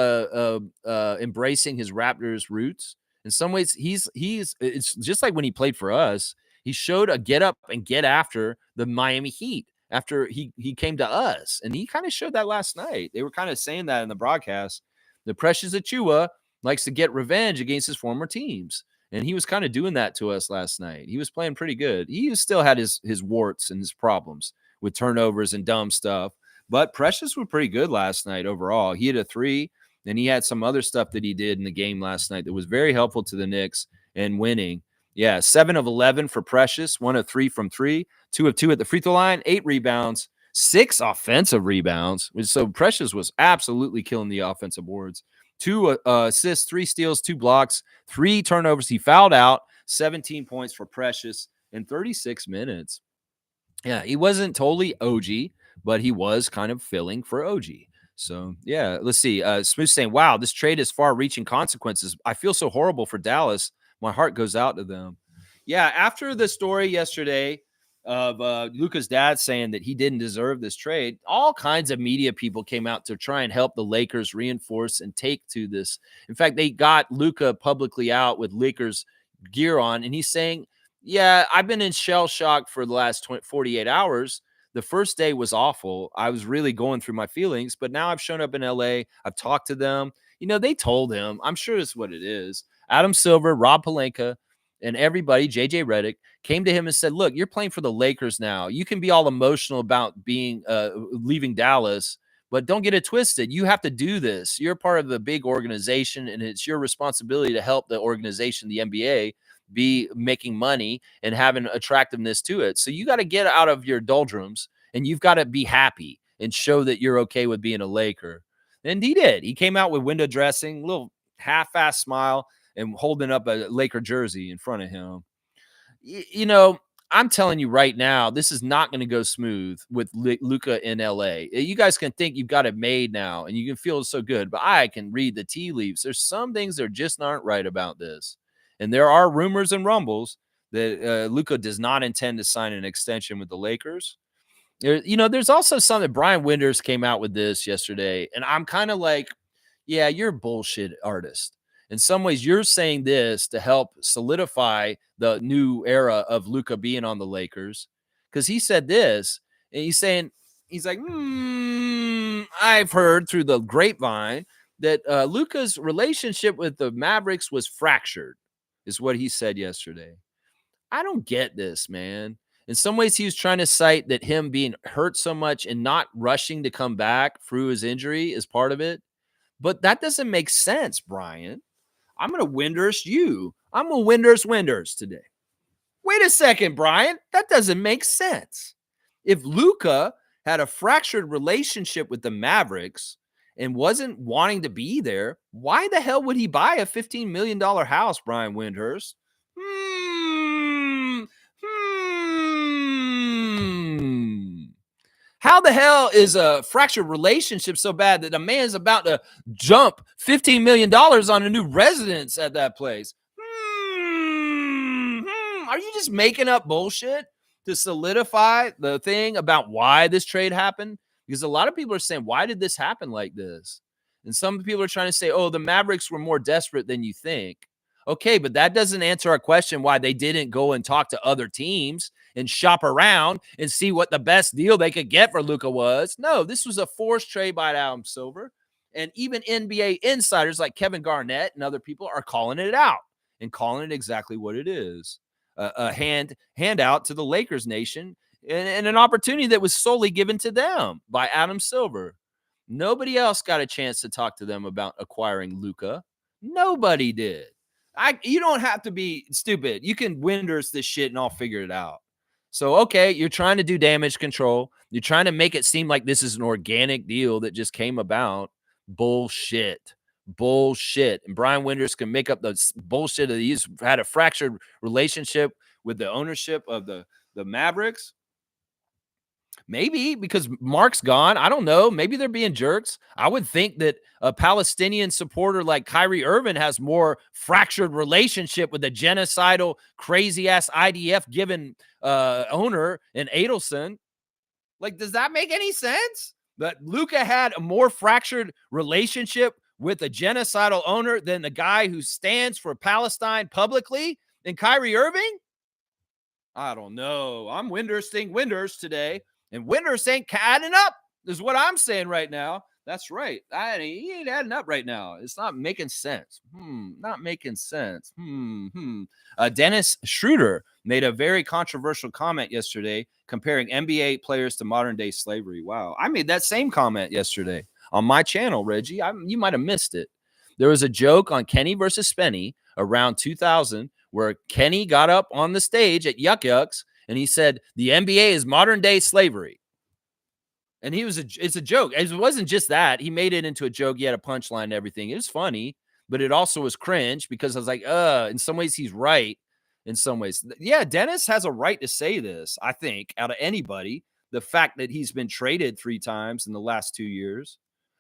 embracing his Raptors roots. In some ways, it's just like when he played for us. He showed a get up and get after the Miami Heat after he came to us. And he kind of showed that last night. They were kind of saying that in the broadcast. The Precious Achiuwa likes to get revenge against his former teams. And he was kind of doing that to us last night. He was playing pretty good. He still had his warts and his problems with turnovers and dumb stuff. But Precious was pretty good last night overall. He had a three, and he had some other stuff that he did in the game last night that was very helpful to the Knicks in winning. Yeah, 7 of 11 for Precious, 1 of 3 from 3, 2 of 2 at the free throw line, 8 rebounds, 6 offensive rebounds. So Precious was absolutely killing the offensive boards. 2 assists, 3 steals, 2 blocks, 3 turnovers. He fouled out, 17 points for Precious in 36 minutes. Yeah, he wasn't totally OG, but he was kind of filling for OG. So, yeah, let's see. Smooth saying, wow, this trade has far reaching consequences. I feel so horrible for Dallas. My heart goes out to them. Yeah, after the story yesterday of Luka's dad saying that he didn't deserve this trade, all kinds of media people came out to try and help the Lakers reinforce and take to this. In fact, they got Luka publicly out with Lakers gear on, and he's saying, yeah, I've been in shell shock for the last 48 hours. The first day was awful. I was really going through my feelings, but now I've shown up in LA. I've talked to them. They told him, I'm sure it's what it is. Adam Silver, Rob Pelinka, and everybody, JJ Redick, came to him and said, look, you're playing for the Lakers now. You can be all emotional about being leaving Dallas, but don't get it twisted. You have to do this. You're part of the big organization, and it's your responsibility to help the organization, the NBA, be making money and having attractiveness to it. So you got to get out of your doldrums, and you've got to be happy and show that you're okay with being a Laker. And he did. He came out with window dressing, little half-ass smile, and holding up a Laker jersey in front of him. I'm telling you right now, this is not going to go smooth with Luka in LA. You guys can think you've got it made now and you can feel so good, but I can read the tea leaves. There's some things that just aren't right about this. And there are rumors and rumbles that Luka does not intend to sign an extension with the Lakers. There's also something. Brian Winders came out with this yesterday, and I'm kind of like, yeah, you're a bullshit artist. In some ways, you're saying this to help solidify the new era of Luka being on the Lakers, because he said this, and he's like, I've heard through the grapevine that Luka's relationship with the Mavericks was fractured, is what he said yesterday. I don't get this, man. In some ways, he was trying to cite that him being hurt so much and not rushing to come back through his injury is part of it. But that doesn't make sense, Brian. I'm going to Winders you. I'm going to Winders today. Wait a second, Brian. That doesn't make sense. If Luka had a fractured relationship with the Mavericks and wasn't wanting to be there, why the hell would he buy a $15 million house, Brian Windhurst? How the hell is a fractured relationship so bad that a man's about to jump $15 million on a new residence at that place? Are you just making up bullshit to solidify the thing about why this trade happened? Because a lot of people are saying, why did this happen like this? And some people are trying to say, oh, the Mavericks were more desperate than you think. Okay, but that doesn't answer our question why they didn't go and talk to other teams and shop around and see what the best deal they could get for Luka was. No, this was a forced trade by Adam Silver. And even NBA insiders like Kevin Garnett and other people are calling it out and calling it exactly what it is. A handout to the Lakers nation and an opportunity that was solely given to them by Adam Silver. Nobody else got a chance to talk to them about acquiring Luka. Nobody did. You don't have to be stupid. You can Winders this shit and I'll figure it out. So, okay, you're trying to do damage control. You're trying to make it seem like this is an organic deal that just came about. Bullshit. And Brian Winders can make up the bullshit that he's had a fractured relationship with the ownership of the Mavericks. Maybe because Mark's gone. I don't know. Maybe they're being jerks. I would think that a Palestinian supporter like Kyrie Irving has more fractured relationship with the genocidal, crazy-ass IDF-given owner in Adelson. Like, does that make any sense? That Luka had a more fractured relationship with a genocidal owner than the guy who stands for Palestine publicly and Kyrie Irving? I don't know. I'm Winders today. And Winders ain't adding up, is what I'm saying right now. That's right. He ain't adding up right now. It's not making sense. Not making sense. Dennis Schroeder made a very controversial comment yesterday comparing NBA players to modern day slavery. Wow. I made that same comment yesterday on my channel, Reggie. You might have missed it. There was a joke on Kenny versus Spenny around 2000 where Kenny got up on the stage at Yuck Yucks and he said, the NBA is modern day slavery. And it's a joke. It wasn't just that. He made it into a joke. He had a punchline and everything. It was funny, but it also was cringe because I was like, in some ways he's right. In some ways. Yeah, Dennis has a right to say this, I think, out of anybody. The fact that he's been traded 3 times in the last 2 years.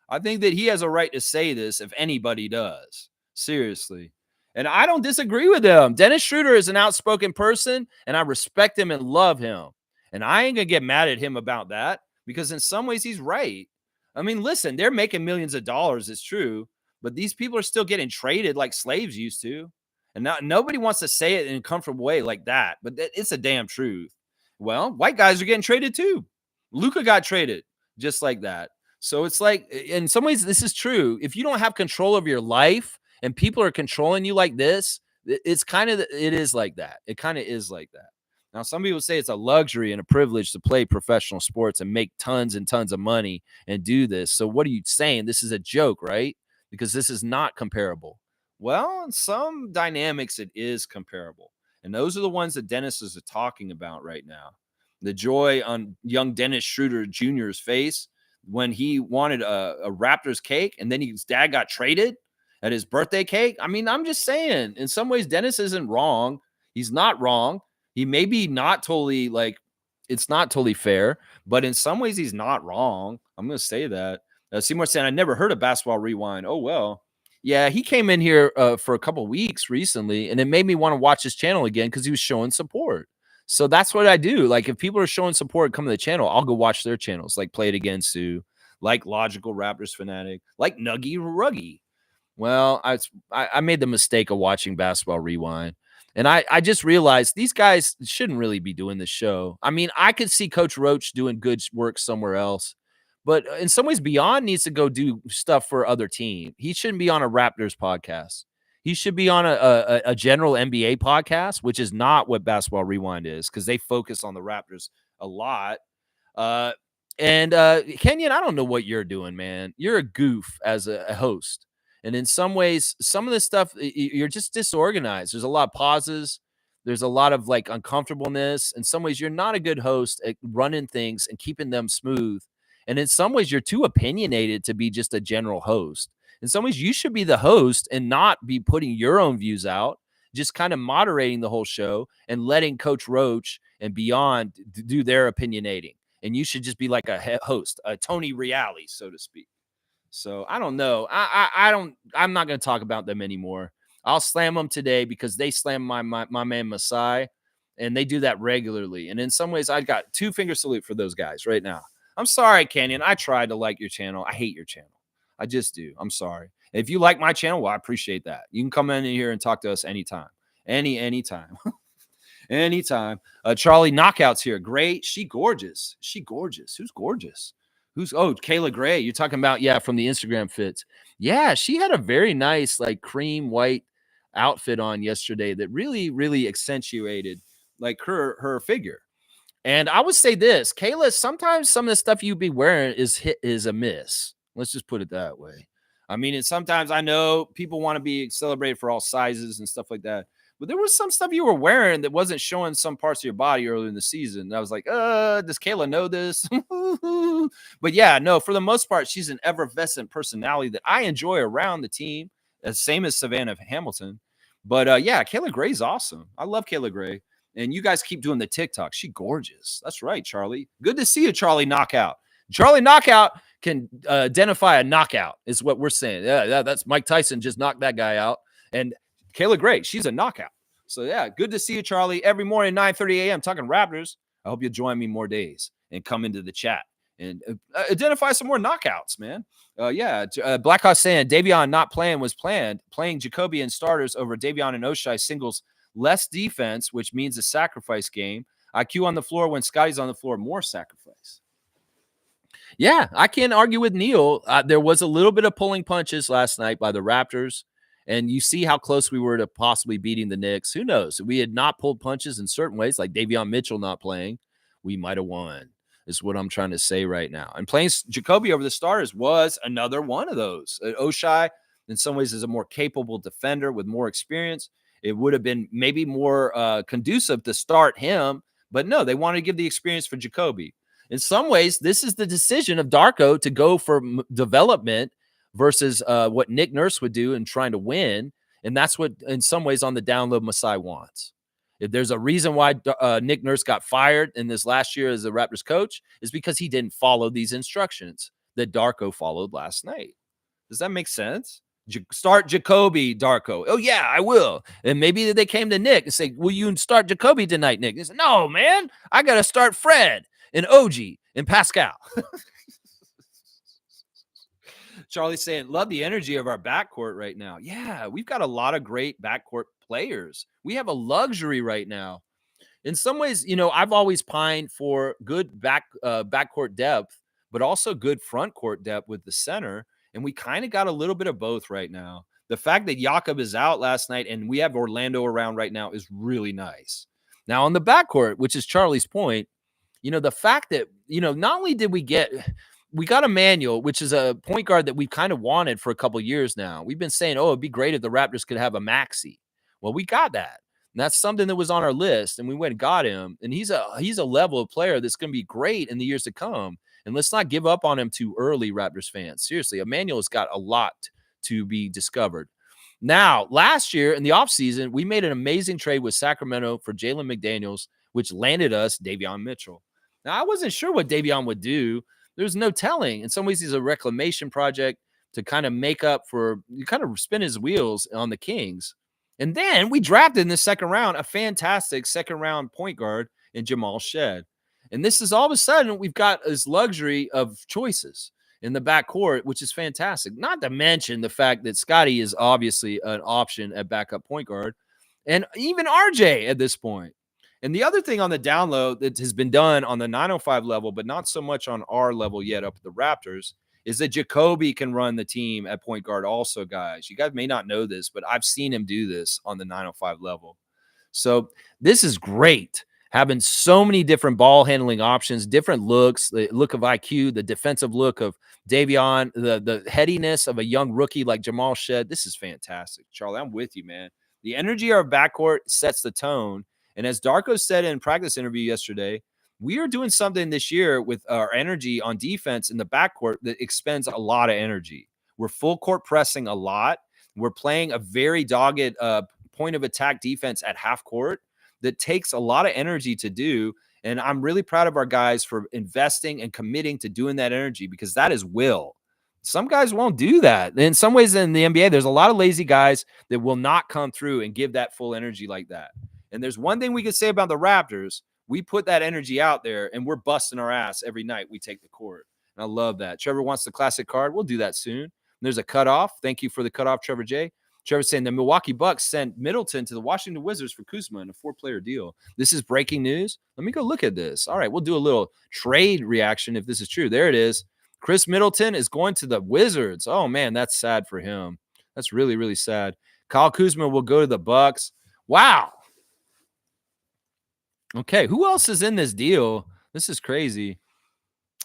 I think that he has a right to say this if anybody does. Seriously. And I don't disagree with him. Dennis Schroeder is an outspoken person, and I respect him and love him. And I ain't going to get mad at him about that. Because in some ways he's right. I mean, listen, they're making millions of dollars. It's true. But these people are still getting traded like slaves used to. And nobody wants to say it in a comfortable way like that. But it's a damn truth. Well, white guys are getting traded too. Luka got traded just like that. So it's like, in some ways, this is true. If you don't have control of your life and people are controlling you like this, it is like that. It kind of is like that. Now, some people say it's a luxury and a privilege to play professional sports and make tons and tons of money and do this. So what are you saying? This is a joke, right? Because this is not comparable. Well, in some dynamics, it is comparable. And those are the ones that Dennis is talking about right now. The joy on young Dennis Schroeder Jr.'s face when he wanted a Raptors cake and then his dad got traded at his birthday cake. I mean, I'm just saying, in some ways, Dennis isn't wrong. He's not wrong. He may be not totally it's not totally fair, but in some ways he's not wrong. I'm going to say that. Seymour saying, I never heard of Basketball Rewind. Oh, well. Yeah, he came in here for a couple weeks recently, and it made me want to watch his channel again because he was showing support. So that's what I do. Like, if people are showing support, come to the channel, I'll go watch their channels, like Play It Again Sue, like Logical Raptors Fanatic, like Nuggy Ruggy. Well, I made the mistake of watching Basketball Rewind. And I just realized these guys shouldn't really be doing this show. I mean, I could see Coach Roach doing good work somewhere else. But in some ways, Beyond needs to go do stuff for other team. He shouldn't be on a Raptors podcast. He should be on a general NBA podcast, which is not what Basketball Rewind is, because they focus on the Raptors a lot. And Kenyon, I don't know what you're doing, man. You're a goof as a host. And in some ways, some of this stuff, you're just disorganized. There's a lot of pauses. There's a lot of like uncomfortableness. In some ways, you're not a good host at running things and keeping them smooth. And in some ways, you're too opinionated to be just a general host. In some ways, you should be the host and not be putting your own views out, just kind of moderating the whole show and letting Coach Roach and Beyond do their opinionating. And you should just be like a host, a Tony Reale, so to speak. So I don't know. I'm not going to talk about them anymore. I'll slam them today because they slam my man Masai, and they do that regularly. And in some ways, I got 2-finger salute for those guys right now. I'm sorry, Kenyon. I tried to like your channel. I hate your channel. I just do. I'm sorry. If you like my channel, well, I appreciate that. You can come in here and talk to us anytime. Anytime. Anytime. Charlie Knockout's here. Great. She gorgeous. Who's gorgeous? Kayla Gray. You're talking about, from the Instagram fits. Yeah, she had a very nice, like, cream white outfit on yesterday that really, really accentuated, like, her figure. And I would say this, Kayla, sometimes some of the stuff you be wearing is a miss. Let's just put it that way. I mean, and sometimes I know people want to be celebrated for all sizes and stuff like that. But there was some stuff you were wearing that wasn't showing some parts of your body earlier in the season. And I was like, does Kayla know this? But yeah, no, for the most part, she's an effervescent personality that I enjoy around the team, same as Savannah Hamilton. But Kayla Gray's awesome. I love Kayla Gray. And you guys keep doing the TikTok. She gorgeous. That's right, Charlie. Good to see you, Charlie Knockout. Charlie Knockout can identify a knockout is what we're saying. Yeah, that's Mike Tyson just knocked that guy out. And Kayla Gray, she's a knockout. So, yeah, good to see you, Charlie. Every morning, 9:30 a.m., talking Raptors. I hope you'll join me more days and come into the chat and identify some more knockouts, man. Blackhawk saying Davion not playing was planned. Playing Jacoby and starters over Davion and Oshai singles less defense, which means a sacrifice game. IQ on the floor when Scotty's on the floor, more sacrifice. Yeah, I can't argue with Neil. There was a little bit of pulling punches last night by the Raptors, and you see how close we were to possibly beating the Knicks. Who knows? If we had not pulled punches in certain ways, like Davion Mitchell not playing, we might have won, is what I'm trying to say right now. And playing Jacoby over the starters was another one of those. Oshai, in some ways, is a more capable defender with more experience. It would have been maybe more conducive to start him, but no, they wanted to give the experience for Jacoby. In some ways, this is the decision of Darko to go for development versus what Nick Nurse would do in trying to win. And that's what, in some ways, on the download, Masai wants. If there's a reason why Nick Nurse got fired in this last year as the Raptors coach, is because he didn't follow these instructions that Darko followed last night. Does that make sense? Start Jacoby, Darko. Oh, yeah, I will. And maybe they came to Nick and say, will you start Jacoby tonight, Nick? He said, no, man, I got to start Fred and OG and Pascal. Charlie's saying, love the energy of our backcourt right now. Yeah, we've got a lot of great backcourt players. We have a luxury right now. In some ways, I've always pined for good backcourt depth, but also good front court depth with the center. And we kind of got a little bit of both right now. The fact that Jakob is out last night and we have Orlando around right now is really nice. Now, on the backcourt, which is Charlie's point, the fact that, not only did we got Emmanuel, which is a point guard that we've kind of wanted for a couple of years now. We've been saying, it'd be great if the Raptors could have a maxi. Well, we got that. And that's something that was on our list, and we went and got him. And he's a level of player that's going to be great in the years to come. And let's not give up on him too early, Raptors fans. Seriously, Emmanuel has got a lot to be discovered. Now, last year in the offseason, we made an amazing trade with Sacramento for Jalen McDaniels, which landed us Davion Mitchell. Now, I wasn't sure what Davion would do. There's no telling. In some ways, he's a reclamation project to kind of make up for, you kind of spin his wheels on the Kings. And then we drafted in the second round a fantastic second round point guard in Jamal Shed. And this is all of a sudden, we've got this luxury of choices in the backcourt, which is fantastic. Not to mention the fact that Scotty is obviously an option at backup point guard, and even RJ at this point. And the other thing on the download that has been done on the 905 level, but not so much on our level yet up at the Raptors, is that Jacoby can run the team at point guard also, guys. You guys may not know this, but I've seen him do this on the 905 level. So this is great, having so many different ball handling options, different looks, the look of IQ, the defensive look of Davion, the headiness of a young rookie like Jamal Shed. This is fantastic. Charlie, I'm with you, man. The energy of our backcourt sets the tone. And as Darko said in practice interview yesterday, we are doing something this year with our energy on defense in the backcourt that expends a lot of energy. We're full court pressing a lot. We're playing a very dogged point of attack defense at half court that takes a lot of energy to do. And I'm really proud of our guys for investing and committing to doing that energy, because that is will. Some guys won't do that. In some ways in the NBA, there's a lot of lazy guys that will not come through and give that full energy like that. And there's one thing we could say about the Raptors. We put that energy out there, and we're busting our ass every night we take the court. And I love that. Trevor wants the classic card. We'll do that soon. And there's a cutoff. Thank you for the cutoff, Trevor J. Trevor's saying the Milwaukee Bucks sent Middleton to the Washington Wizards for Kuzma in a 4-player deal. This is breaking news. Let me go look at this. All right, we'll do a little trade reaction if this is true. There it is. Chris Middleton is going to the Wizards. Oh, man, that's sad for him. That's really, really sad. Kyle Kuzma will go to the Bucks. Wow. Okay, who else is in this deal? This is crazy.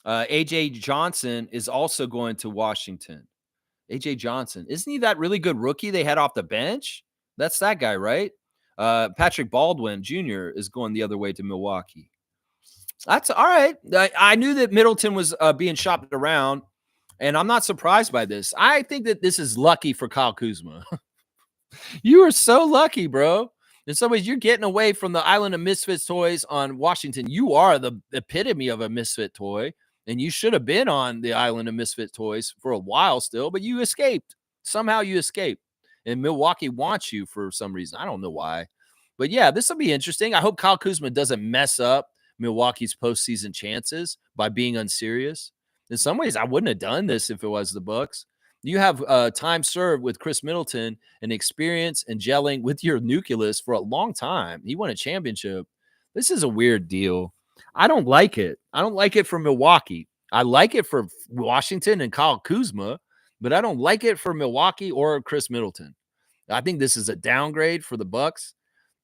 A.J. Johnson is also going to Washington. A.J. Johnson. Isn't he that really good rookie they had off the bench? That's that guy, right? Patrick Baldwin Jr. is going the other way to Milwaukee. That's all right. I knew that Middleton was being shopped around, and I'm not surprised by this. I think that this is lucky for Kyle Kuzma. You are so lucky, bro. In some ways, you're getting away from the island of misfits toys on Washington. You are the epitome of a misfit toy, and you should have been on the island of misfit toys for a while still, but you escaped. Somehow you escaped, and Milwaukee wants you for some reason. I don't know why. But, yeah, this will be interesting. I hope Kyle Kuzma doesn't mess up Milwaukee's postseason chances by being unserious. In some ways, I wouldn't have done this if it was the Bucks. You have time served with Chris Middleton and experience and gelling with your nucleus for a long time. He won a championship. This is a weird deal. I don't like it. I don't like it for Milwaukee. I like it for Washington and Kyle Kuzma, but I don't like it for Milwaukee or Chris Middleton. I think this is a downgrade for the Bucks,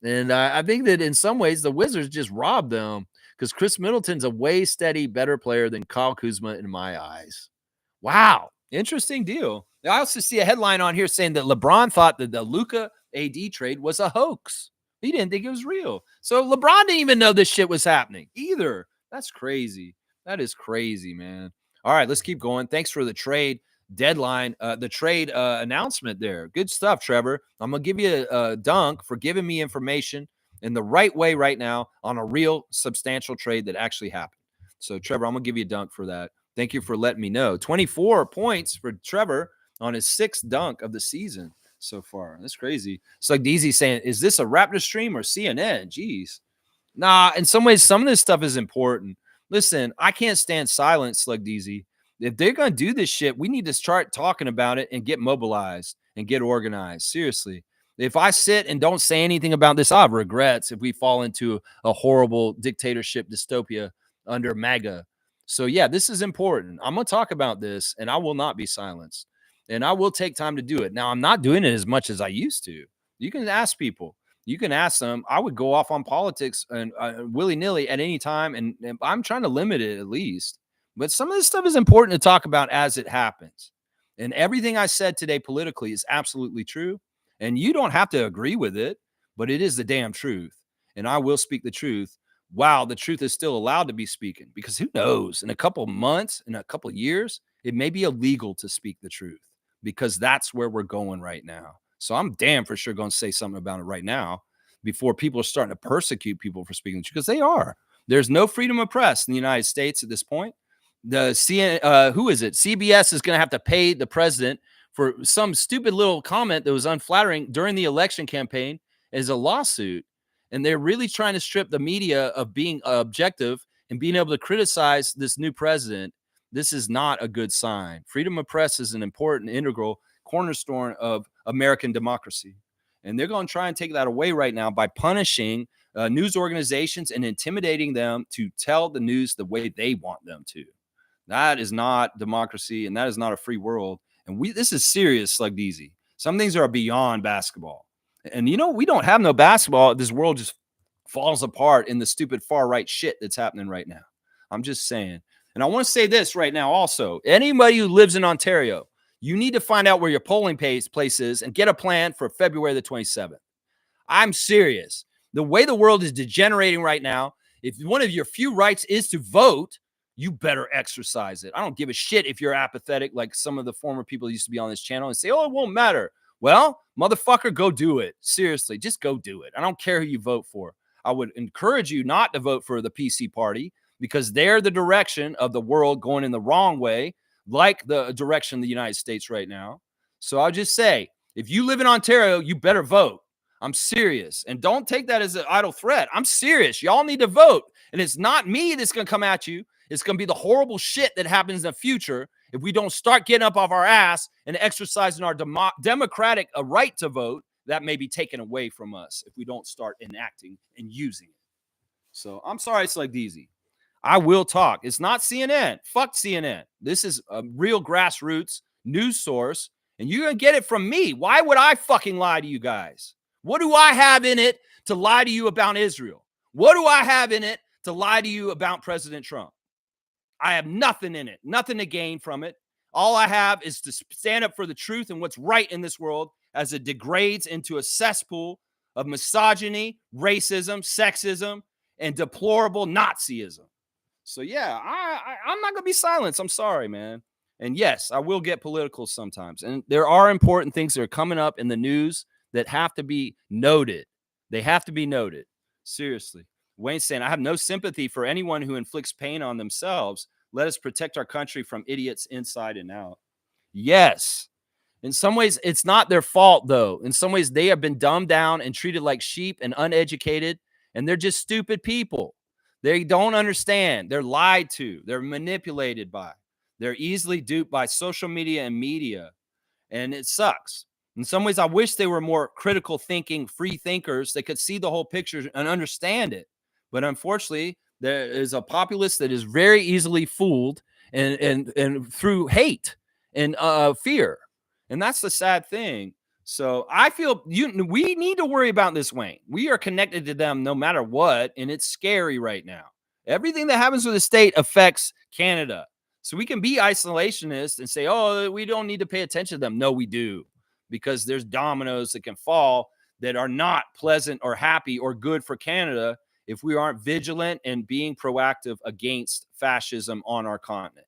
and I think that in some ways the Wizards just robbed them because Chris Middleton's a way steady better player than Kyle Kuzma in my eyes. Wow, interesting deal. I also see a headline on here saying that LeBron thought that the Luka AD trade was a hoax. He didn't think it was real. So LeBron didn't even know this shit was happening either. That's crazy. That is crazy, man. All right, let's keep going. Thanks for the trade deadline, the trade announcement there. Good stuff, Trevor. I'm going to give you a dunk for giving me information in the right way right now on a real substantial trade that actually happened. So, Trevor, I'm going to give you a dunk for that. Thank you for letting me know. 24 points for Trevor on his 6th dunk of the season so far. That's crazy. It's like DZ saying, is this a Raptor stream or CNN? Jeez. Nah, in some ways, some of this stuff is important. Listen, I can't stand silence, Slug DZ. If they're going to do this shit, we need to start talking about it and get mobilized and get organized. Seriously. If I sit and don't say anything about this, I'll have regrets if we fall into a horrible dictatorship dystopia under MAGA. So, yeah, this is important. I'm going to talk about this, and I will not be silenced. And I will take time to do it. Now, I'm not doing it as much as I used to. You can ask people. You can ask them. I would go off on politics and willy-nilly at any time, and I'm trying to limit it at least. But some of this stuff is important to talk about as it happens. And everything I said today politically is absolutely true. And you don't have to agree with it, but it is the damn truth. And I will speak the truth. Wow, the truth is still allowed to be speaking, because who knows? In a couple of months, in a couple of years, it may be illegal to speak the truth, because that's where we're going right now. So I'm damn for sure going to say something about it right now before people are starting to persecute people for speaking the truth, because they are. There's no freedom of press in the United States at this point. The who is it? CBS is going to have to pay the president for some stupid little comment that was unflattering during the election campaign as a lawsuit. And they're really trying to strip the media of being objective and being able to criticize this new president. This is not a good sign. Freedom of press is an important, integral cornerstone of American democracy. And they're going to try and take that away right now by punishing news organizations and intimidating them to tell the news the way they want them to. That is not democracy, and that is not a free world. And this is serious, Slug DZ. Some things are beyond basketball. And, we don't have no basketball. This world just falls apart in the stupid far-right shit that's happening right now. I'm just saying. And I want to say this right now also. Anybody who lives in Ontario, you need to find out where your polling place is and get a plan for February the 27th. I'm serious. The way the world is degenerating right now, if one of your few rights is to vote, you better exercise it. I don't give a shit if you're apathetic like some of the former people used to be on this channel and say, oh, it won't matter. Well, motherfucker, go do it. Seriously, just go do it. I don't care who you vote for. I would encourage you not to vote for the PC party, because they're the direction of the world going in the wrong way, like the direction of the United States right now. So I'll just say, if you live in Ontario, you better vote. I'm serious. And don't take that as an idle threat. I'm serious. Y'all need to vote. And it's not me that's going to come at you. It's going to be the horrible shit that happens in the future if we don't start getting up off our ass and exercising our democratic right to vote. That may be taken away from us if we don't start enacting and using it. So I'm sorry, it's like DZ. I will talk. It's not CNN. Fuck CNN. This is a real grassroots news source, and you're going to get it from me. Why would I fucking lie to you guys? What do I have in it to lie to you about Israel? What do I have in it to lie to you about President Trump? I have nothing in it, nothing to gain from it. All I have is to stand up for the truth and what's right in this world as it degrades into a cesspool of misogyny, racism, sexism, and deplorable Nazism. So, yeah, I'm not going to be silenced. I'm sorry, man. And yes, I will get political sometimes. And there are important things that are coming up in the news that have to be noted. They have to be noted. Seriously. Wayne's saying, I have no sympathy for anyone who inflicts pain on themselves. Let us protect our country from idiots inside and out. Yes. In some ways, it's not their fault, though. In some ways, they have been dumbed down and treated like sheep and uneducated, and they're just stupid people. They don't understand. They're lied to. They're manipulated by. They're easily duped by social media and media, and it sucks. In some ways, I wish they were more critical thinking, free thinkers. They could see the whole picture and understand it. But unfortunately, there is a populace that is very easily fooled, and through hate and fear. And that's the sad thing. So I feel we need to worry about this, Wayne. We are connected to them no matter what, and it's scary right now. Everything that happens with the state affects Canada. So we can be isolationists and say, oh, we don't need to pay attention to them. No, we do, because there's dominoes that can fall that are not pleasant or happy or good for Canada if we aren't vigilant and being proactive against fascism on our continent.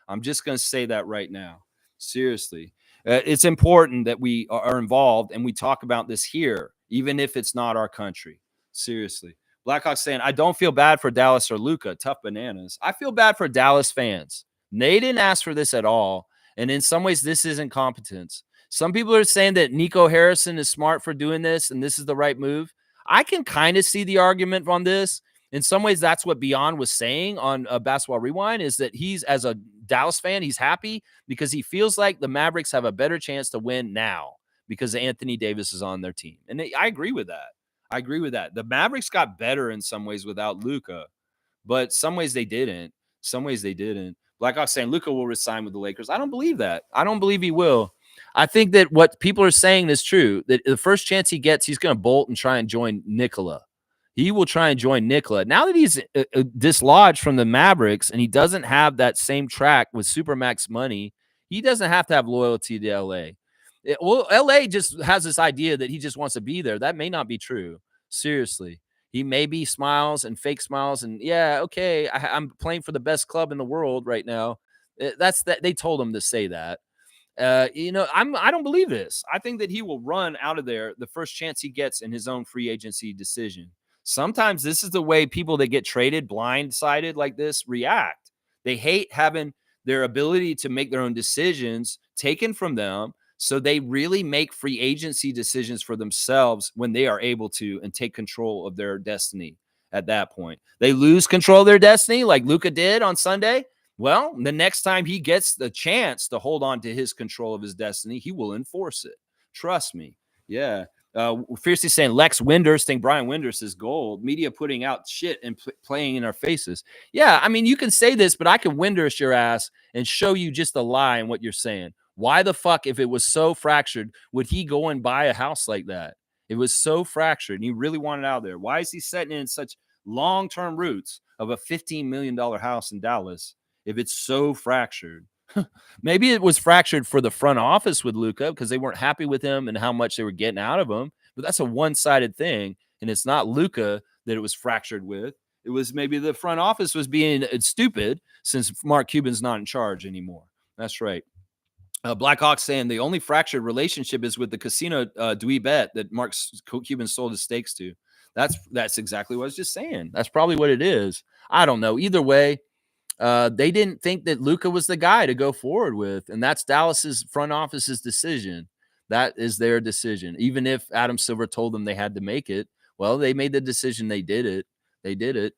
I'm just going to say that right now. Seriously. It's important that we are involved and we talk about this here, even if it's not our country. Seriously. Blackhawks saying, I don't feel bad for Dallas or Luka. Tough bananas. I feel bad for Dallas fans. They didn't ask for this at all. And in some ways, this is incompetence. Some people are saying that Nico Harrison is smart for doing this and this is the right move. I can kind of see the argument on this. In some ways, that's what Beyond was saying on Basketball Rewind, is that he's, as a Dallas fan, he's happy because he feels like the Mavericks have a better chance to win now because Anthony Davis is on their team. And I agree with that. I agree with that. The Mavericks got better in some ways without Luka, but some ways they didn't. Some ways they didn't. Blackhawks saying Luka will resign with the Lakers. I don't believe that. I don't believe he will. I think that what people are saying is true, that the first chance he gets, he's going to bolt and try and join Nikola. He will try and join Nikola. Now that he's dislodged from the Mavericks and he doesn't have that same track with Supermax money, he doesn't have to have loyalty to LA. LA just has this idea that he just wants to be there. That may not be true. Seriously. He maybe smiles and fake smiles and, yeah, okay, I'm playing for the best club in the world right now. That's that. They told him to say that. I don't believe this. I think that he will run out of there the first chance he gets in his own free agency decision. Sometimes this is the way people that get traded blindsided like this react. They hate having their ability to make their own decisions taken from them. So they really make free agency decisions for themselves when they are able to and take control of their destiny at that point. They lose control of their destiny like Luka did on Sunday. Well, the next time he gets the chance to hold on to his control of his destiny, he will enforce it. Trust me. Yeah. Fiercely saying Lex Winders think Brian Winders is gold. Media putting out shit and playing in our faces. Yeah, I mean, you can say this, but I can Winders your ass and show you just a lie in what you're saying. Why the fuck, if it was so fractured, would he go and buy a house like that? It was so fractured and he really wanted out there. Why is he setting in such long-term roots of a $15 million house in Dallas if it's so fractured? Maybe it was fractured for the front office with Luka because they weren't happy with him and how much they were getting out of him. But that's a one-sided thing. And it's not Luka that it was fractured with. It was maybe the front office was being stupid since Mark Cuban's not in charge anymore. That's right. Blackhawks saying the only fractured relationship is with the casino Dewey Bet that Mark Cuban sold his stakes to. That's exactly what I was just saying. That's probably what it is. I don't know. Either way, they didn't think that Luka was the guy to go forward with, and that's Dallas's front office's decision. That is their decision. Even if Adam Silver told them they had to make it, well, they made the decision. They did it. They did it.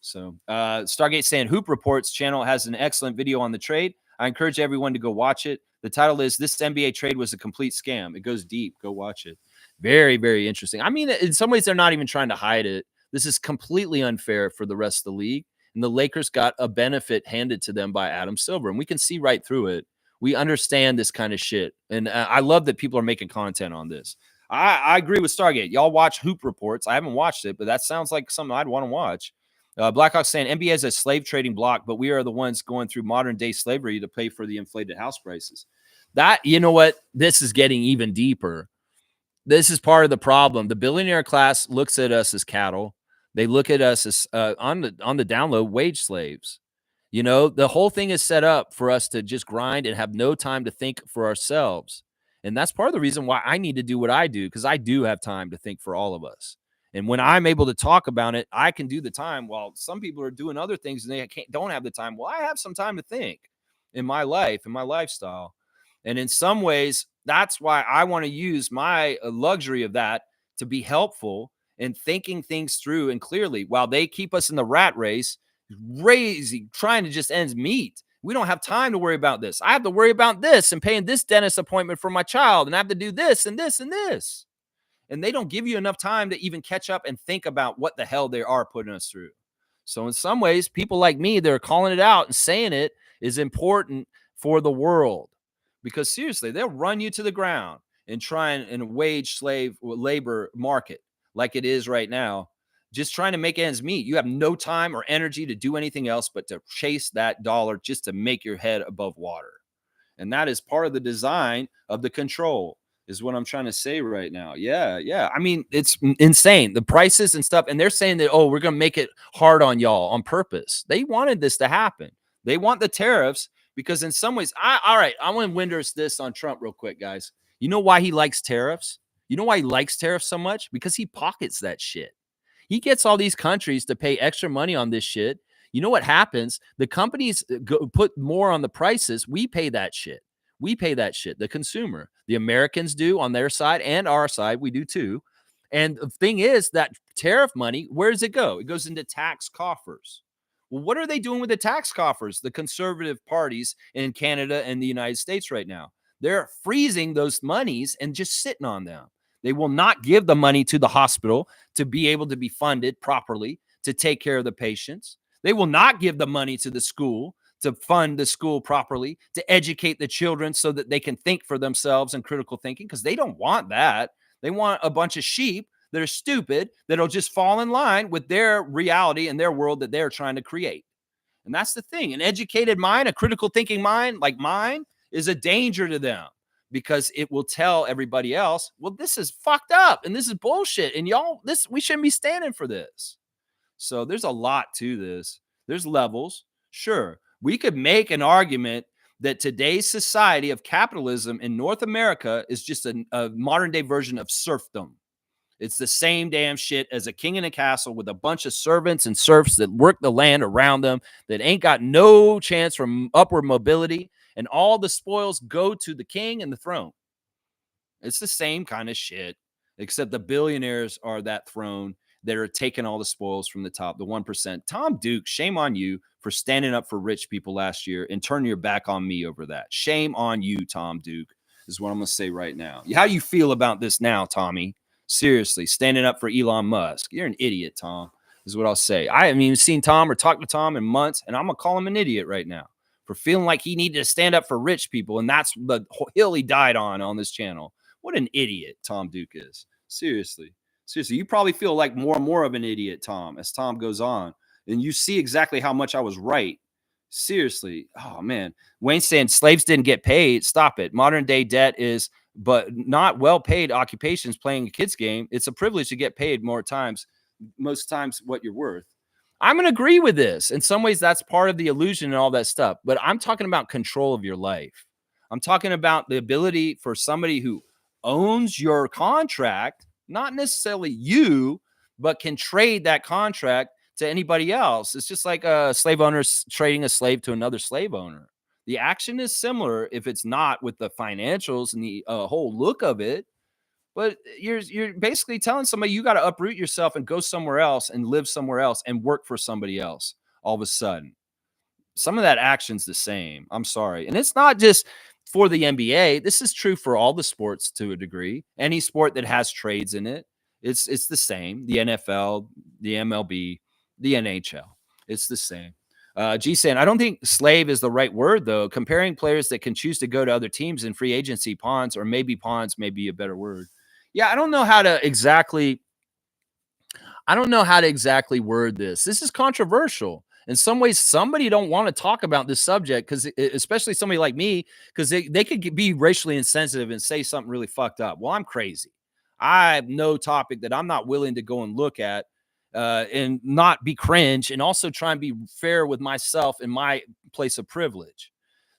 So Stargate saying Hoop Reports channel has an excellent video on the trade. I encourage everyone to go watch it. The title is This NBA Trade Was a Complete Scam. It goes deep. Go watch it. Very, very interesting. I mean, in some ways, they're not even trying to hide it. This is completely unfair for the rest of the league. And the Lakers got a benefit handed to them by Adam Silver. And we can see right through it. We understand this kind of shit. And I love that people are making content on this. I agree with Stargate. Y'all watch Hoop Reports. I haven't watched it, but that sounds like something I'd want to watch. Blackhawks saying NBA is a slave trading block, but we are the ones going through modern day slavery to pay for the inflated house prices. That, you know what? This is getting even deeper. This is part of the problem. The billionaire class looks at us as cattle. They look at us as on the down low wage slaves. You know, the whole thing is set up for us to just grind and have no time to think for ourselves. And that's part of the reason why I need to do what I do, because I do have time to think for all of us. And when I'm able to talk about it, I can do the time while some people are doing other things and they don't have the time. Well, I have some time to think in my life, in my lifestyle. And in some ways, that's why I want to use my luxury of that to be helpful in thinking things through and clearly while they keep us in the rat race, trying to just ends meet. We don't have time to worry about this. I have to worry about this and paying this dentist appointment for my child, and I have to do this and this and this. And they don't give you enough time to even catch up and think about what the hell they are putting us through. So in some ways, people like me, they're calling it out and saying it. is important for the world, because seriously, they'll run you to the ground and try and wage slave labor market like it is right now, just trying to make ends meet. You have no time or energy to do anything else but to chase that dollar just to make your head above water. And that is part of the design of the control, is what I'm trying to say right now. Yeah. I mean, it's insane, the prices and stuff. And they're saying that, oh, we're going to make it hard on y'all on purpose. They wanted this to happen. They want the tariffs because in some ways, all right, I want to winders this on Trump real quick, guys. You know why he likes tariffs? You know why he likes tariffs so much? Because he pockets that shit. He gets all these countries to pay extra money on this shit. You know what happens? The companies put more on the prices. We pay that shit. We pay that shit. The consumer, the Americans do on their side and our side. We do too. And the thing is that tariff money, where does it go? It goes into tax coffers. Well, what are they doing with the tax coffers? The conservative parties in Canada and the United States right now, they're freezing those monies and just sitting on them. They will not give the money to the hospital to be able to be funded properly to take care of the patients. They will not give the money to the school to fund the school properly, to educate the children so that they can think for themselves and critical thinking, because they don't want that. They want a bunch of sheep that are stupid, that'll just fall in line with their reality and their world that they're trying to create. And that's the thing. An educated mind, a critical thinking mind like mine, is a danger to them, because it will tell everybody else, well, this is fucked up and this is bullshit. And y'all, we shouldn't be standing for this. So there's a lot to this. There's levels. Sure, we could make an argument that today's society of capitalism in North America is just a modern day version of serfdom. It's the same damn shit as a king in a castle with a bunch of servants and serfs that work the land around them, that ain't got no chance for upward mobility, and all the spoils go to the king and the throne. It's the same kind of shit, except the billionaires are that throne that are taking all the spoils from the top, the 1%. Tom Duke, shame on you for standing up for rich people last year and turning your back on me over that. Shame on you, Tom Duke, is what I'm going to say right now. How you feel about this now, Tommy? Seriously, standing up for Elon Musk. You're an idiot, Tom, is what I'll say. I haven't even seen Tom or talked to Tom in months, and I'm going to call him an idiot right now for feeling like he needed to stand up for rich people, and that's the hill he died on this channel. What an idiot Tom Duke is. Seriously, you probably feel like more and more of an idiot, Tom, as time goes on, and you see exactly how much I was right. Seriously. Oh, man. Wayne's saying slaves didn't get paid. Stop it. Modern day debt is but not well-paid occupations playing a kid's game. It's a privilege to get paid most times what you're worth. I'm going to agree with this. In some ways, that's part of the illusion and all that stuff. But I'm talking about control of your life. I'm talking about the ability for somebody who owns your contract, not necessarily you, but can trade that contract to anybody else. It's just like a slave owner trading a slave to another slave owner. The action is similar if it's not with the financials and the whole look of it, but you're basically telling somebody you got to uproot yourself and go somewhere else and live somewhere else and work for somebody else all of a sudden. Some of that action's the same. I'm sorry. And it's not just for the NBA. This is true for all the sports to a degree. Any sport that has trades in it, it's the same. The NFL, the MLB, the NHL, it's the same. G saying, I don't think slave is the right word, though. Comparing players that can choose to go to other teams in free agency, pawns may be a better word. Yeah, I don't know how to exactly word this. This is controversial. In some ways, somebody don't want to talk about this subject, because especially somebody like me, because they could be racially insensitive and say something really fucked up. Well, I'm crazy. I have no topic that I'm not willing to go and look at and not be cringe, and also try and be fair with myself in my place of privilege.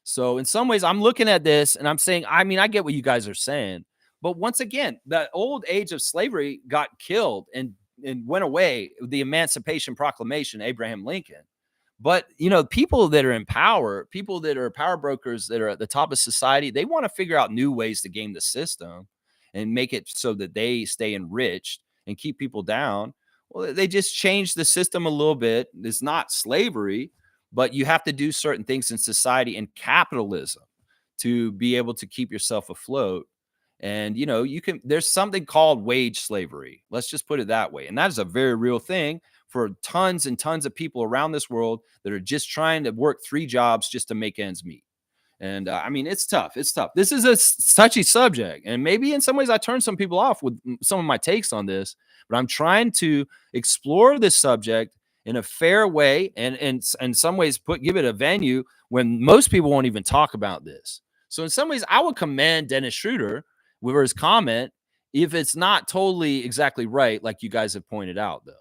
So in some ways, I'm looking at this and I'm saying, I mean, I get what you guys are saying, but once again, the old age of slavery got killed and went away with the Emancipation Proclamation, Abraham Lincoln. But, people that are in power, people that are power brokers that are at the top of society, they want to figure out new ways to game the system and make it so that they stay enriched and keep people down. Well, they just changed the system a little bit. It's not slavery, but you have to do certain things in society and capitalism to be able to keep yourself afloat. And, there's something called wage slavery. Let's just put it that way. And that is a very real thing for tons and tons of people around this world that are just trying to work 3 jobs just to make ends meet. And I mean, it's tough. It's tough. This is a touchy subject. And maybe in some ways I turn some people off with some of my takes on this, but I'm trying to explore this subject in a fair way and in some ways give it a venue when most people won't even talk about this. So in some ways, I would commend Dennis Schroeder with his comment if it's not totally exactly right, like you guys have pointed out, though.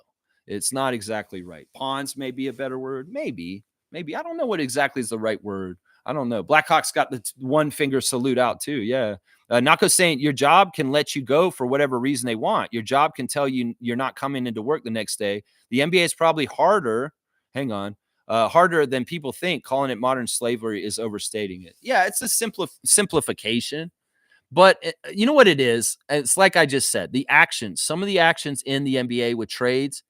It's not exactly right. Pawns may be a better word. Maybe. I don't know what exactly is the right word. I don't know. Blackhawk's got the one finger salute out too. Yeah. Nako's saying your job can let you go for whatever reason they want. Your job can tell you you're not coming into work the next day. The NBA is probably harder. Hang on. Harder than people think. Calling it modern slavery is overstating it. Yeah, it's a simplification. But you know what it is? It's like I just said, the actions, some of the actions in the NBA with trades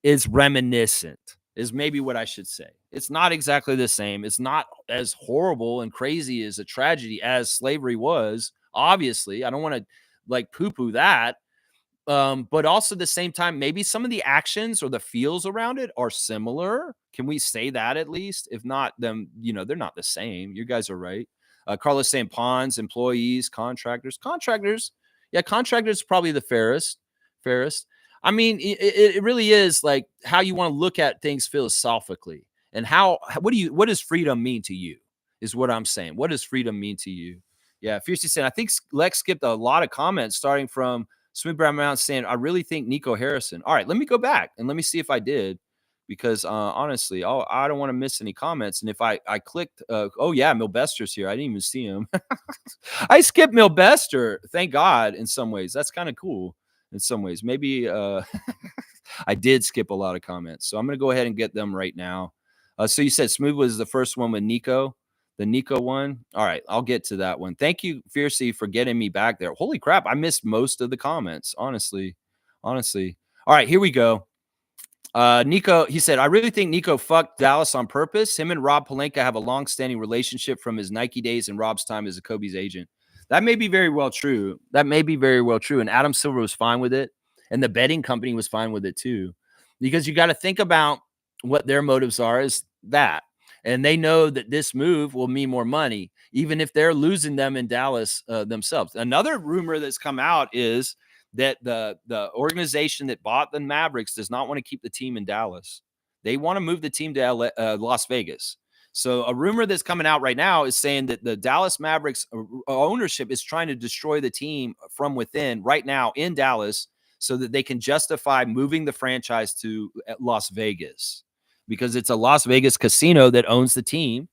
is reminiscent, is maybe what I should say. It's not exactly the same. It's not as horrible and crazy as a tragedy as slavery was. Obviously, I don't want to like poo-poo that. But also at the same time, maybe some of the actions or the feels around it are similar. Can we say that at least? If not, then they're not the same. You guys are right. Carlos saying pawns, employees, contractors. Yeah, contractors probably the fairest. I mean, it really is like how you want to look at things philosophically, and what does freedom mean to you? Is what I'm saying. What does freedom mean to you? Yeah, Fiercely saying I think Lex skipped a lot of comments starting from Smooth Brown Mountain saying, I really think Nico Harrison. All right, let me go back and let me see if I did, because honestly, I don't want to miss any comments. And if I clicked, oh yeah, Milbester's here. I didn't even see him. I skipped Milbester. Thank God. In some ways, that's kind of cool. In some ways, maybe I did skip a lot of comments. So I'm going to go ahead and get them right now. So you said Smooth was the first one with Nico. The Nico one. All right, I'll get to that one. Thank you, Fiercey, for getting me back there. Holy crap, I missed most of the comments, honestly. All right, here we go. Nico, he said, I really think Nico fucked Dallas on purpose. Him and Rob Pelinka have a long-standing relationship from his Nike days and Rob's time as a Kobe's agent. That may be very well true. And Adam Silver was fine with it. And the betting company was fine with it too. Because you got to think about what their motives are is that. And they know that this move will mean more money, even if they're losing them in Dallas themselves. Another rumor that's come out is that the organization that bought the Mavericks does not want to keep the team in Dallas. They want to move the team to Las Vegas. So a rumor that's coming out right now is saying that the Dallas Mavericks ownership is trying to destroy the team from within right now in Dallas so that they can justify moving the franchise to Las Vegas, because it's a Las Vegas casino that owns the team.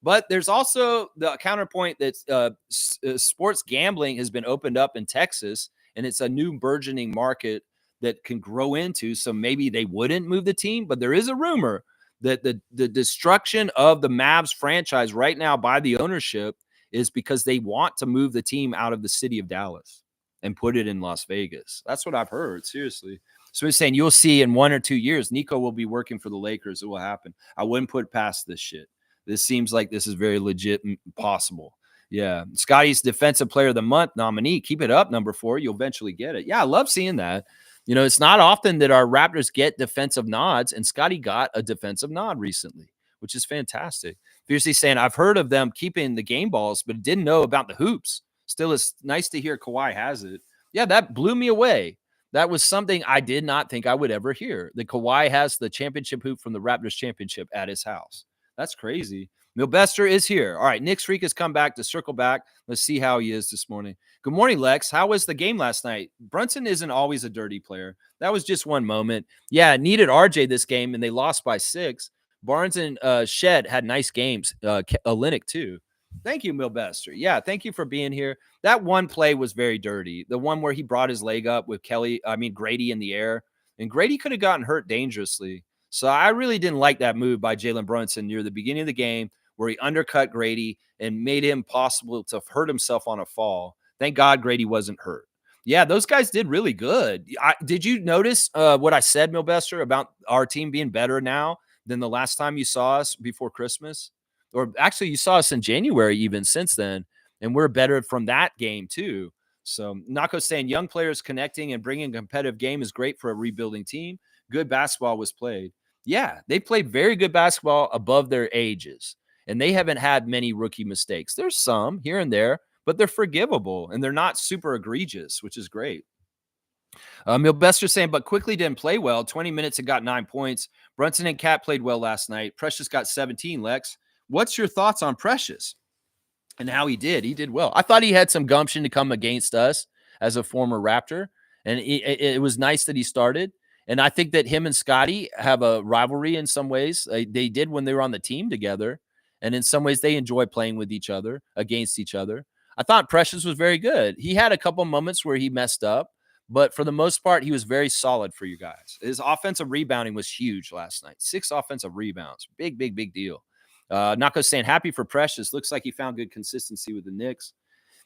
But there's also the counterpoint that sports gambling has been opened up in Texas, and it's a new burgeoning market that can grow into. So maybe they wouldn't move the team, but there is a rumor that the destruction of the Mavs franchise right now by the ownership is because they want to move the team out of the city of Dallas and put it in Las Vegas. That's what I've heard, seriously. So he's saying you'll see in 1 or 2 years, Nico will be working for the Lakers. It will happen. I wouldn't put past this shit. This seems like this is very legit and possible. Yeah. Scotty's Defensive Player of the Month nominee. Keep it up, number 4. You'll eventually get it. Yeah, I love seeing that. It's not often that our Raptors get defensive nods, and Scotty got a defensive nod recently, which is fantastic. Fiercely saying, I've heard of them keeping the game balls, but didn't know about the hoops. Still, it's nice to hear Kawhi has it. Yeah, that blew me away. That was something I did not think I would ever hear. That Kawhi has the championship hoop from the Raptors championship at his house. That's crazy. Milbester is here. All right, Nick's Freak has come back to circle back. Let's see how he is this morning. Good morning, Lex. How was the game last night? Brunson isn't always a dirty player. That was just one moment. Yeah, it needed RJ this game, and they lost by 6. Barnes and Shed had nice games. Olynyk, too. Thank you, Milbester. Yeah, thank you for being here. That one play was very dirty. The one where he brought his leg up with Grady in the air. And Grady could have gotten hurt dangerously. So I really didn't like that move by Jalen Brunson near the beginning of the game where he undercut Grady and made him possible to hurt himself on a fall. Thank God Grady wasn't hurt. Yeah, those guys did really good. Did you notice what I said, Milbester, about our team being better now than the last time you saw us before Christmas? Or actually, you saw us in January even since then, and we're better from that game too. So Nako's saying young players connecting and bringing a competitive game is great for a rebuilding team. Good basketball was played. Yeah, they played very good basketball above their ages, and they haven't had many rookie mistakes. There's some here and there, but they're forgivable, and they're not super egregious, which is great. Milbester saying, but quickly didn't play well. 20 minutes and got 9 points. Brunson and Cat played well last night. Precious got 17, Lex. What's your thoughts on Precious and how he did? He did well. I thought he had some gumption to come against us as a former Raptor, and it was nice that he started. And I think that him and Scotty have a rivalry in some ways. They did when they were on the team together, and in some ways they enjoy playing with each other, against each other. I thought Precious was very good. He had a couple moments where he messed up, but for the most part, he was very solid for you guys. His offensive rebounding was huge last night. 6 offensive rebounds. Big, big, big deal. Nako's saying, happy for Precious. Looks like he found good consistency with the Knicks.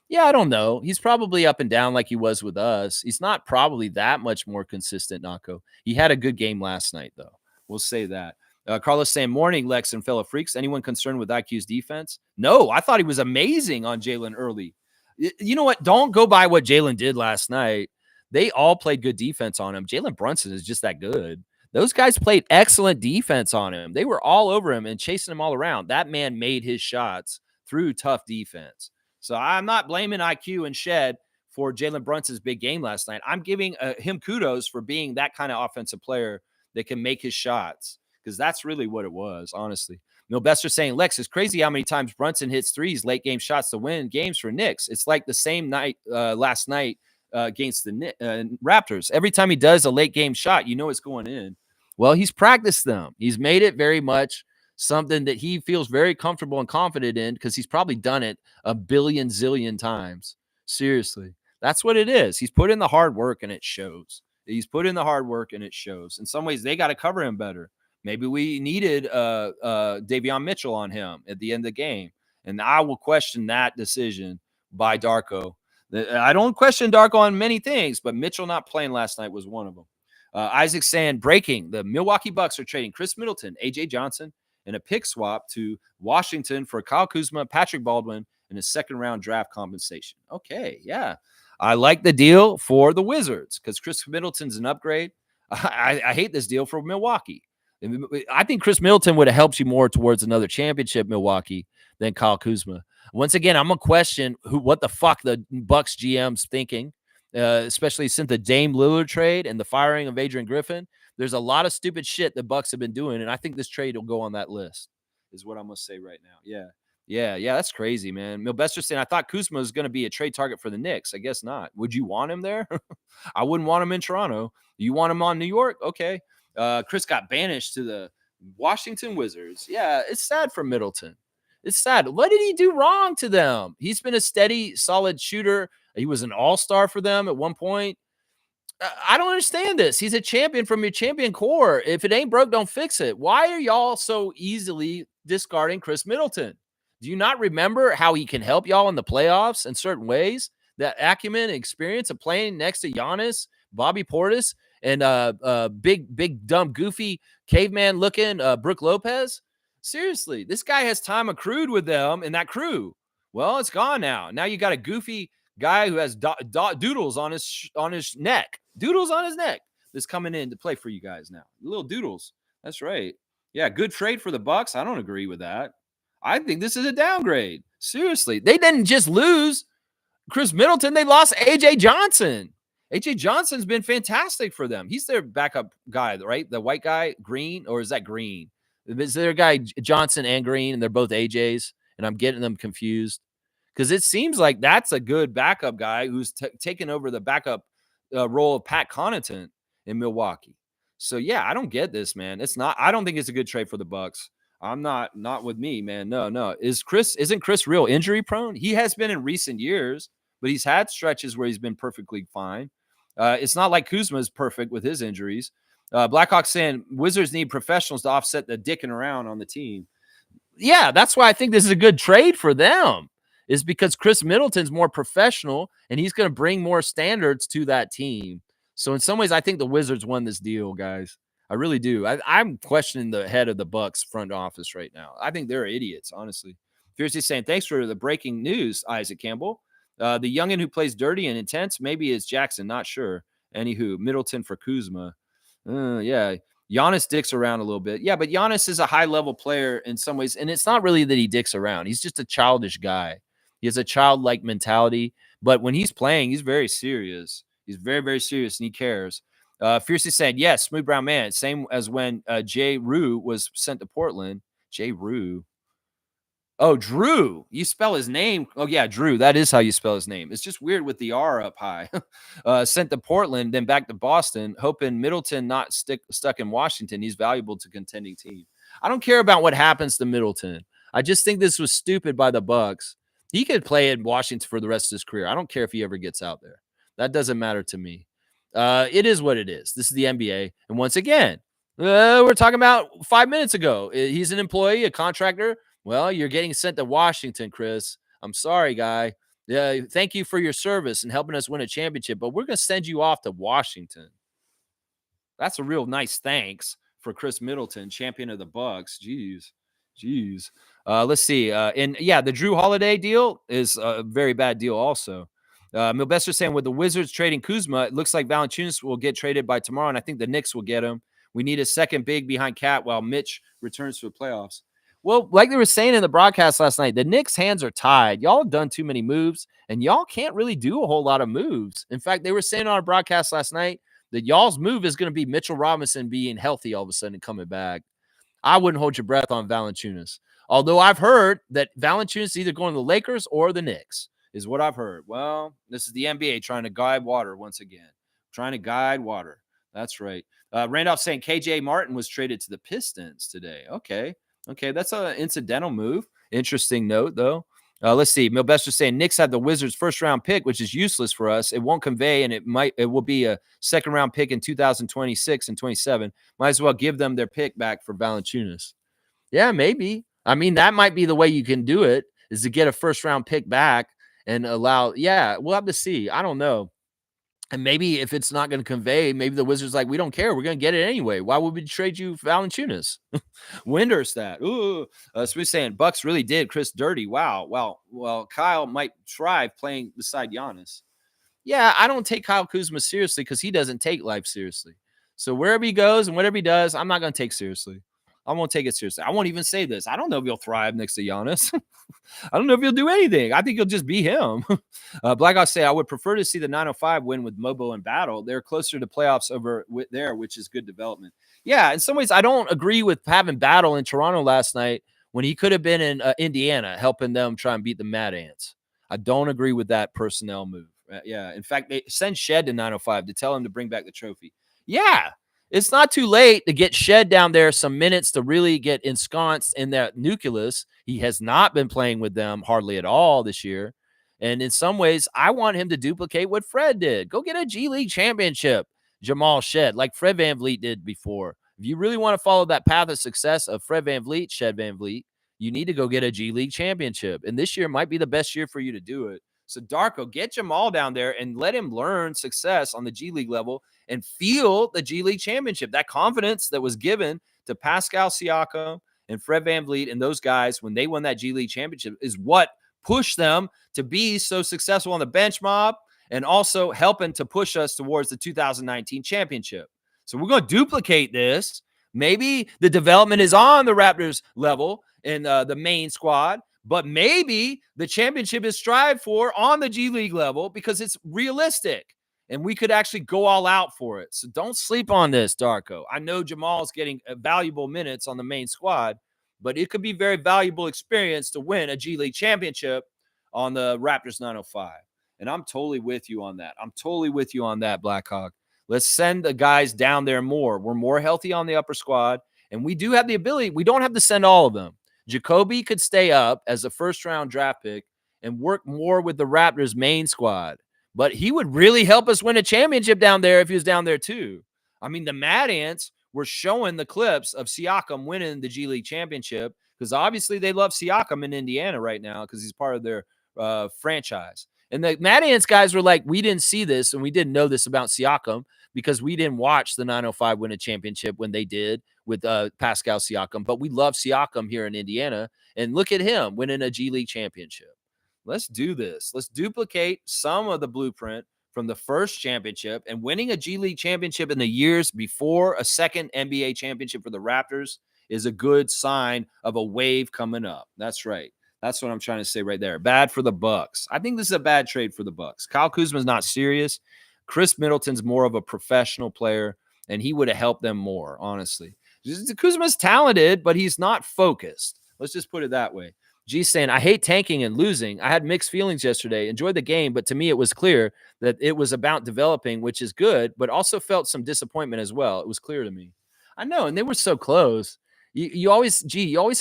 Yeah, I don't know. He's probably up and down like he was with us. He's not probably that much more consistent, Nako. He had a good game last night, though. We'll say that. Carlos saying, morning, Lex and fellow freaks. Anyone concerned with IQ's defense? No, I thought he was amazing on Jalen early. You know what? Don't go by what Jalen did last night. They all played good defense on him. Jalen Brunson is just that good. Those guys played excellent defense on him. They were all over him and chasing him all around. That man made his shots through tough defense. So I'm not blaming IQ and Shed for Jalen Brunson's big game last night. I'm giving him kudos for being that kind of offensive player that can make his shots, because that's really what it was, honestly. Milbester saying, Lex, it's crazy how many times Brunson hits threes, late game shots to win games for Knicks. It's like the same night last night against the Raptors. Every time he does a late game shot, you know it's going in. Well, he's practiced them. He's made it very much something that he feels very comfortable and confident in, because he's probably done it a billion zillion times. Seriously, that's what it is. He's put in the hard work and it shows. He's put in the hard work and it shows. In some ways, they got to cover him better. Maybe we needed Davion Mitchell on him at the end of the game, and I will question that decision by Darko. I don't question Darko on many things, but Mitchell not playing last night was one of them. Isaac saying, breaking, the Milwaukee Bucks are trading Chris Middleton, AJ Johnson, and a pick swap to Washington for Kyle Kuzma, Patrick Baldwin, and a second-round draft compensation. Okay, yeah. I like the deal for the Wizards because Chris Middleton's an upgrade. I hate this deal for Milwaukee. I think Chris Middleton would have helped you more towards another championship, Milwaukee, than Kyle Kuzma. Once again, I'm going to question what the fuck the Bucks GM's thinking, especially since the Dame Lillard trade and the firing of Adrian Griffin. There's a lot of stupid shit the Bucks have been doing, and I think this trade will go on that list, is what I'm going to say right now. Yeah, that's crazy, man. Milbester saying, I thought Kuzma was going to be a trade target for the Knicks. I guess not. Would you want him there? I wouldn't want him in Toronto. You want him on New York? Okay. Chris got banished to the Washington Wizards. Yeah, it's sad for Middleton. It's sad. What did he do wrong to them? He's been a steady, solid shooter. He was an all-star for them at one point. I don't understand this. He's a champion from your champion core. If it ain't broke, don't fix it. Why are y'all so easily discarding Chris Middleton? Do you not remember how he can help y'all in the playoffs in certain ways? That acumen and experience of playing next to Giannis, Bobby Portis, and big, dumb, goofy, caveman-looking Brook Lopez? Seriously, this guy has time accrued with them and that crew. Well, it's gone now. Now you got a goofy guy who has doodles on his neck. Doodles on his neck that's coming in to play for you guys now. Little doodles. That's right. Yeah, good trade for the Bucks. I don't agree with that. I think this is a downgrade. Seriously. They didn't just lose Chris Middleton. They lost AJ Johnson. AJ Johnson's been fantastic for them. He's their backup guy, right? The white guy, Green, or is that Green? Is their guy Johnson and Green, and they're both AJs, and I'm getting them confused? Because it seems like that's a good backup guy who's taken over the backup role of Pat Connaughton in Milwaukee. So, yeah, I don't get this, man. It's not. I don't think it's a good trade for the Bucks. I'm not with me, man. No. Isn't Chris real injury prone? He has been in recent years, but he's had stretches where he's been perfectly fine. It's not like Kuzma is perfect with his injuries. Blackhawk saying Wizards need professionals to offset the dicking around on the team. Yeah, that's why I think this is a good trade for them, is because Chris Middleton's more professional and he's going to bring more standards to that team. So in some ways, I think the Wizards won this deal, guys. I really do. I'm questioning the head of the Bucks front office right now. I think they're idiots, honestly. Fiercely saying, thanks for the breaking news, Isaac Campbell. The youngin who plays dirty and intense, maybe is Jackson, not sure. Anywho, Middleton for Kuzma. Yeah. Giannis dicks around a little bit. Yeah, but Giannis is a high-level player in some ways, and it's not really that he dicks around. He's just a childish guy. He has a childlike mentality, but when he's playing, he's very serious. He's very, very serious, and he cares. Fiercely saying, yes, Smooth Brown Man. Same as when Jay Rue was sent to Portland. Jay Rue. Oh, Drew. You spell his name. Oh, yeah, Drew. That is how you spell his name. It's just weird with the R up high. Sent to Portland, then back to Boston, hoping Middleton not stuck in Washington. He's valuable to contending team. I don't care about what happens to Middleton. I just think this was stupid by the Bucks. He could play in Washington for the rest of his career. I don't care if he ever gets out there. That doesn't matter to me. It is what it is. This is the NBA. And once again, we're talking about 5 minutes ago. He's an employee, a contractor. Well, you're getting sent to Washington, Chris. I'm sorry, guy. Yeah, thank you for your service and helping us win a championship, but we're going to send you off to Washington. That's a real nice thanks for Chris Middleton, champion of the Bucks. Jeez. Let's see. And yeah, the Drew Holiday deal is a very bad deal also. Milbester saying with the Wizards trading Kuzma, it looks like Valanciunas will get traded by tomorrow, and I think the Knicks will get him. We need a second big behind Cat while Mitch returns for the playoffs. Well, like they were saying in the broadcast last night, the Knicks' hands are tied. Y'all have done too many moves, and y'all can't really do a whole lot of moves. In fact, they were saying on our broadcast last night that y'all's move is going to be Mitchell Robinson being healthy all of a sudden and coming back. I wouldn't hold your breath on Valanciunas. Although I've heard that Valanciunas is either going to the Lakers or the Knicks, is what I've heard. Well, this is the NBA trying to guide water once again. Trying to guide water. That's right. Randolph saying KJ Martin was traded to the Pistons today. Okay, that's an incidental move. Interesting note, though. Let's see. Milbester saying Knicks had the Wizards' first-round pick, which is useless for us. It won't convey, and it will be a second-round pick in 2026 and 27. Might as well give them their pick back for Valanciunas. Yeah, maybe. I mean, that might be the way you can do it, is to get a first-round pick back and allow. Yeah, we'll have to see. I don't know. And maybe if it's not going to convey, maybe the Wizards like, we don't care. We're going to get it anyway. Why would we trade you Valanciunas? Winderstat. Ooh. So we're saying Bucks really did Chris dirty. Wow. Well, Kyle might thrive playing beside Giannis. Yeah, I don't take Kyle Kuzma seriously because he doesn't take life seriously. So wherever he goes and whatever he does, I'm not going to take seriously. I won't take it seriously. I won't even say this. I don't know if he'll thrive next to Giannis. I don't know if he'll do anything. I think he'll just be him. Black Ops say, I would prefer to see the 905 win with Mobo and Battle. They're closer to playoffs over there, which is good development. Yeah, in some ways, I don't agree with having Battle in Toronto last night when he could have been in Indiana helping them try and beat the Mad Ants. I don't agree with that personnel move. Yeah, in fact, they send Shed to 905 to tell him to bring back the trophy. Yeah, it's not too late to get Shed down there some minutes to really get ensconced in that nucleus. He has not been playing with them hardly at all this year. And in some ways, I want him to duplicate what Fred did. Go get a G League championship, Jamal Shed, like Fred VanVleet did before. If you really want to follow that path of success of Fred VanVleet, Shed VanVleet, you need to go get a G League championship. And this year might be the best year for you to do it. So, Darko, get Jamal down there and let him learn success on the G League level and feel the G League championship. That confidence that was given to Pascal Siakam and Fred VanVleet and those guys when they won that G League championship is what pushed them to be so successful on the bench mob and also helping to push us towards the 2019 championship. So we're going to duplicate this. Maybe the development is on the Raptors level in the main squad, but maybe the championship is strived for on the G League level because it's realistic and we could actually go all out for it. So don't sleep on this, Darko. I know Jamal's getting valuable minutes on the main squad, but it could be very valuable experience to win a G League championship on the Raptors 905. And I'm totally with you on that. I'm totally with you on that, Blackhawk. Let's send the guys down there more. We're more healthy on the upper squad, and we do have the ability. We don't have to send all of them. Jacoby could stay up as a first-round draft pick and work more with the Raptors main squad. But he would really help us win a championship down there if he was down there too. I mean, the Mad Ants were showing the clips of Siakam winning the G League championship because obviously they love Siakam in Indiana right now because he's part of their franchise. And the Mad Ants guys were like, we didn't see this and we didn't know this about Siakam because we didn't watch the 905 win a championship when they did with Pascal Siakam. But we love Siakam here in Indiana. And look at him winning a G League championship. Let's do this. Let's duplicate some of the blueprint from the first championship, and winning a G League championship in the years before a second NBA championship for the Raptors is a good sign of a wave coming up. That's right. That's what I'm trying to say right there. Bad for the Bucks. I think this is a bad trade for the Bucks. Kyle Kuzma's not serious. Chris Middleton's more of a professional player, and he would have helped them more, honestly. Kuzma's talented, but he's not focused. Let's just put it that way. G's saying, I hate tanking and losing. I had mixed feelings yesterday. Enjoyed the game, but to me, it was clear that it was about developing, which is good, but also felt some disappointment as well. It was clear to me. I know, and they were so close. You always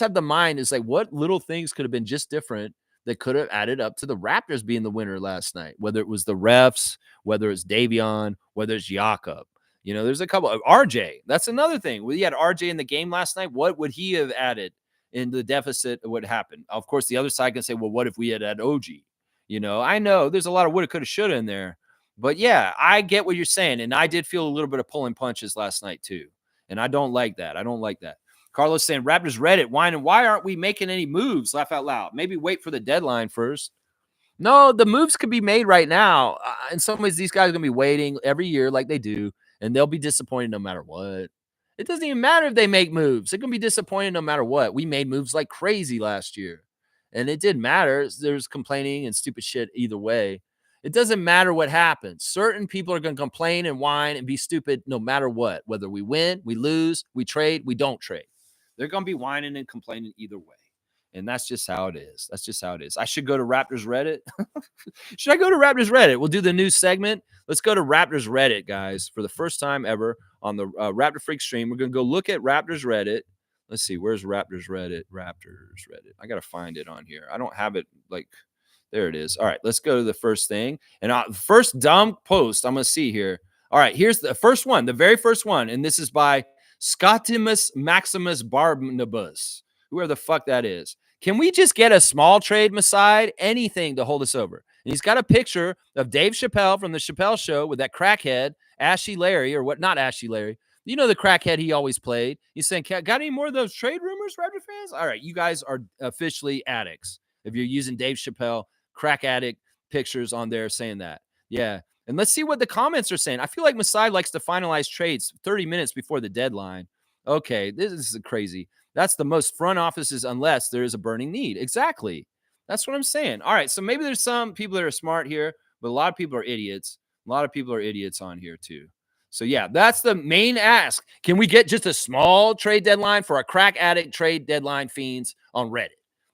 have the mind is like, what little things could have been just different that could have added up to the Raptors being the winner last night, whether it was the refs, whether it's Davion, whether it's Jakob. There's a couple of RJ. That's another thing. We had RJ in the game last night. What would he have added in the deficit of what happened? Of course, the other side can say, well, what if we had OG? I know there's a lot of woulda, coulda, shoulda in there. But yeah, I get what you're saying. And I did feel a little bit of pulling punches last night too. And I don't like that. Carlos saying, Raptors Reddit whining, why aren't we making any moves? Laugh out loud. Maybe wait for the deadline first. No, the moves could be made right now. In some ways, these guys are going to be waiting every year like they do, and they'll be disappointed no matter what. It doesn't even matter if they make moves. They're going to be disappointed no matter what. We made moves like crazy last year, and it didn't matter. There's complaining and stupid shit either way. It doesn't matter what happens. Certain people are going to complain and whine and be stupid no matter what, whether we win, we lose, we trade, we don't trade. They're going to be whining and complaining either way. And that's just how it is. I should go to Raptors Reddit. Should I go to Raptors Reddit? We'll do the new segment. Let's go to Raptors Reddit, guys. For the first time ever on the Raptor Freak stream, we're going to go look at Raptors Reddit. Let's see. Where's Raptors Reddit? I got to find it on here. I don't have it there it is. All right, let's go to the first thing. And first dumb post I'm going to see here. All right, here's the first one, the very first one. And this is by Scotimus Maximus Barnabas, whoever the fuck that is. Can we just get a small trade, Maside? Anything to hold us over. And he's got a picture of Dave Chappelle from the Chappelle Show with that crackhead, Ashy Larry, or what? Not Ashy Larry. You know the crackhead he always played. He's saying, got any more of those trade rumors, Raptor fans? All right, you guys are officially addicts if you're using Dave Chappelle crack addict pictures on there saying that. Yeah. And let's see what the comments are saying. I feel like Masai likes to finalize trades 30 minutes before the deadline. Okay, this is crazy. That's the most front offices unless there is a burning need. Exactly. That's what I'm saying. All right, so maybe there's some people that are smart here, but a lot of people are idiots. A lot of people are idiots on here too. So yeah, that's the main ask. Can we get just a small trade deadline for our crack addict trade deadline fiends on Reddit?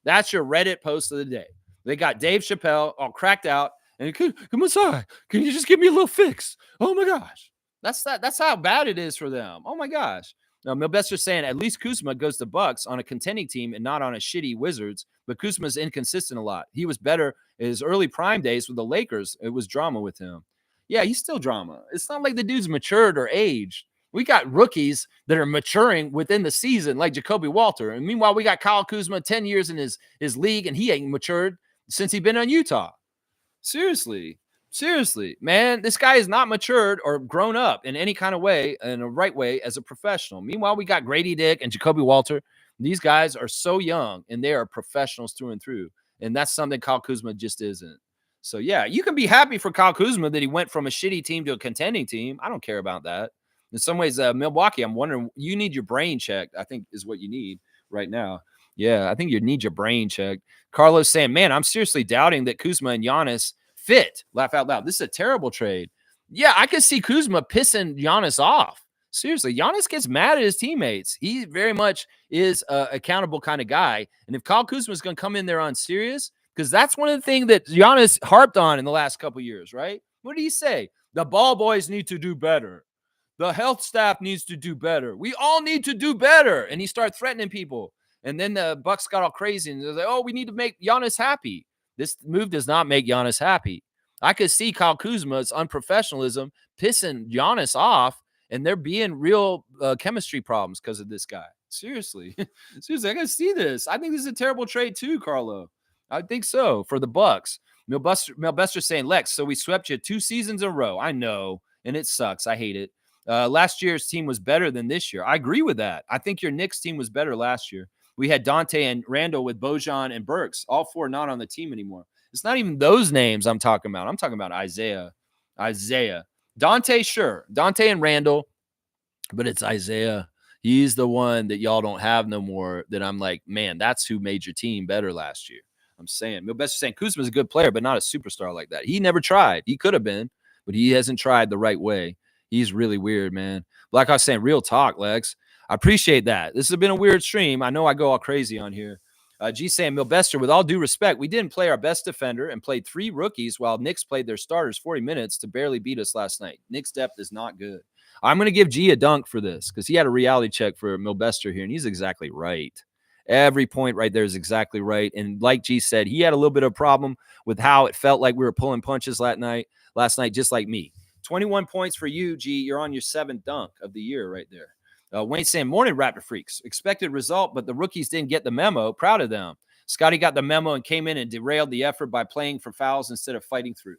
That's your Reddit post of the day. They got Dave Chappelle all cracked out. And come on, can you just give me a little fix? Oh my gosh. That's how bad it is for them. Oh my gosh. Now, Milbester's saying at least Kuzma goes to Bucks on a contending team and not on a shitty Wizards, but Kuzma's inconsistent a lot. He was better in his early prime days with the Lakers. It was drama with him. Yeah, he's still drama. It's not like the dude's matured or aged. We got rookies that are maturing within the season, like Jacoby Walter. And meanwhile, we got Kyle Kuzma 10 years in his league, and he ain't matured since he's been on Utah. Seriously, man, this guy is not matured or grown up in any kind of way, in a right way as a professional. Meanwhile, we got Grady Dick and Jacoby Walter. These guys are so young, and they are professionals through and through. And that's something Kyle Kuzma just isn't. So, yeah, you can be happy for Kyle Kuzma that he went from a shitty team to a contending team. I don't care about that. In some ways, Milwaukee, I'm wondering, you need your brain checked, I think is what you need right now. Yeah, I think you need your brain checked. Carlos saying, man, I'm seriously doubting that Kuzma and Giannis fit. Laugh out loud. This is a terrible trade. Yeah, I could see Kuzma pissing Giannis off. Seriously, Giannis gets mad at his teammates. He very much is an accountable kind of guy. And if Kyle Kuzma is going to come in there on serious, because that's one of the things that Giannis harped on in the last couple of years, right? What did he say? The ball boys need to do better. The health staff needs to do better. We all need to do better. And he started threatening people. And then the Bucks got all crazy and they're like, oh, we need to make Giannis happy. This move does not make Giannis happy. I could see Kyle Kuzma's unprofessionalism pissing Giannis off, and there being real chemistry problems because of this guy. Seriously. Seriously, I can see this. I think this is a terrible trade too, Carlo. I think so for the Bucks. Milbuster saying, Lex, so we swept you 2 seasons in a row. I know, and it sucks. I hate it. Last year's team was better than this year. I agree with that. I think your Knicks team was better last year. We had Dante and Randall with Bojan and Burks, all 4 not on the team anymore. It's not even those names I'm talking about. I'm talking about Isaiah. Dante, sure. Dante and Randall, but it's Isaiah. He's the one that y'all don't have no more that I'm like, man, that's who made your team better last year. I'm saying. Milbester saying Kuzma's a good player, but not a superstar like that. He never tried. He could have been, but he hasn't tried the right way. He's really weird, man. Like I was saying, real talk, Lex. I appreciate that. This has been a weird stream. I know I go all crazy on here. G saying, Milbester, with all due respect, we didn't play our best defender and played 3 rookies while Knicks played their starters 40 minutes to barely beat us last night. Knicks depth is not good. I'm going to give G a dunk for this because he had a reality check for Milbester here, and he's exactly right. Every point right there is exactly right. And like G said, he had a little bit of a problem with how it felt like we were pulling punches last night, just like me. 21 points for you, G. You're on your 7th dunk of the year right there. Wayne saying, morning, Raptor Freaks. Expected result, but the rookies didn't get the memo. Proud of them. Scotty got the memo and came in and derailed the effort by playing for fouls instead of fighting through.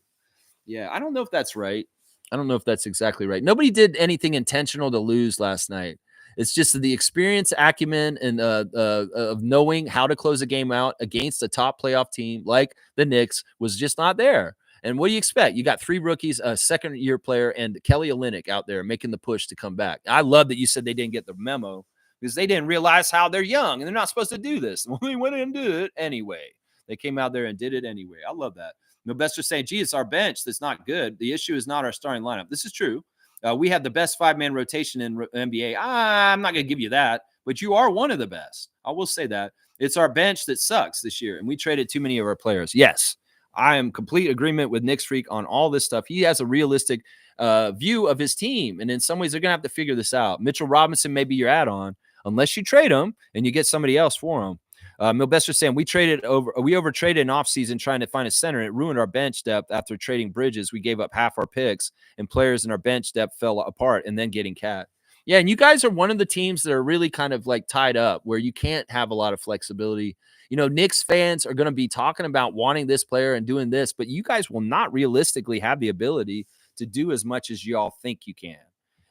Yeah, I don't know if that's right. I don't know if that's exactly right. Nobody did anything intentional to lose last night. It's just the experience, acumen, and of knowing how to close a game out against a top playoff team like the Knicks was just not there. And what do you expect? You got 3 rookies, a second-year player, and Kelly Olynyk out there making the push to come back. I love that you said they didn't get the memo because they didn't realize how they're young and they're not supposed to do this. Well, they went in and did it anyway. They came out there and did it anyway. I love that. Milbester saying, gee, it's our bench that's not good. The issue is not our starting lineup. This is true. We have the best 5-man rotation in NBA. I'm not going to give you that, but you are one of the best. I will say that. It's our bench that sucks this year, and we traded too many of our players. Yes. I am complete agreement with Knicks Freak on all this stuff. He has a realistic view of his team, and in some ways, they're going to have to figure this out. Mitchell Robinson may be your add-on unless you trade him and you get somebody else for him. Milbester saying we overtraded in offseason trying to find a center, and it ruined our bench depth after trading Bridges. We gave up half our picks, and players in our bench depth fell apart, and then getting Cat. Yeah, and you guys are one of the teams that are really kind of like tied up where you can't have a lot of flexibility. You know, Knicks fans are going to be talking about wanting this player and doing this, but you guys will not realistically have the ability to do as much as you all think you can.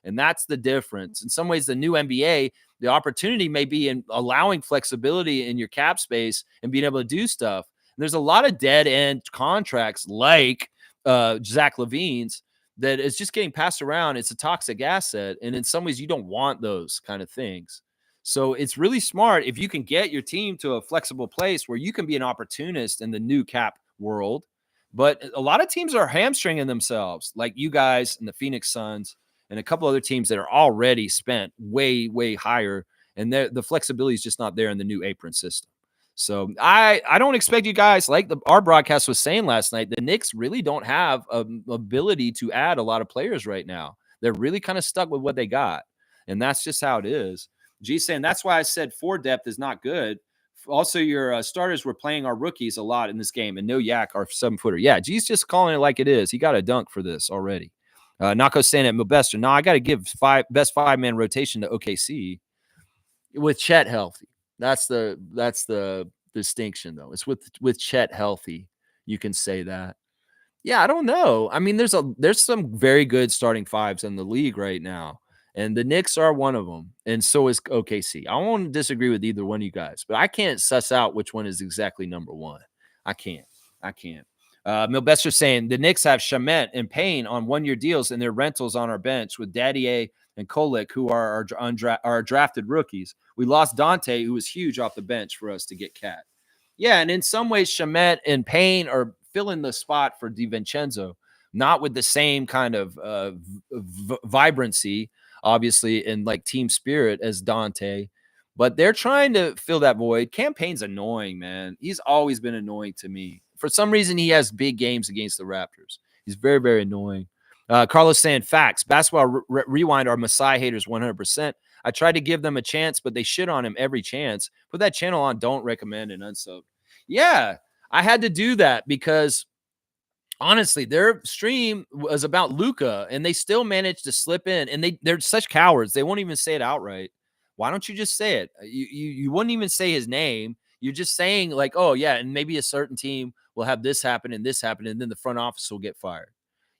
And that's the difference. In some ways, the new NBA, the opportunity may be in allowing flexibility in your cap space and being able to do stuff. And there's a lot of dead end contracts like Zach LaVine's that is just getting passed around. It's a toxic asset. And in some ways, you don't want those kind of things. So it's really smart if you can get your team to a flexible place where you can be an opportunist in the new cap world. But a lot of teams are hamstringing themselves, like you guys and the Phoenix Suns and a couple other teams that are already spent way, way higher. And the flexibility is just not there in the new apron system. So I don't expect you guys, like our broadcast was saying last night, the Knicks really don't have an ability to add a lot of players right now. They're really kind of stuck with what they got. And that's just how it is. G saying that's why I said 4 depth is not good. Also, your starters were playing our rookies a lot in this game, and no Yak, our 7-footer. Yeah, G's just calling it like it is. He got a dunk for this already. Nako saying at Milbester, no, I got to give best 5-man rotation to OKC with Chet healthy. That's the distinction, though. It's with Chet healthy. You can say that. Yeah, I don't know. I mean, there's some very good starting 5s in the league right now. And the Knicks are one of them, and so is OKC. I won't disagree with either one of you guys, but I can't suss out which one is exactly number 1. I can't. Milbester saying the Knicks have Shamet and Payne on 1-year deals and their rentals on our bench with Daddier and Kolek, who are our drafted rookies. We lost Dante, who was huge off the bench for us to get Cat. Yeah, and in some ways, Shamet and Payne are filling the spot for DiVincenzo, not with the same kind of vibrancy, obviously, and like team spirit as Dante, but they're trying to fill that void. Campaign's annoying, man. He's always been annoying to me. For some reason, he has big games against the Raptors. He's very, very annoying. Carlos saying facts. Basketball Rewind are Masai haters 100%. I tried to give them a chance, but they shit on him every chance. Put that channel on don't recommend and unsub. Yeah, I had to do that because honestly, their stream was about Luka, and they still managed to slip in. And they're such cowards; they won't even say it outright. Why don't you just say it? You wouldn't even say his name. You're just saying like, oh yeah, and maybe a certain team will have this happen, and then the front office will get fired.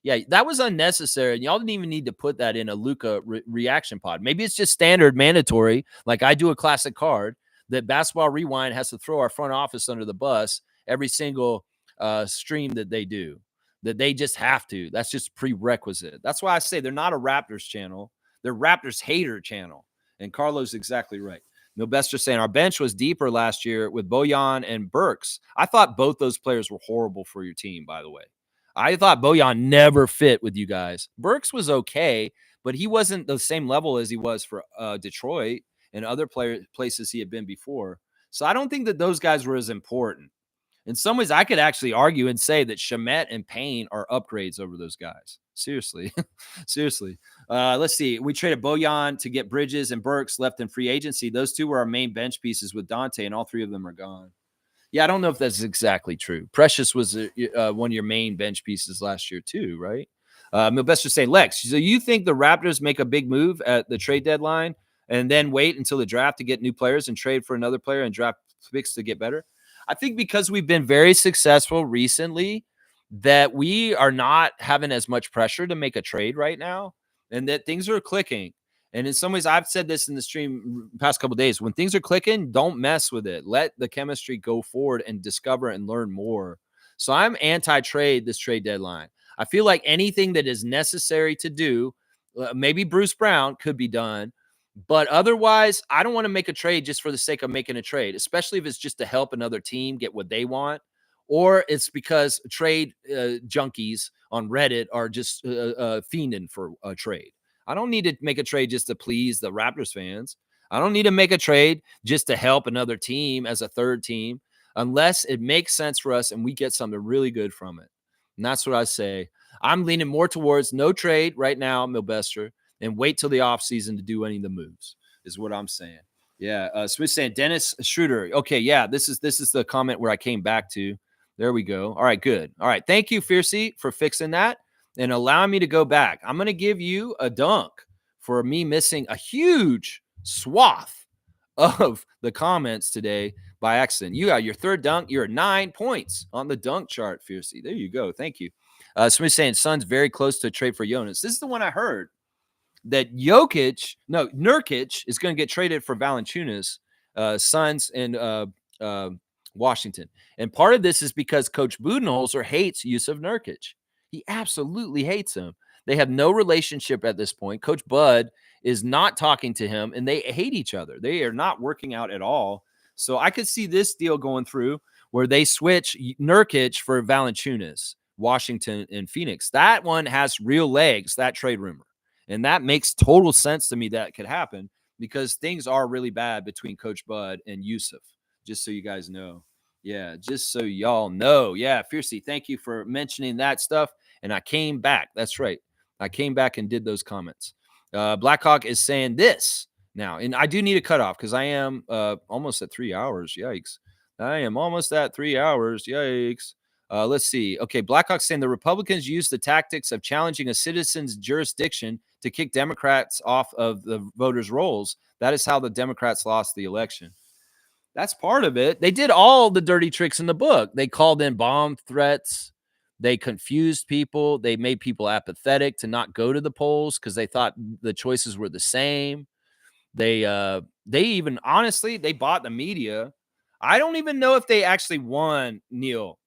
Yeah, that was unnecessary, and y'all didn't even need to put that in a Luka reaction pod. Maybe it's just standard mandatory, like I do a classic card that Basketball Rewind has to throw our front office under the bus every single stream that they do, that they just have to. That's just prerequisite. That's why I say they're not a Raptors channel. They're Raptors hater channel. And Carlos exactly right. Milbester saying our bench was deeper last year with Bojan and Burks. I thought both those players were horrible for your team, by the way. I thought Bojan never fit with you guys. Burks was okay, but he wasn't the same level as he was for Detroit and other places he had been before. So I don't think that those guys were as important. In some ways, I could actually argue and say that Shamet and Payne are upgrades over those guys. Seriously. Seriously. Let's see. We traded Bojan to get Bridges and Burks left in free agency. Those two were our main bench pieces with Dante, and all three of them are gone. Yeah, I don't know if that's exactly true. Precious was one of your main bench pieces last year too, right? Milbester saying, Lex, so you think the Raptors make a big move at the trade deadline and then wait until the draft to get new players and trade for another player and draft picks to get better? I think because we've been very successful recently that we are not having as much pressure to make a trade right now and that things are clicking. And in some ways, I've said this in the stream past couple of days, when things are clicking, don't mess with it. Let the chemistry go forward and discover and learn more. So I'm anti-trade this trade deadline. I feel like anything that is necessary to do, maybe Bruce Brown could be done, but otherwise, I don't want to make a trade just for the sake of making a trade, especially if it's just to help another team get what they want, or it's because trade junkies on Reddit are just fiending for a trade. I don't need to make a trade just to please the Raptors fans. I don't need to make a trade just to help another team as a third team unless it makes sense for us and we get something really good from it. And that's what I say. I'm leaning more towards no trade right now, Milbester, and wait till the offseason to do any of the moves, is what I'm saying. Yeah. Smith saying Dennis Schroeder. Okay. Yeah. This is the comment where I came back to. There we go. All right. Good. All right. Thank you, Fiercey, for fixing that and allowing me to go back. I'm going to give you a dunk for me missing a huge swath of the comments today by accident. You got your third dunk. You're at 9 points on the dunk chart, Fiercey. There you go. Thank you. Smith saying Suns very close to a trade for Jonas. This is the one I heard. That Nurkic is going to get traded for Valanciunas, Suns and Washington. And part of this is because Coach Budenholzer hates Yusuf Nurkic. He absolutely hates him. They have no relationship at this point. Coach Bud is not talking to him, and they hate each other. They are not working out at all. So I could see this deal going through where they switch Nurkic for Valanciunas, Washington and Phoenix. That one has real legs, that trade rumor. And that makes total sense to me that could happen because things are really bad between Coach Bud and Yusuf, just so you guys know. Yeah, just so y'all know. Yeah, Fiercey, thank you for mentioning that stuff. And I came back. That's right. I came back and did those comments. Blackhawk is saying this now, and I do need a cutoff because I am almost at 3 hours. Yikes. I am almost at 3 hours. Yikes. Let's see. Okay, Blackhawks saying the Republicans use the tactics of challenging a citizen's jurisdiction to kick Democrats off of the voters' rolls. That is how the Democrats lost the election. That's part of it. They did all the dirty tricks in the book. They called in bomb threats. They confused people. They made people apathetic to not go to the polls because they thought the choices were the same. They even, honestly, they bought the media. I don't even know if they actually won, Neil.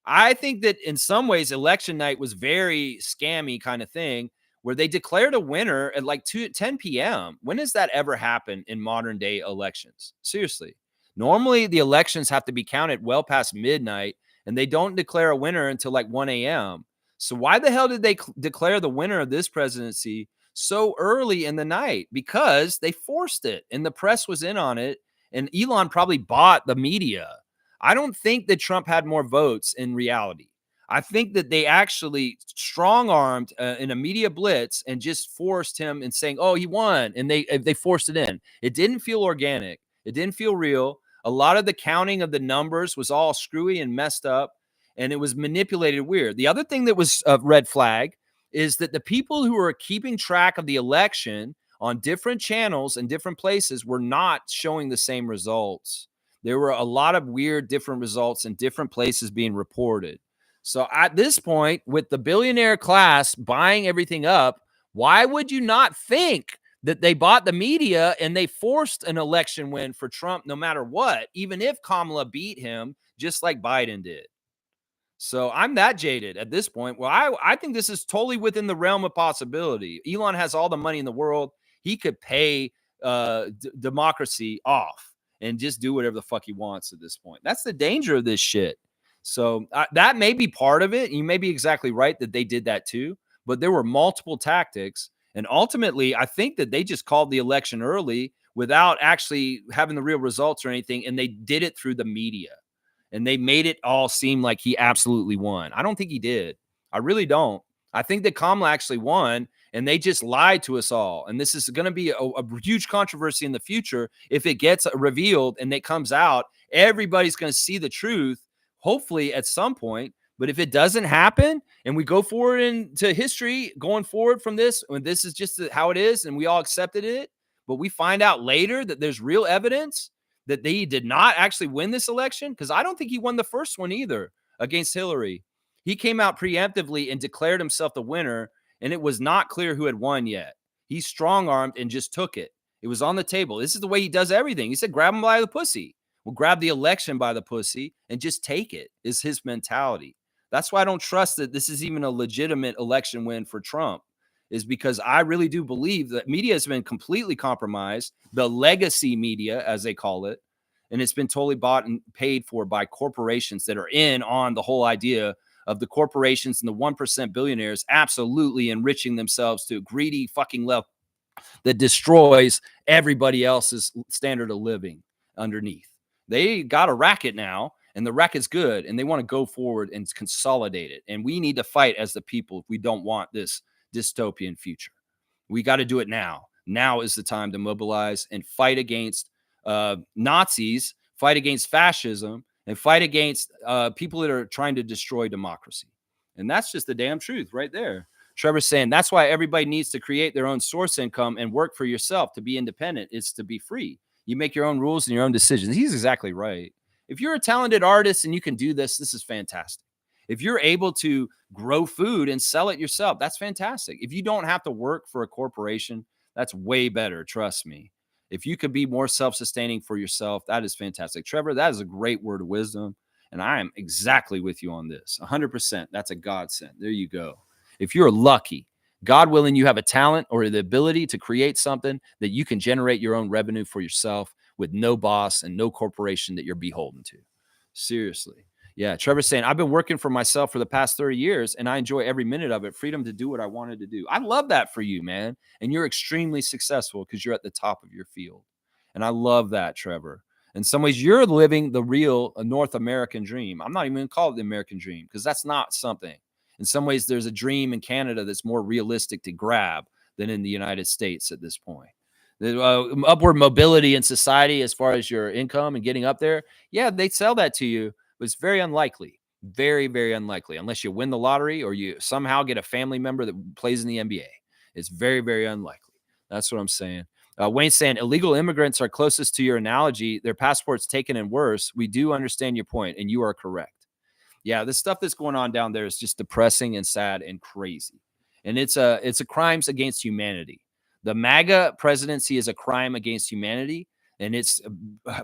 I think that in some ways, election night was very scammy kind of thing where they declared a winner at like 10 p.m. When does that ever happen in modern day elections? Seriously. Normally, the elections have to be counted well past midnight, and they don't declare a winner until like 1 a.m. So why the hell did they declare the winner of this presidency so early in the night? Because they forced it, and the press was in on it, and Elon probably bought the media. I don't think that Trump had more votes in reality. I think that they actually strong-armed in a media blitz and just forced him and saying, oh, he won. And they forced it in. It didn't feel organic. It didn't feel real. A lot of the counting of the numbers was all screwy and messed up, and it was manipulated weird. The other thing that was a red flag is that the people who were keeping track of the election on different channels and different places were not showing the same results. There were a lot of weird different results in different places being reported. So at this point, with the billionaire class buying everything up, why would you not think that they bought the media and they forced an election win for Trump no matter what, even if Kamala beat him, just like Biden did? So I'm that jaded at this point. Well, I think this is totally within the realm of possibility. Elon has all the money in the world. He could pay democracy off and just do whatever the fuck he wants at this point. That's the danger of this shit. So that may be part of it. You may be exactly right that they did that too, but there were multiple tactics. And ultimately, I think that they just called the election early without actually having the real results or anything. And they did it through the media. And they made it all seem like he absolutely won. I don't think he did. I really don't. I think that Kamala actually won, and they just lied to us all. And this is going to be a huge controversy in the future. If it gets revealed and it comes out, everybody's going to see the truth, hopefully at some point. But if it doesn't happen and we go forward into history going forward from this, when this is just how it is and we all accepted it, but we find out later that there's real evidence that they did not actually win this election, because I don't think he won the first one either against Hillary. He came out preemptively and declared himself the winner, and it was not clear who had won yet. He strong-armed and just took it. It was on the table. This is the way he does everything. He said, grab him by the pussy. Well, grab the election by the pussy and just take it, is his mentality. That's why I don't trust that this is even a legitimate election win for Trump, is because I really do believe that media has been completely compromised, the legacy media, as they call it, and it's been totally bought and paid for by corporations that are in on the whole idea of the corporations and the 1% billionaires absolutely enriching themselves to a greedy fucking level that destroys everybody else's standard of living underneath. They got a racket now, and the racket's good, and they want to go forward and consolidate it. And we need to fight as the people if we don't want this dystopian future. We got to do it now. Now is the time to mobilize and fight against Nazis, fight against fascism, and fight against people that are trying to destroy democracy. And that's just the damn truth right there. Trevor's saying that's why everybody needs to create their own source income and work for yourself to be independent. It's to be free. You make your own rules and your own decisions. He's exactly right. If you're a talented artist and you can do this, this is fantastic. If you're able to grow food and sell it yourself, that's fantastic. If you don't have to work for a corporation, that's way better. Trust me. If you could be more self-sustaining for yourself, that is fantastic. Trevor, that is a great word of wisdom. And I am exactly with you on this. 100%. That's a godsend. There you go. If you're lucky, God willing, you have a talent or the ability to create something that you can generate your own revenue for yourself with no boss and no corporation that you're beholden to. Seriously. Yeah, Trevor's saying, I've been working for myself for the past 30 years, and I enjoy every minute of it. Freedom to do what I wanted to do. I love that for you, man. And you're extremely successful because you're at the top of your field. And I love that, Trevor. In some ways, you're living the real North American dream. I'm not even going to call it the American dream because that's not something. In some ways, there's a dream in Canada that's more realistic to grab than in the United States at this point. The upward mobility in society as far as your income and getting up there, yeah, they sell that to you. But it's very unlikely, very, very unlikely, unless you win the lottery or you somehow get a family member that plays in the NBA. It's very, very unlikely. That's what I'm saying. Wayne's saying illegal immigrants are closest to your analogy. Their passports taken and worse. We do understand your point, and you are correct. Yeah, the stuff that's going on down there is just depressing and sad and crazy. And it's a crimes against humanity. The MAGA presidency is a crime against humanity. And it's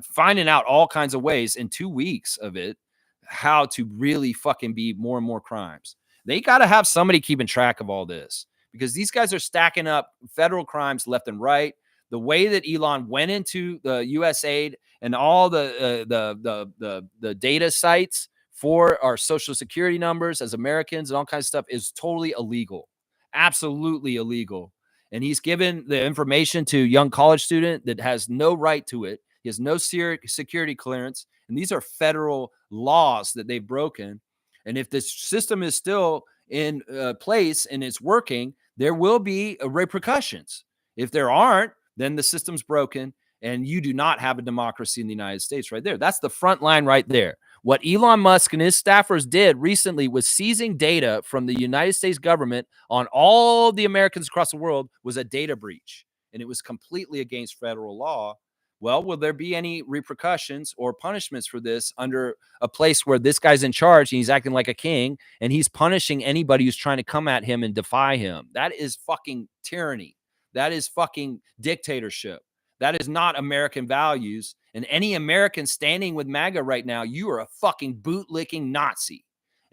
finding out all kinds of ways in 2 weeks of it, how to really fucking be more and more crimes. They got to have somebody keeping track of all this because these guys are stacking up federal crimes left and right. The way that Elon went into the USAID and all the data sites for our social security numbers as Americans and all kinds of stuff is totally illegal, absolutely illegal. And he's given the information to a young college student that has no right to it. He has no security clearance. And these are federal laws that they've broken. And if this system is still in place and it's working, there will be repercussions. If there aren't, then the system's broken and you do not have a democracy in the United States right there. That's the front line right there. What Elon Musk and his staffers did recently was seizing data from the United States government on all the Americans across the world was a data breach, and it was completely against federal law. Well, will there be any repercussions or punishments for this under a place where this guy's in charge and he's acting like a king and he's punishing anybody who's trying to come at him and defy him? That is fucking tyranny. That is fucking dictatorship. That is not American values. And any American standing with MAGA right now, you are a fucking bootlicking Nazi.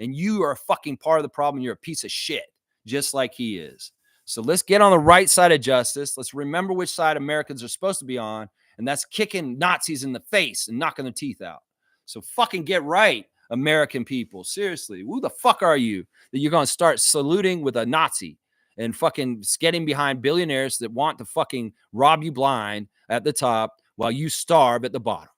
And you are a fucking part of the problem. You're a piece of shit, just like he is. So let's get on the right side of justice. Let's remember which side Americans are supposed to be on, and that's kicking Nazis in the face and knocking their teeth out. So fucking get right, American people. Seriously, who the fuck are you that you're going to start saluting with a Nazi and fucking getting behind billionaires that want to fucking rob you blind at the top while you starve at the bottom?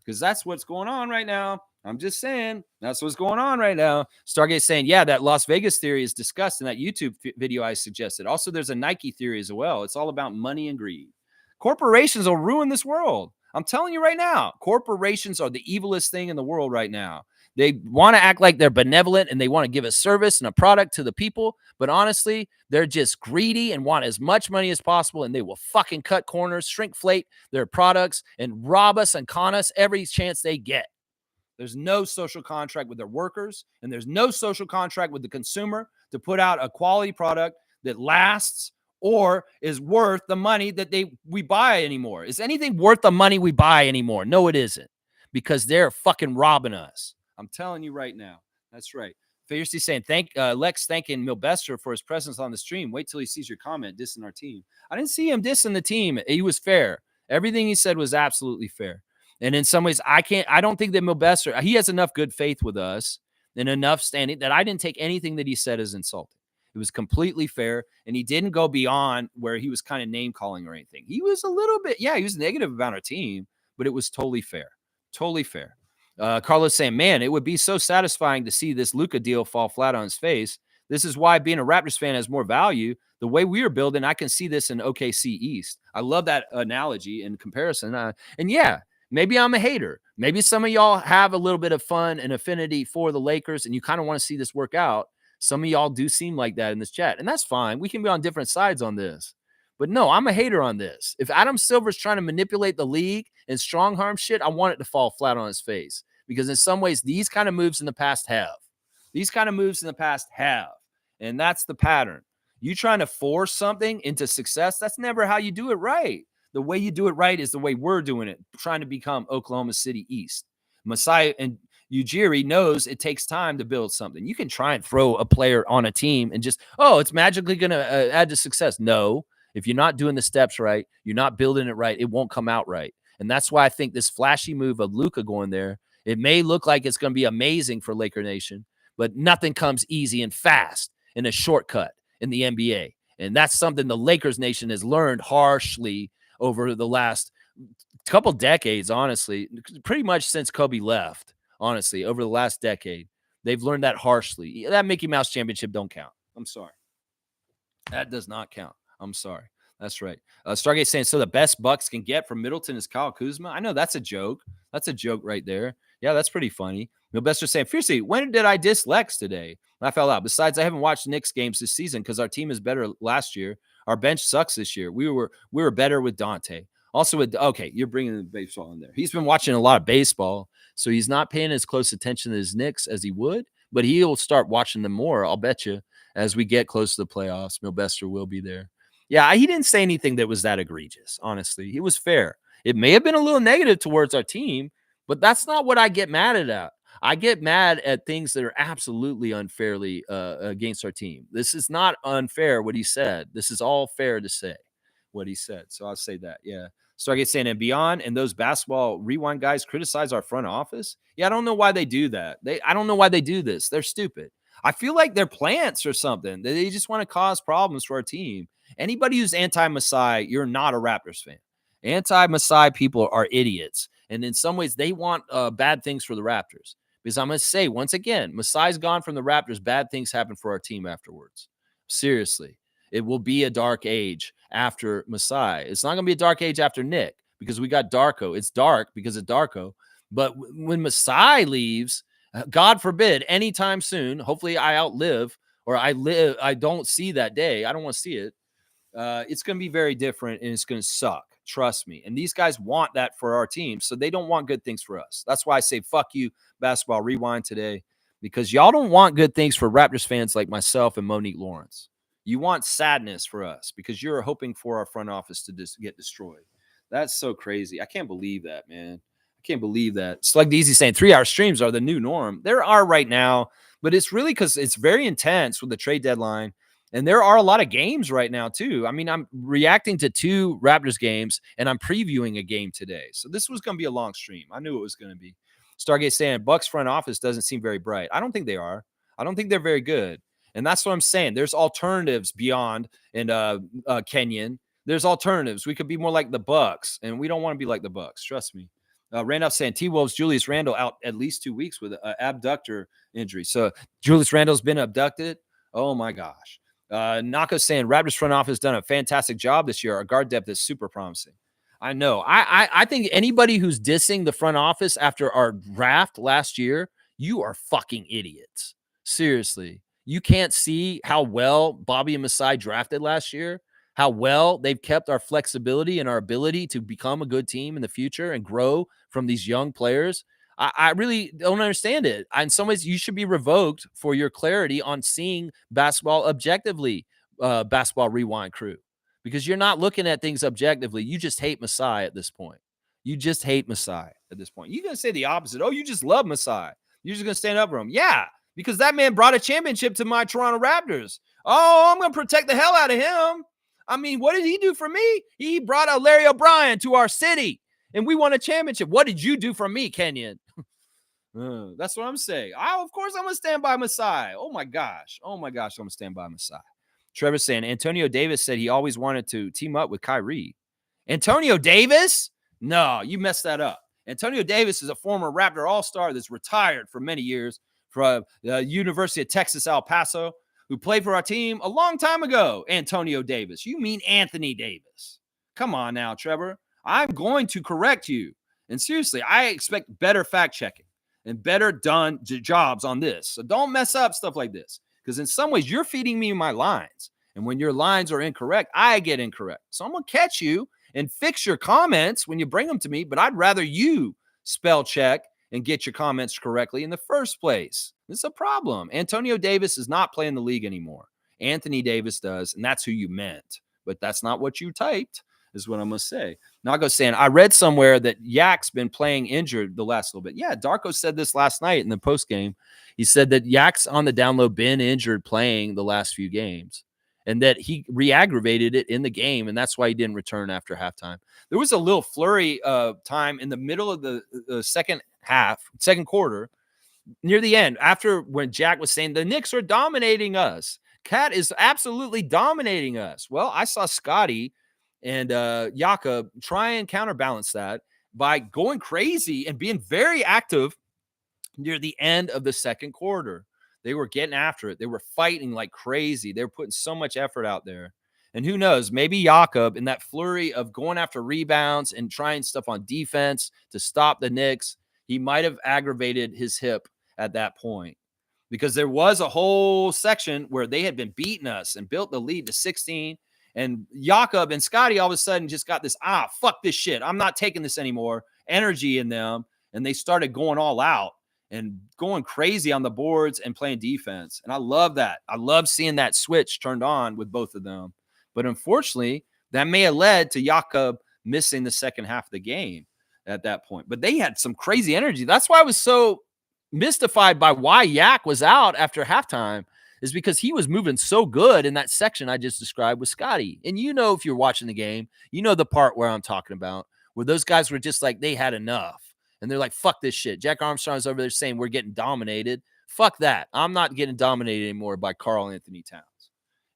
Because that's what's going on right now. I'm just saying, that's what's going on right now. Stargate saying, yeah, that Las Vegas theory is discussed in that YouTube video I suggested. Also, there's a Nike theory as well. It's all about money and greed. Corporations will ruin this world. I'm telling you right now, corporations are the evilest thing in the world right now. They want to act like they're benevolent and they want to give a service and a product to the people. But honestly, they're just greedy and want as much money as possible. And they will fucking cut corners, shrinkflate their products, and rob us and con us every chance they get. There's no social contract with their workers, and there's no social contract with the consumer to put out a quality product that lasts or is worth the money that we buy anymore. Is anything worth the money we buy anymore? No, it isn't, because they're fucking robbing us. I'm telling you right now. That's right. Fiercely saying, Lex thanking Milbester for his presence on the stream. Wait till he sees your comment dissing our team. I didn't see him dissing the team. He was fair. Everything he said was absolutely fair. And in some ways, I don't think that Milbester, he has enough good faith with us and enough standing that I didn't take anything that he said as insulting. It was completely fair. And he didn't go beyond where he was kind of name calling or anything. He was a little bit, he was negative about our team, but it was totally fair. Totally fair. Carlos saying, man, it would be so satisfying to see this Luka deal fall flat on his face. This is why being a Raptors fan has more value. The way we are building, I can see this in OKC East. I love that analogy and comparison. And yeah, maybe I'm a hater. Maybe some of y'all have a little bit of fun and affinity for the Lakers, and you kind of want to see this work out. Some of y'all do seem like that in this chat, and that's fine. We can be on different sides on this. But no, I'm a hater on this. If Adam Silver's trying to manipulate the league and strong arm shit, I want it to fall flat on his face. Because in some ways, these kind of moves in the past have. These kind of moves in the past have. And that's the pattern. You trying to force something into success, that's never how you do it right. The way you do it right is the way we're doing it, trying to become Oklahoma City East. Masai and Ujiri knows it takes time to build something. You can try and throw a player on a team and just, it's magically going to add to success. No, if you're not doing the steps right, you're not building it right, it won't come out right. And that's why I think this flashy move of Luka going there, it may look like it's going to be amazing for Laker Nation, but nothing comes easy and fast in a shortcut in the NBA. And that's something the Lakers Nation has learned harshly over the last couple decades, honestly, pretty much since Kobe left, honestly, over the last decade. They've learned that harshly. That Mickey Mouse championship don't count. I'm sorry. That does not count. I'm sorry. That's right. Stargate saying, so the best Bucks can get from Middleton is Kyle Kuzma. I know that's a joke. That's a joke right there. Yeah, that's pretty funny. Milbester saying, fiercely, when did I diss Lex today? I fell out. Besides, I haven't watched Knicks games this season because our team is better last year. Our bench sucks this year. We were better with Dante. Also with, you're bringing the baseball in there. He's been watching a lot of baseball, so he's not paying as close attention to his Knicks as he would, but he'll start watching them more, I'll bet you, as we get close to the playoffs. Milbester will be there. Yeah, he didn't say anything that was that egregious, honestly. He was fair. It may have been a little negative towards our team, but that's not what I get mad at. I get mad at things that are absolutely unfairly against our team. This is not unfair what he said. This is all fair to say what he said. So I'll say that, yeah. Stargate saying, and beyond, and those basketball rewind guys criticize our front office? Yeah, I don't know why they do that. I don't know why they do this. They're stupid. I feel like they're plants or something. They just want to cause problems for our team. Anybody who's anti-Masai, you're not a Raptors fan. Anti-Masai people are idiots. And in some ways, they want bad things for the Raptors. Because I'm going to say, once again, Masai's gone from the Raptors. Bad things happen for our team afterwards. Seriously. It will be a dark age after Masai. It's not going to be a dark age after Nick because we got Darko. It's dark because of Darko. But when Masai leaves, God forbid, anytime soon, hopefully I outlive or I don't see that day. I don't want to see it. It's going to be very different and it's going to suck. Trust me. And these guys want that for our team. So they don't want good things for us. That's why I say, fuck you, Basketball Rewind today, because y'all don't want good things for Raptors fans like myself and Monique Lawrence. You want sadness for us because you're hoping for our front office to get destroyed. That's so crazy. I can't believe that, man. I can't believe that. Slug Easy saying 3-hour streams are the new norm. There are right now, But it's really because it's very intense with the trade deadline. And there are a lot of games right now, too. I mean, I'm reacting to 2 Raptors games, and I'm previewing a game today. So this was going to be a long stream. I knew it was going to be. Stargate saying Bucks front office doesn't seem very bright. I don't think they are. I don't think they're very good. And that's what I'm saying. There's alternatives beyond and Kenyon. There's alternatives. We could be more like the Bucks, and we don't want to be like the Bucks. Trust me. Randolph saying T-Wolves Julius Randle out at least 2 weeks with an abductor injury. So Julius Randle's been abducted. Oh my gosh. Nako saying Raptors front office done a fantastic job this year. Our guard depth is super promising. I know. I think anybody who's dissing the front office after our draft last year, you are fucking idiots. Seriously. You can't see how well Bobby and Masai drafted last year, how well they've kept our flexibility and our ability to become a good team in the future and grow from these young players. I really don't understand it. In some ways, you should be revoked for your clarity on seeing basketball objectively, Basketball Rewind crew, because you're not looking at things objectively. You just hate Masai at this point. You just hate Masai at this point. You're going to say the opposite. Oh, you just love Masai. You're just going to stand up for him. Yeah, because that man brought a championship to my Toronto Raptors. Oh, I'm going to protect the hell out of him. I mean, what did he do for me? He brought a Larry O'Brien to our city, and we won a championship. What did you do for me, Kenyon? That's what I'm saying. Of course, I'm going to stand by Masai. Oh, my gosh. I'm going to stand by Masai. Trevor saying Antonio Davis said he always wanted to team up with Kyrie. Antonio Davis? No, you messed that up. Antonio Davis is a former Raptor All-Star that's retired for many years from the University of Texas, El Paso, who played for our team a long time ago. Antonio Davis. You mean Anthony Davis. Come on now, Trevor. I'm going to correct you. And seriously, I expect better fact-checking and better done jobs on this. So don't mess up stuff like this, because in some ways you're feeding me my lines. And when your lines are incorrect, I get incorrect. So I'm going to catch you and fix your comments when you bring them to me, but I'd rather you spell check and get your comments correctly in the first place. It's a problem. Antonio Davis is not playing the league anymore. Anthony Davis does, and that's who you meant. But that's not what you typed, is what I'm going to say. Nago saying, I read somewhere that Yak's been playing injured the last little bit. Yeah, Darko said this last night in the postgame. He said that Yak's on the down low been injured playing the last few games, and that he re-aggravated it in the game, and that's why he didn't return after halftime. There was a little flurry time in the middle of the second quarter, near the end, after when Jack was saying the Knicks are dominating us. Cat is absolutely dominating us. Well, I saw Scotty and Yaka try and counterbalance that by going crazy and being very active near the end of the second quarter. They were getting after it. They were fighting like crazy. They were putting so much effort out there. And who knows, maybe Jakob in that flurry of going after rebounds and trying stuff on defense to stop the Knicks, he might have aggravated his hip at that point, because there was a whole section where they had been beating us and built the lead to 16. And Jakob and Scotty all of a sudden just got this, fuck this shit, I'm not taking this anymore, energy in them. And they started going all out and going crazy on the boards and playing defense. And I love that. I love seeing that switch turned on with both of them. But unfortunately, that may have led to Jakob missing the second half of the game at that point. But they had some crazy energy. That's why I was so mystified by why Yak was out after halftime, is because he was moving so good in that section I just described with Scotty. And you know, if you're watching the game, you know the part where I'm talking about, where those guys were just like, they had enough. And they're like, fuck this shit. Jack Armstrong's over there saying we're getting dominated. Fuck that. I'm not getting dominated anymore by Karl Anthony Towns.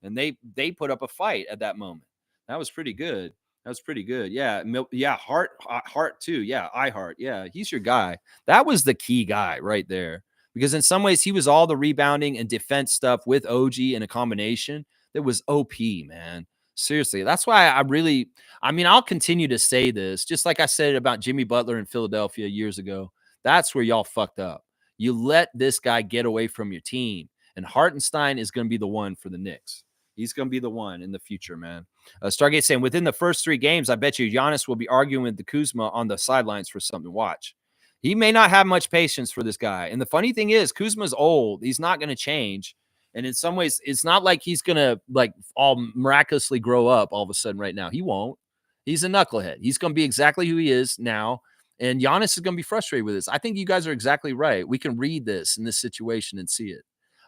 And they put up a fight at that moment. That was pretty good. Yeah. Yeah. Hart too. Yeah. iHeart. Yeah. He's your guy. That was the key guy right there, because in some ways he was all the rebounding and defense stuff with OG in a combination that was OP, man. Seriously. That's why I'll continue to say this, just like I said about Jimmy Butler in Philadelphia years ago. That's where y'all fucked up. You let this guy get away from your team, and Hartenstein is going to be the one for the Knicks. He's going to be the one in the future, man. Stargate saying, within the first 3 games, I bet you Giannis will be arguing with the Kuzma on the sidelines for something to watch. He may not have much patience for this guy. And the funny thing is, Kuzma's old. He's not going to change. And in some ways, it's not like he's going to like all miraculously grow up all of a sudden right now. He won't. He's a knucklehead. He's going to be exactly who he is now. And Giannis is going to be frustrated with this. I think you guys are exactly right. We can read this in this situation and see it.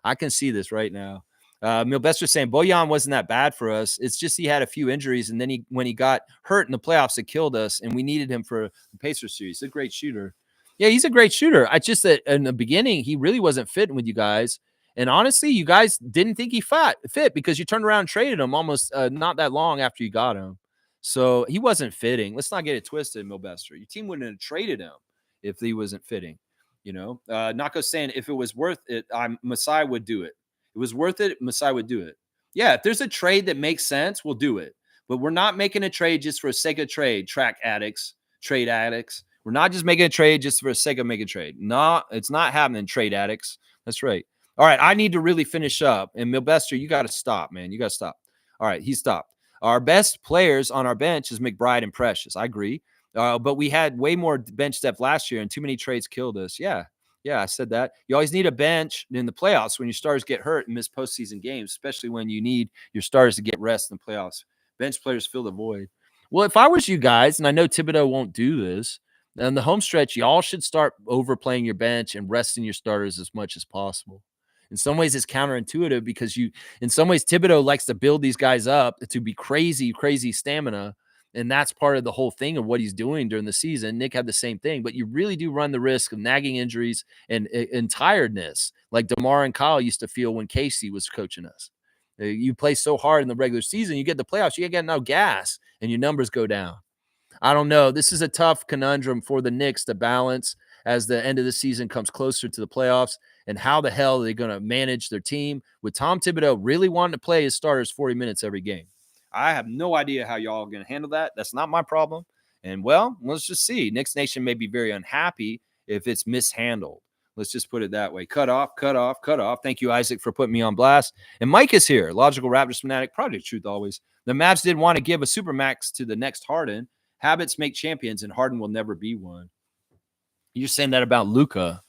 I can see this right now. Milbester's saying Bojan wasn't that bad for us. It's just he had a few injuries, and then when he got hurt in the playoffs, it killed us, and we needed him for the Pacers series. He's a great shooter. Yeah, he's a great shooter. I just that in the beginning he really wasn't fitting with you guys, and honestly, you guys didn't think he fit because you turned around and traded him almost not that long after you got him. So he wasn't fitting. Let's not get it twisted, Milbester. Your team wouldn't have traded him if he wasn't fitting. Nako saying if it was worth it, Masai would do it. It was worth it, Masai would do it. Yeah, if there's a trade that makes sense, we'll do it. But we're not making a trade just for the sake of trade, trade addicts. We're not just making a trade just for the sake of making a trade. No, it's not happening, trade addicts. That's right. All right, I need to really finish up. And Milbester, you got to stop, man. You got to stop. All right, he stopped. Our best players on our bench is McBride and Precious. I agree. But we had way more bench depth last year, and too many trades killed us. Yeah, I said that. You always need a bench in the playoffs when your stars get hurt and miss postseason games, especially when you need your stars to get rest in the playoffs. Bench players fill the void. Well, if I was you guys, and I know Thibodeau won't do this, on the home stretch, y'all should start overplaying your bench and resting your starters as much as possible. In some ways, it's counterintuitive because in some ways, Thibodeau likes to build these guys up to be crazy stamina. And that's part of the whole thing of what he's doing during the season. Nick had the same thing, but you really do run the risk of nagging injuries and tiredness, like DeMar and Kyle used to feel when Casey was coaching us. You play so hard in the regular season, you get the playoffs, you get no gas, and your numbers go down. I don't know. This is a tough conundrum for the Knicks to balance as the end of the season comes closer to the playoffs. And how the hell are they going to manage their team with Tom Thibodeau really wanting to play his starters 40 minutes every game? I have no idea how y'all are going to handle that. That's not my problem. And, well, let's just see. Knicks Nation may be very unhappy if it's mishandled. Let's just put it that way. Cut off. Thank you, Isaac, for putting me on blast. And Mike is here. Logical Raptors fanatic. Project Truth always. The Mavs didn't want to give a supermax to the next Harden. Habits make champions, and Harden will never be one. You're saying that about Luka.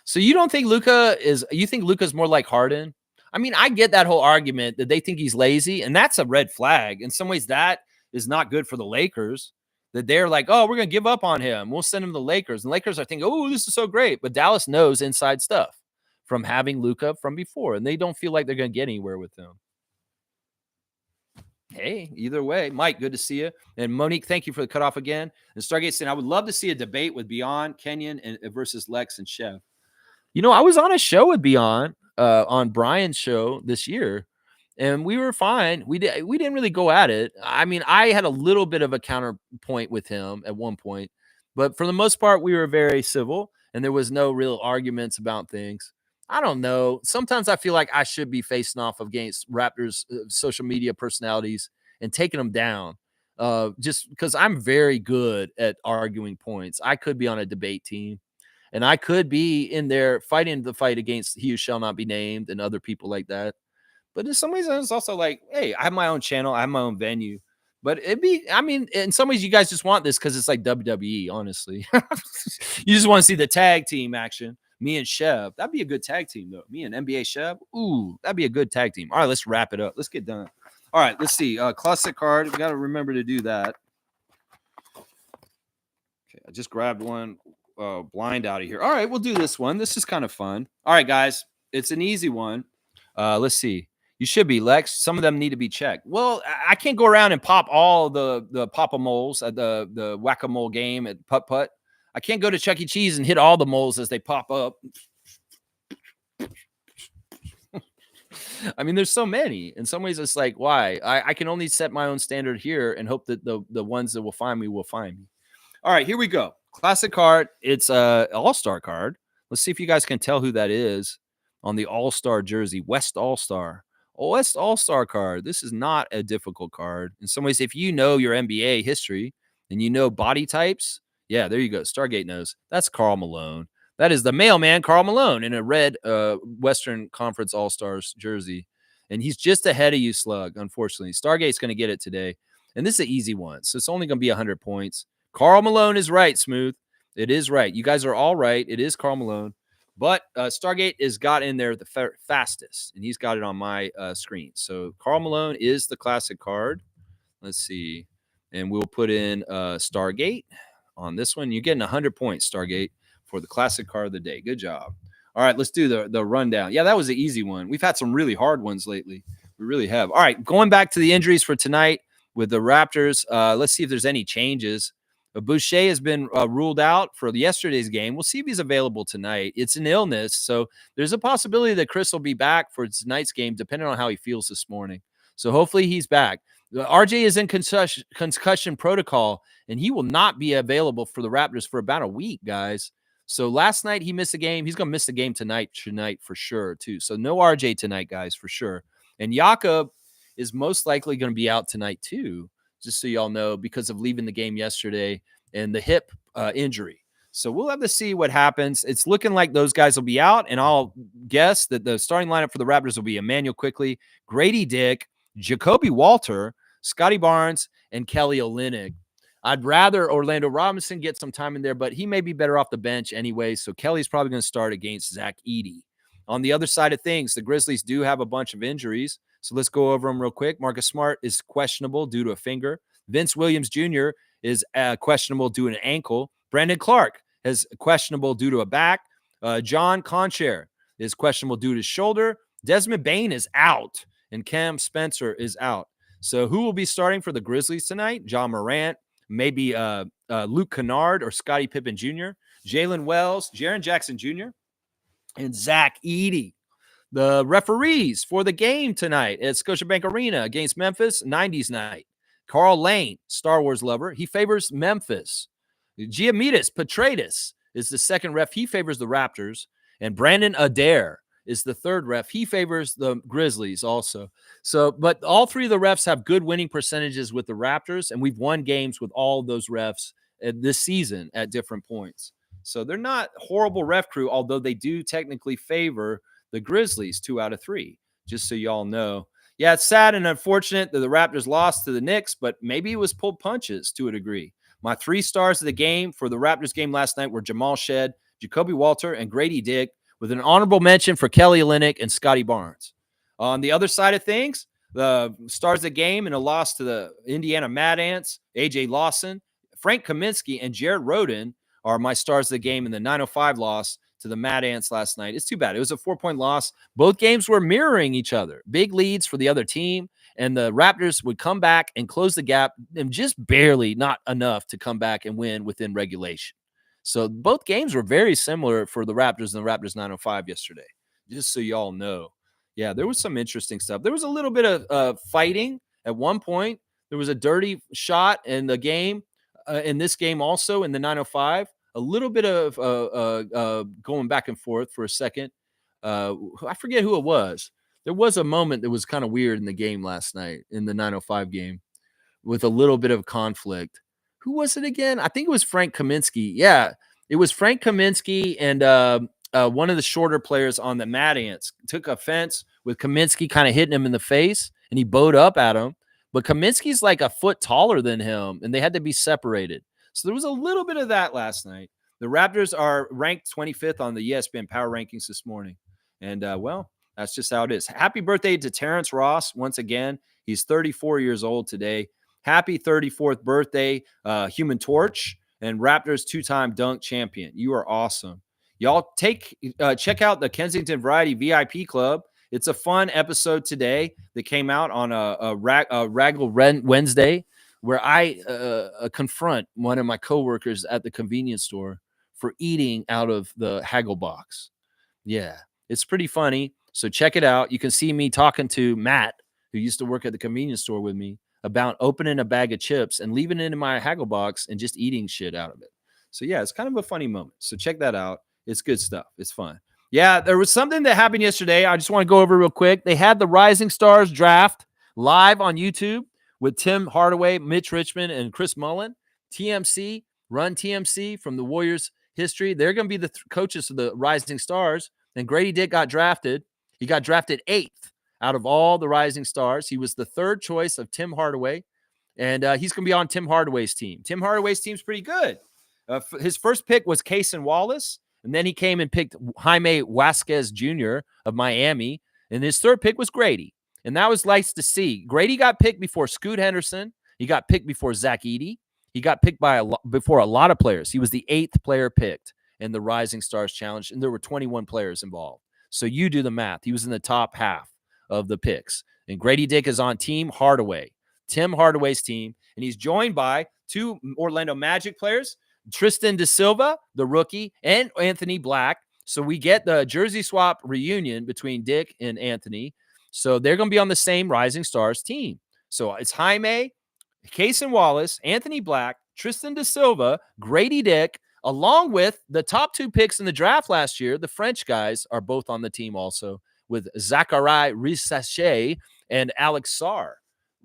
So you don't think you think Luka's more like Harden? I mean, I get that whole argument that they think he's lazy, and that's a red flag. In some ways, that is not good for the Lakers, that they're like, oh, we're going to give up on him. We'll send him to the Lakers. And Lakers are thinking, oh, this is so great. But Dallas knows inside stuff from having Luka from before, and they don't feel like they're going to get anywhere with him. Hey, either way, Mike, good to see you. And Monique, thank you for the cutoff again. And Stargate saying, I would love to see a debate with Beyond, Kenyon, and versus Lex and Chev. I was on a show with Beyond on Brian's show this year, and we were fine. We didn't really go at it. I mean, I had a little bit of a counterpoint with him at one point, but for the most part, we were very civil, and there was no real arguments about things. I don't know. Sometimes I feel like I should be facing off against Raptors social media personalities and taking them down just because I'm very good at arguing points. I could be on a debate team, and I could be in there fighting the fight against he who shall not be named and other people like that. But in some ways, it's also like, hey, I have my own channel. I have my own venue. But in some ways, you guys just want this because it's like WWE, honestly. You just want to see the tag team action. Me and Chev. That'd be a good tag team, though. Me and NBA Chev. Ooh, that'd be a good tag team. All right, let's wrap it up. Let's get done. All right, let's see. Classic card. We got to remember to do that. Okay, I just grabbed one blind out of here. All right, we'll do this one. This is kind of fun. All right, guys. It's an easy one. Let's see. You should be, Lex. Some of them need to be checked. Well, I can't go around and pop all the pop-a-moles at the whack-a-mole game at putt-putt. I can't go to Chuck E. Cheese and hit all the moles as they pop up. I mean, there's so many. In some ways, it's like, why? I can only set my own standard here and hope that the ones that will find me will find me. All right, here we go. Classic card. It's an all-star card. Let's see if you guys can tell who that is on the all-star jersey. West All-Star. West All-Star card. This is not a difficult card. In some ways, if you know your NBA history and you know body types, yeah, there you go. Stargate knows. That's Karl Malone. That is the mailman, Karl Malone, in a red Western Conference All-Stars jersey. And he's just ahead of you, Slug, unfortunately. Stargate's going to get it today. And this is an easy one. So it's only going to be 100 points. Karl Malone is right, Smooth. It is right. You guys are all right. It is Karl Malone. But Stargate has got in there the fastest. And he's got it on my screen. So Karl Malone is the classic card. Let's see. And we'll put in Stargate on this one. You're getting 100 points, Stargate, for the classic card of the day. Good job. All right, let's do the rundown. Yeah, that was an easy one. We've had some really hard ones lately. We really have. All right, going back to the injuries for tonight with the Raptors. Let's see if there's any changes. Boucher has been ruled out for yesterday's game. We'll see if he's available tonight. It's an illness, so there's a possibility that Chris will be back for tonight's game, depending on how he feels this morning. So hopefully he's back. RJ is in concussion protocol, and he will not be available for the Raptors for about a week, guys. So last night he missed a game. He's going to miss the game tonight for sure, too. So no RJ tonight, guys, for sure. And Jakob is most likely going to be out tonight, too, just so y'all know, because of leaving the game yesterday and the hip injury. So we'll have to see what happens. It's looking like those guys will be out, and I'll guess that the starting lineup for the Raptors will be Emmanuel Quickley, Grady Dick, Jacoby Walter, Scotty Barnes, and Kelly Olynyk. I'd rather Orlando Robinson get some time in there, but he may be better off the bench anyway, so Kelly's probably going to start against Zach Edey. On the other side of things, the Grizzlies do have a bunch of injuries, so let's go over them real quick. Marcus Smart is questionable due to a finger. Vince Williams Jr. is questionable due to an ankle. Brandon Clark is questionable due to a back. John Concher is questionable due to shoulder. Desmond Bane is out, and Cam Spencer is out. So who will be starting for the Grizzlies tonight? John Morant, maybe Luke Kennard or Scottie Pippen Jr., Jalen Wells, Jaren Jackson Jr., and Zach Edey. The referees for the game tonight at Scotiabank Arena against Memphis, 90s night. Carl Lane, Star Wars lover, he favors Memphis. Giamidis Petratus is the second ref. He favors the Raptors. And Brandon Adair is the third ref. He favors the Grizzlies also. So, but all three of the refs have good winning percentages with the Raptors, and we've won games with all of those refs this season at different points. So they're not horrible ref crew, although they do technically favor the Grizzlies 2 out of 3, just so y'all know. Yeah, it's sad and unfortunate that the Raptors lost to the Knicks, but maybe it was pulled punches to a degree. My 3 stars of the game for the Raptors game last night were Jamal Shed, Jacoby Walter, and Grady Dick, with an honorable mention for Kelly Olynyk and Scotty Barnes. On the other side of things, the stars of the game in a loss to the Indiana Mad Ants, A.J. Lawson, Frank Kaminsky, and Jared Rhoden are my stars of the game in the 905 loss to the Mad Ants last night. It's too bad. It was a 4-point loss. Both games were mirroring each other. Big leads for the other team, and the Raptors would come back and close the gap, and just barely, not enough to come back and win within regulation. So both games were very similar for the Raptors and the Raptors 905 yesterday, just so y'all know. Yeah, there was some interesting stuff. There was a little bit of fighting at one point. There was a dirty shot in the game, in this game also in the 905. A little bit of going back and forth for a second. I forget who it was. There was a moment that was kind of weird in the game last night in the 905 game with a little bit of conflict. Who was it again? I think it was Frank Kaminsky. Yeah, it was Frank Kaminsky and one of the shorter players on the Mad Ants took offense with Kaminsky kind of hitting him in the face, and he bowed up at him. But Kaminsky's like a foot taller than him, and they had to be separated. So there was a little bit of that last night. The Raptors are ranked 25th on the ESPN Power Rankings this morning. And, well, that's just how it is. Happy birthday to Terrence Ross once again. He's 34 years old today. Happy 34th birthday, Human Torch and Raptors 2-time dunk champion. You are awesome. Y'all check out the Kensington Variety VIP Club. It's a fun episode today that came out on a Raggle Wednesday where I confront one of my coworkers at the convenience store for eating out of the haggle box. Yeah, it's pretty funny. So check it out. You can see me talking to Matt, who used to work at the convenience store with me, about opening a bag of chips and leaving it in my haggle box and just eating shit out of it. So yeah, it's kind of a funny moment. So check that out. It's good stuff. It's fun. Yeah, there was something that happened yesterday. I just want to go over real quick. They had the Rising Stars draft live on YouTube with Tim Hardaway, Mitch Richmond, and Chris Mullen. TMC, Run TMC from the Warriors history. They're going to be the coaches of the Rising Stars. And Grady Dick got drafted. He got drafted 8th out of all the Rising Stars. He was the 3rd choice of Tim Hardaway. And he's going to be on Tim Hardaway's team. Tim Hardaway's team's pretty good. His first pick was Cason Wallace. And then he came and picked Jaime Vasquez Jr. of Miami. And his 3rd pick was Grady. And that was nice to see. Grady got picked before Scoot Henderson. He got picked before Zach Edey. He got picked before a lot of players. He was the 8th player picked. in the Rising Stars Challenge, and there were 21 players involved. So you do the math. He was in the top half of the picks. And Grady Dick is on Team Hardaway, Tim Hardaway's team, and he's joined by 2 Orlando Magic players, Tristan Da Silva, the rookie, and Anthony Black. So we get the jersey swap reunion between Dick and Anthony. So they're going to be on the same Rising Stars team. So it's Jaime, Cason Wallace, Anthony Black, Tristan Da Silva, Grady Dick, along with the top 2 picks in the draft last year. The French guys are both on the team also, with Zachary Rissache and Alex Sarr,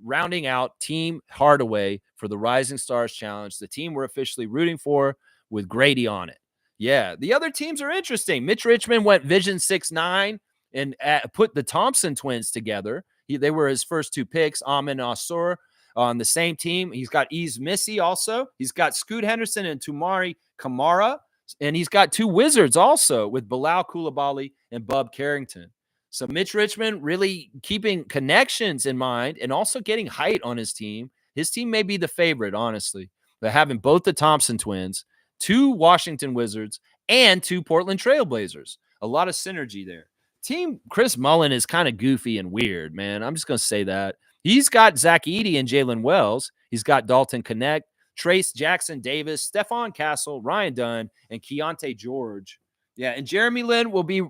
rounding out Team Hardaway for the Rising Stars Challenge, the team we're officially rooting for with Grady on it. Yeah, the other teams are interesting. Mitch Richmond went Vision 6'9" and put the Thompson twins together. They were his first 2 picks, Amin Asur on the same team. He's got Yves Missy also. He's got Scoot Henderson and Tumari Kamara. And he's got 2 Wizards also with Bilal Coulibaly and Bub Carrington. So Mitch Richmond really keeping connections in mind and also getting height on his team. His team may be the favorite, honestly, but having both the Thompson twins, 2 Washington Wizards, and 2 Portland Trailblazers. A lot of synergy there. Team Chris Mullin is kind of goofy and weird, man. I'm just going to say that. He's got Zach Edey and Jalen Wells. He's got Dalton Connect, Trace Jackson Davis, Stephon Castle, Ryan Dunn, and Keontae George. Yeah, and Jeremy Lin will be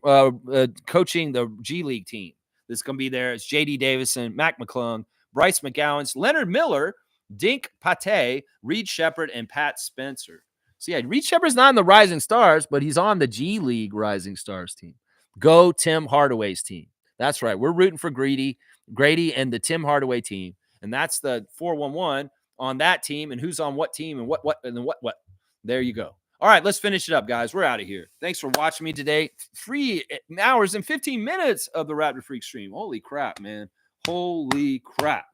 coaching the G League team. That's going to be there. It's J.D. Davison, Mac McClung, Bryce McGowan, Leonard Miller, Dink Pate, Reed Shepard, and Pat Spencer. So, yeah, Reed Shepard's not in the Rising Stars, but he's on the G League Rising Stars team. Go Tim Hardaway's team. That's right. We're rooting for Grady and the Tim Hardaway team. And that's the 411 on that team and who's on what team and what. There you go. All right, let's finish it up, guys. We're out of here. Thanks for watching me today. 3 hours and 15 minutes of the Raptor Freak stream. Holy crap, man. Holy crap.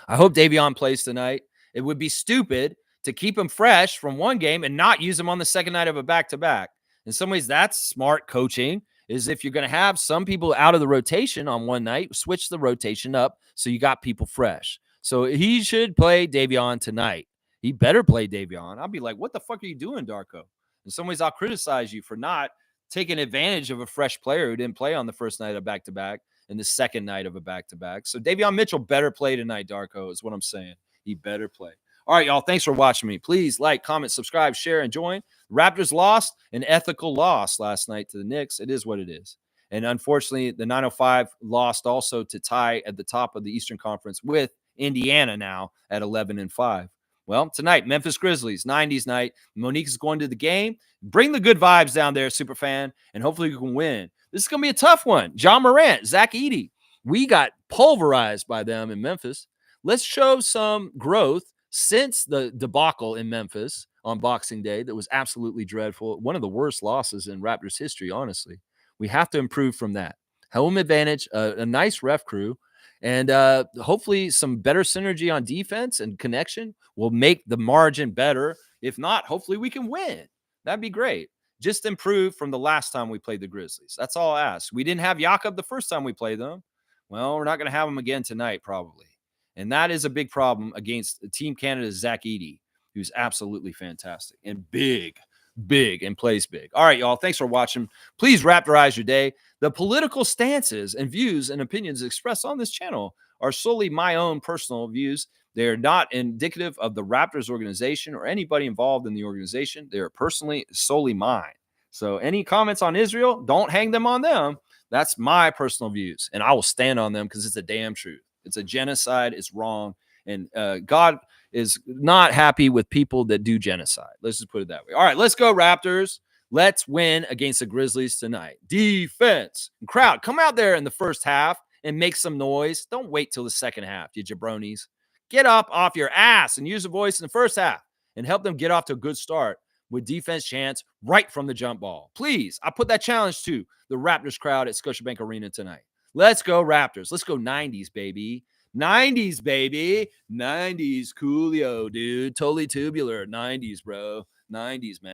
I hope Davion plays tonight. It would be stupid to keep him fresh from one game and not use him on the second night of a back-to-back. In some ways, that's smart coaching, is if you're going to have some people out of the rotation on one night, switch the rotation up so you got people fresh. So he should play Davion tonight. He better play Davion. I'll be like, what the fuck are you doing, Darko? In some ways, I'll criticize you for not taking advantage of a fresh player who didn't play on the first night of back-to-back and the second night of a back-to-back. So Davion Mitchell better play tonight, Darko, is what I'm saying. He better play. All right, y'all, thanks for watching me. Please like, comment, subscribe, share, and join. Raptors lost an ethical loss last night to the Knicks. It is what it is. And unfortunately, the 905 lost also to tie at the top of the Eastern Conference with Indiana now at 11-5. Well, tonight, Memphis Grizzlies, 90s night. Monique is going to the game. Bring the good vibes down there, Superfan, and hopefully you can win. This is going to be a tough one. John Morant, Zach Edey. We got pulverized by them in Memphis. Let's show some growth since the debacle in Memphis on Boxing Day that was absolutely dreadful. One of the worst losses in Raptors history, honestly. We have to improve from that. Home advantage, a nice ref crew, and hopefully some better synergy on defense and connection will make the margin better. If not, hopefully we can win. That'd be great. Just improve from the last time we played the Grizzlies. That's all I ask. We didn't have Jakob the first time we played them. Well, we're not going to have him again tonight, probably. And that is a big problem against Team Canada's Zach Edey, who's absolutely fantastic and big, and plays big. All right, y'all. Thanks for watching. Please Raptorize your day. The political stances and views and opinions expressed on this channel are solely my own personal views. They are not indicative of the Raptors organization or anybody involved in the organization. They are personally solely mine. So any comments on Israel, don't hang them on them. That's my personal views, and I will stand on them because it's a damn truth. It's a genocide. It's wrong. And God is not happy with people that do genocide. Let's just put it that way. All right, let's go, Raptors. Let's win against the Grizzlies tonight. Defense. And crowd, come out there in the first half and make some noise. Don't wait till the second half, you jabronis. Get up off your ass and use the voice in the first half and help them get off to a good start with defense chance right from the jump ball. Please, I put that challenge to the Raptors crowd at Scotiabank Arena tonight. Let's go, Raptors. Let's go 90s, baby. 90s, baby. 90s, coolio, dude. Totally tubular. 90s, bro. 90s, man.